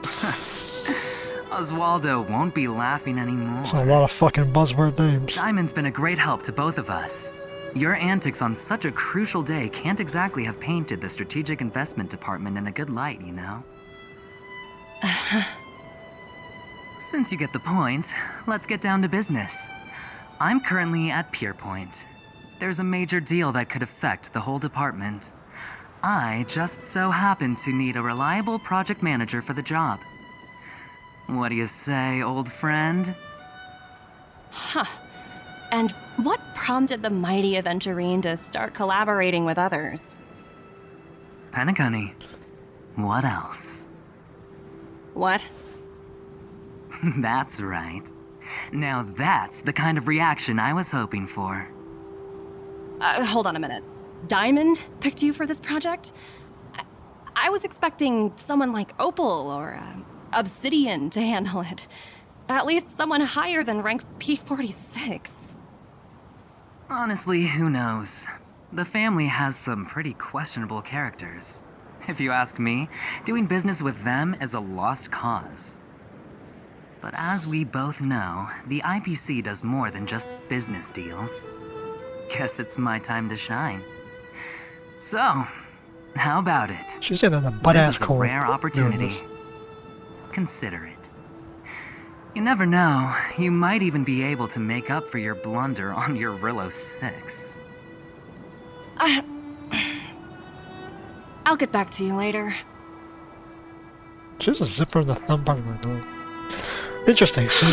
Oswaldo won't be laughing anymore. That's a lot of fucking buzzword names. Diamond's been a great help to both of us. Your antics on such a crucial day can't exactly have painted the Strategic Investment Department in a good light, you know? Since you get the point, let's get down to business. I'm currently at Pierpoint. There's a major deal that could affect the whole department. I just so happen to need a reliable project manager for the job. What do you say, old friend? Huh. And what prompted the mighty Aventurine to start collaborating with others? Penacony. What else? What? That's right. Now that's the kind of reaction I was hoping for. Hold on a minute. Diamond picked you for this project? I was expecting someone like Opal or Obsidian to handle it. At least someone higher than rank P46. Honestly, who knows? The family has some pretty questionable characters. If you ask me, doing business with them is a lost cause. But as we both know, the IPC does more than just business deals. Guess it's my time to shine. So, how about it? She said that a butt-ass This is a rare opportunity. Consider it. You never know, you might even be able to make up for your blunder on your Jarilo-VI. I'll get back to you later. She's a zipper in the thumb part of my door. Interesting, so...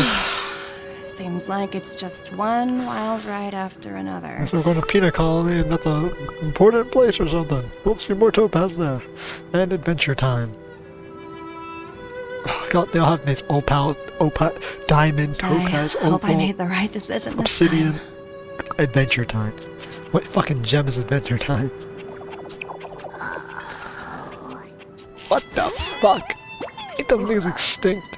Seems like it's just one wild ride after another. So we're going to Peanut Colony, and that's an important place or something. We'll see more topaz there. And adventure time. Oh, God, they all have names. Opal, Diamond, Topaz, I hope Opal, I made the right decision this Obsidian. time. Adventure Times. What fucking gem is Adventure Times? What the fuck? Ain't them things extinct?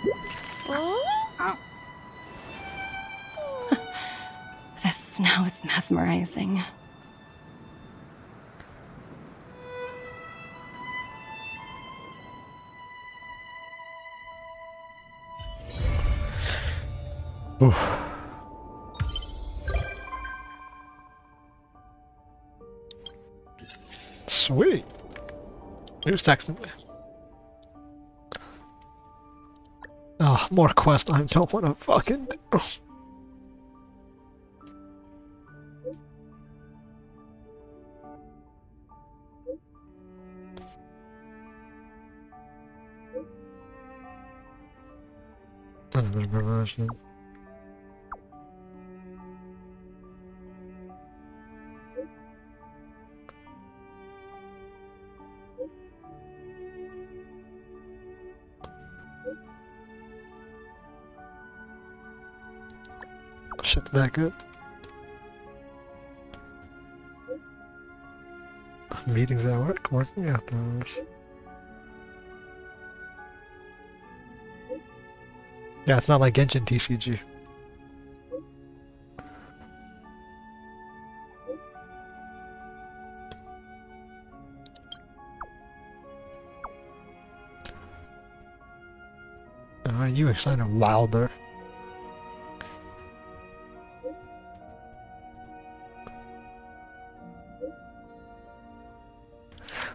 The snow is mesmerizing. Oof. Sweet. Who's texting me? Oh, more quests I don't want to fucking do. Another promotion. Shit's that good. Meetings at work, working outdoors. Yeah, it's not like Genshin TCG. Are you excited? Wilder.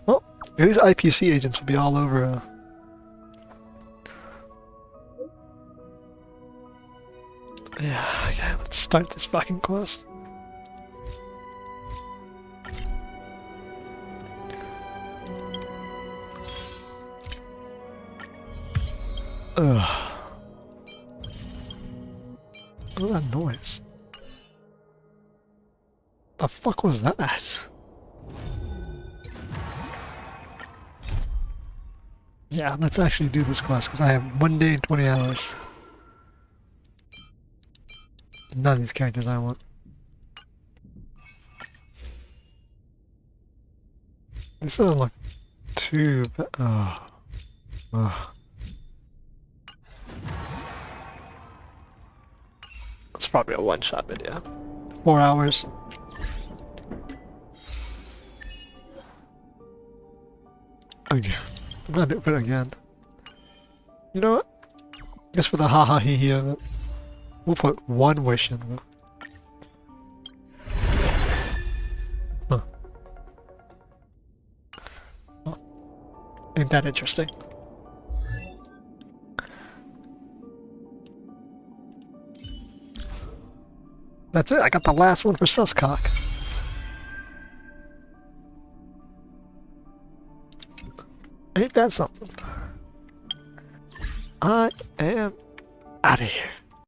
Well, these IPC agents will be all over. Yeah, okay, let's start this fucking quest. Ugh. What was that noise? The fuck was that? Yeah, let's actually do this quest because I have 1 day and 20 hours. None of these characters I want. This doesn't look too bad. Ugh. It's probably a one-shot video. 4 hours. Okay. I'm gonna do it again. You know what? Just for the haha hee hee of it, we'll put one wish in there. Huh. Well, ain't that interesting? That's it, I got the last one for 𝐂𝐿�𝐿𝐿𝐿𝐿𝐿. Ain't that something? I am out of here.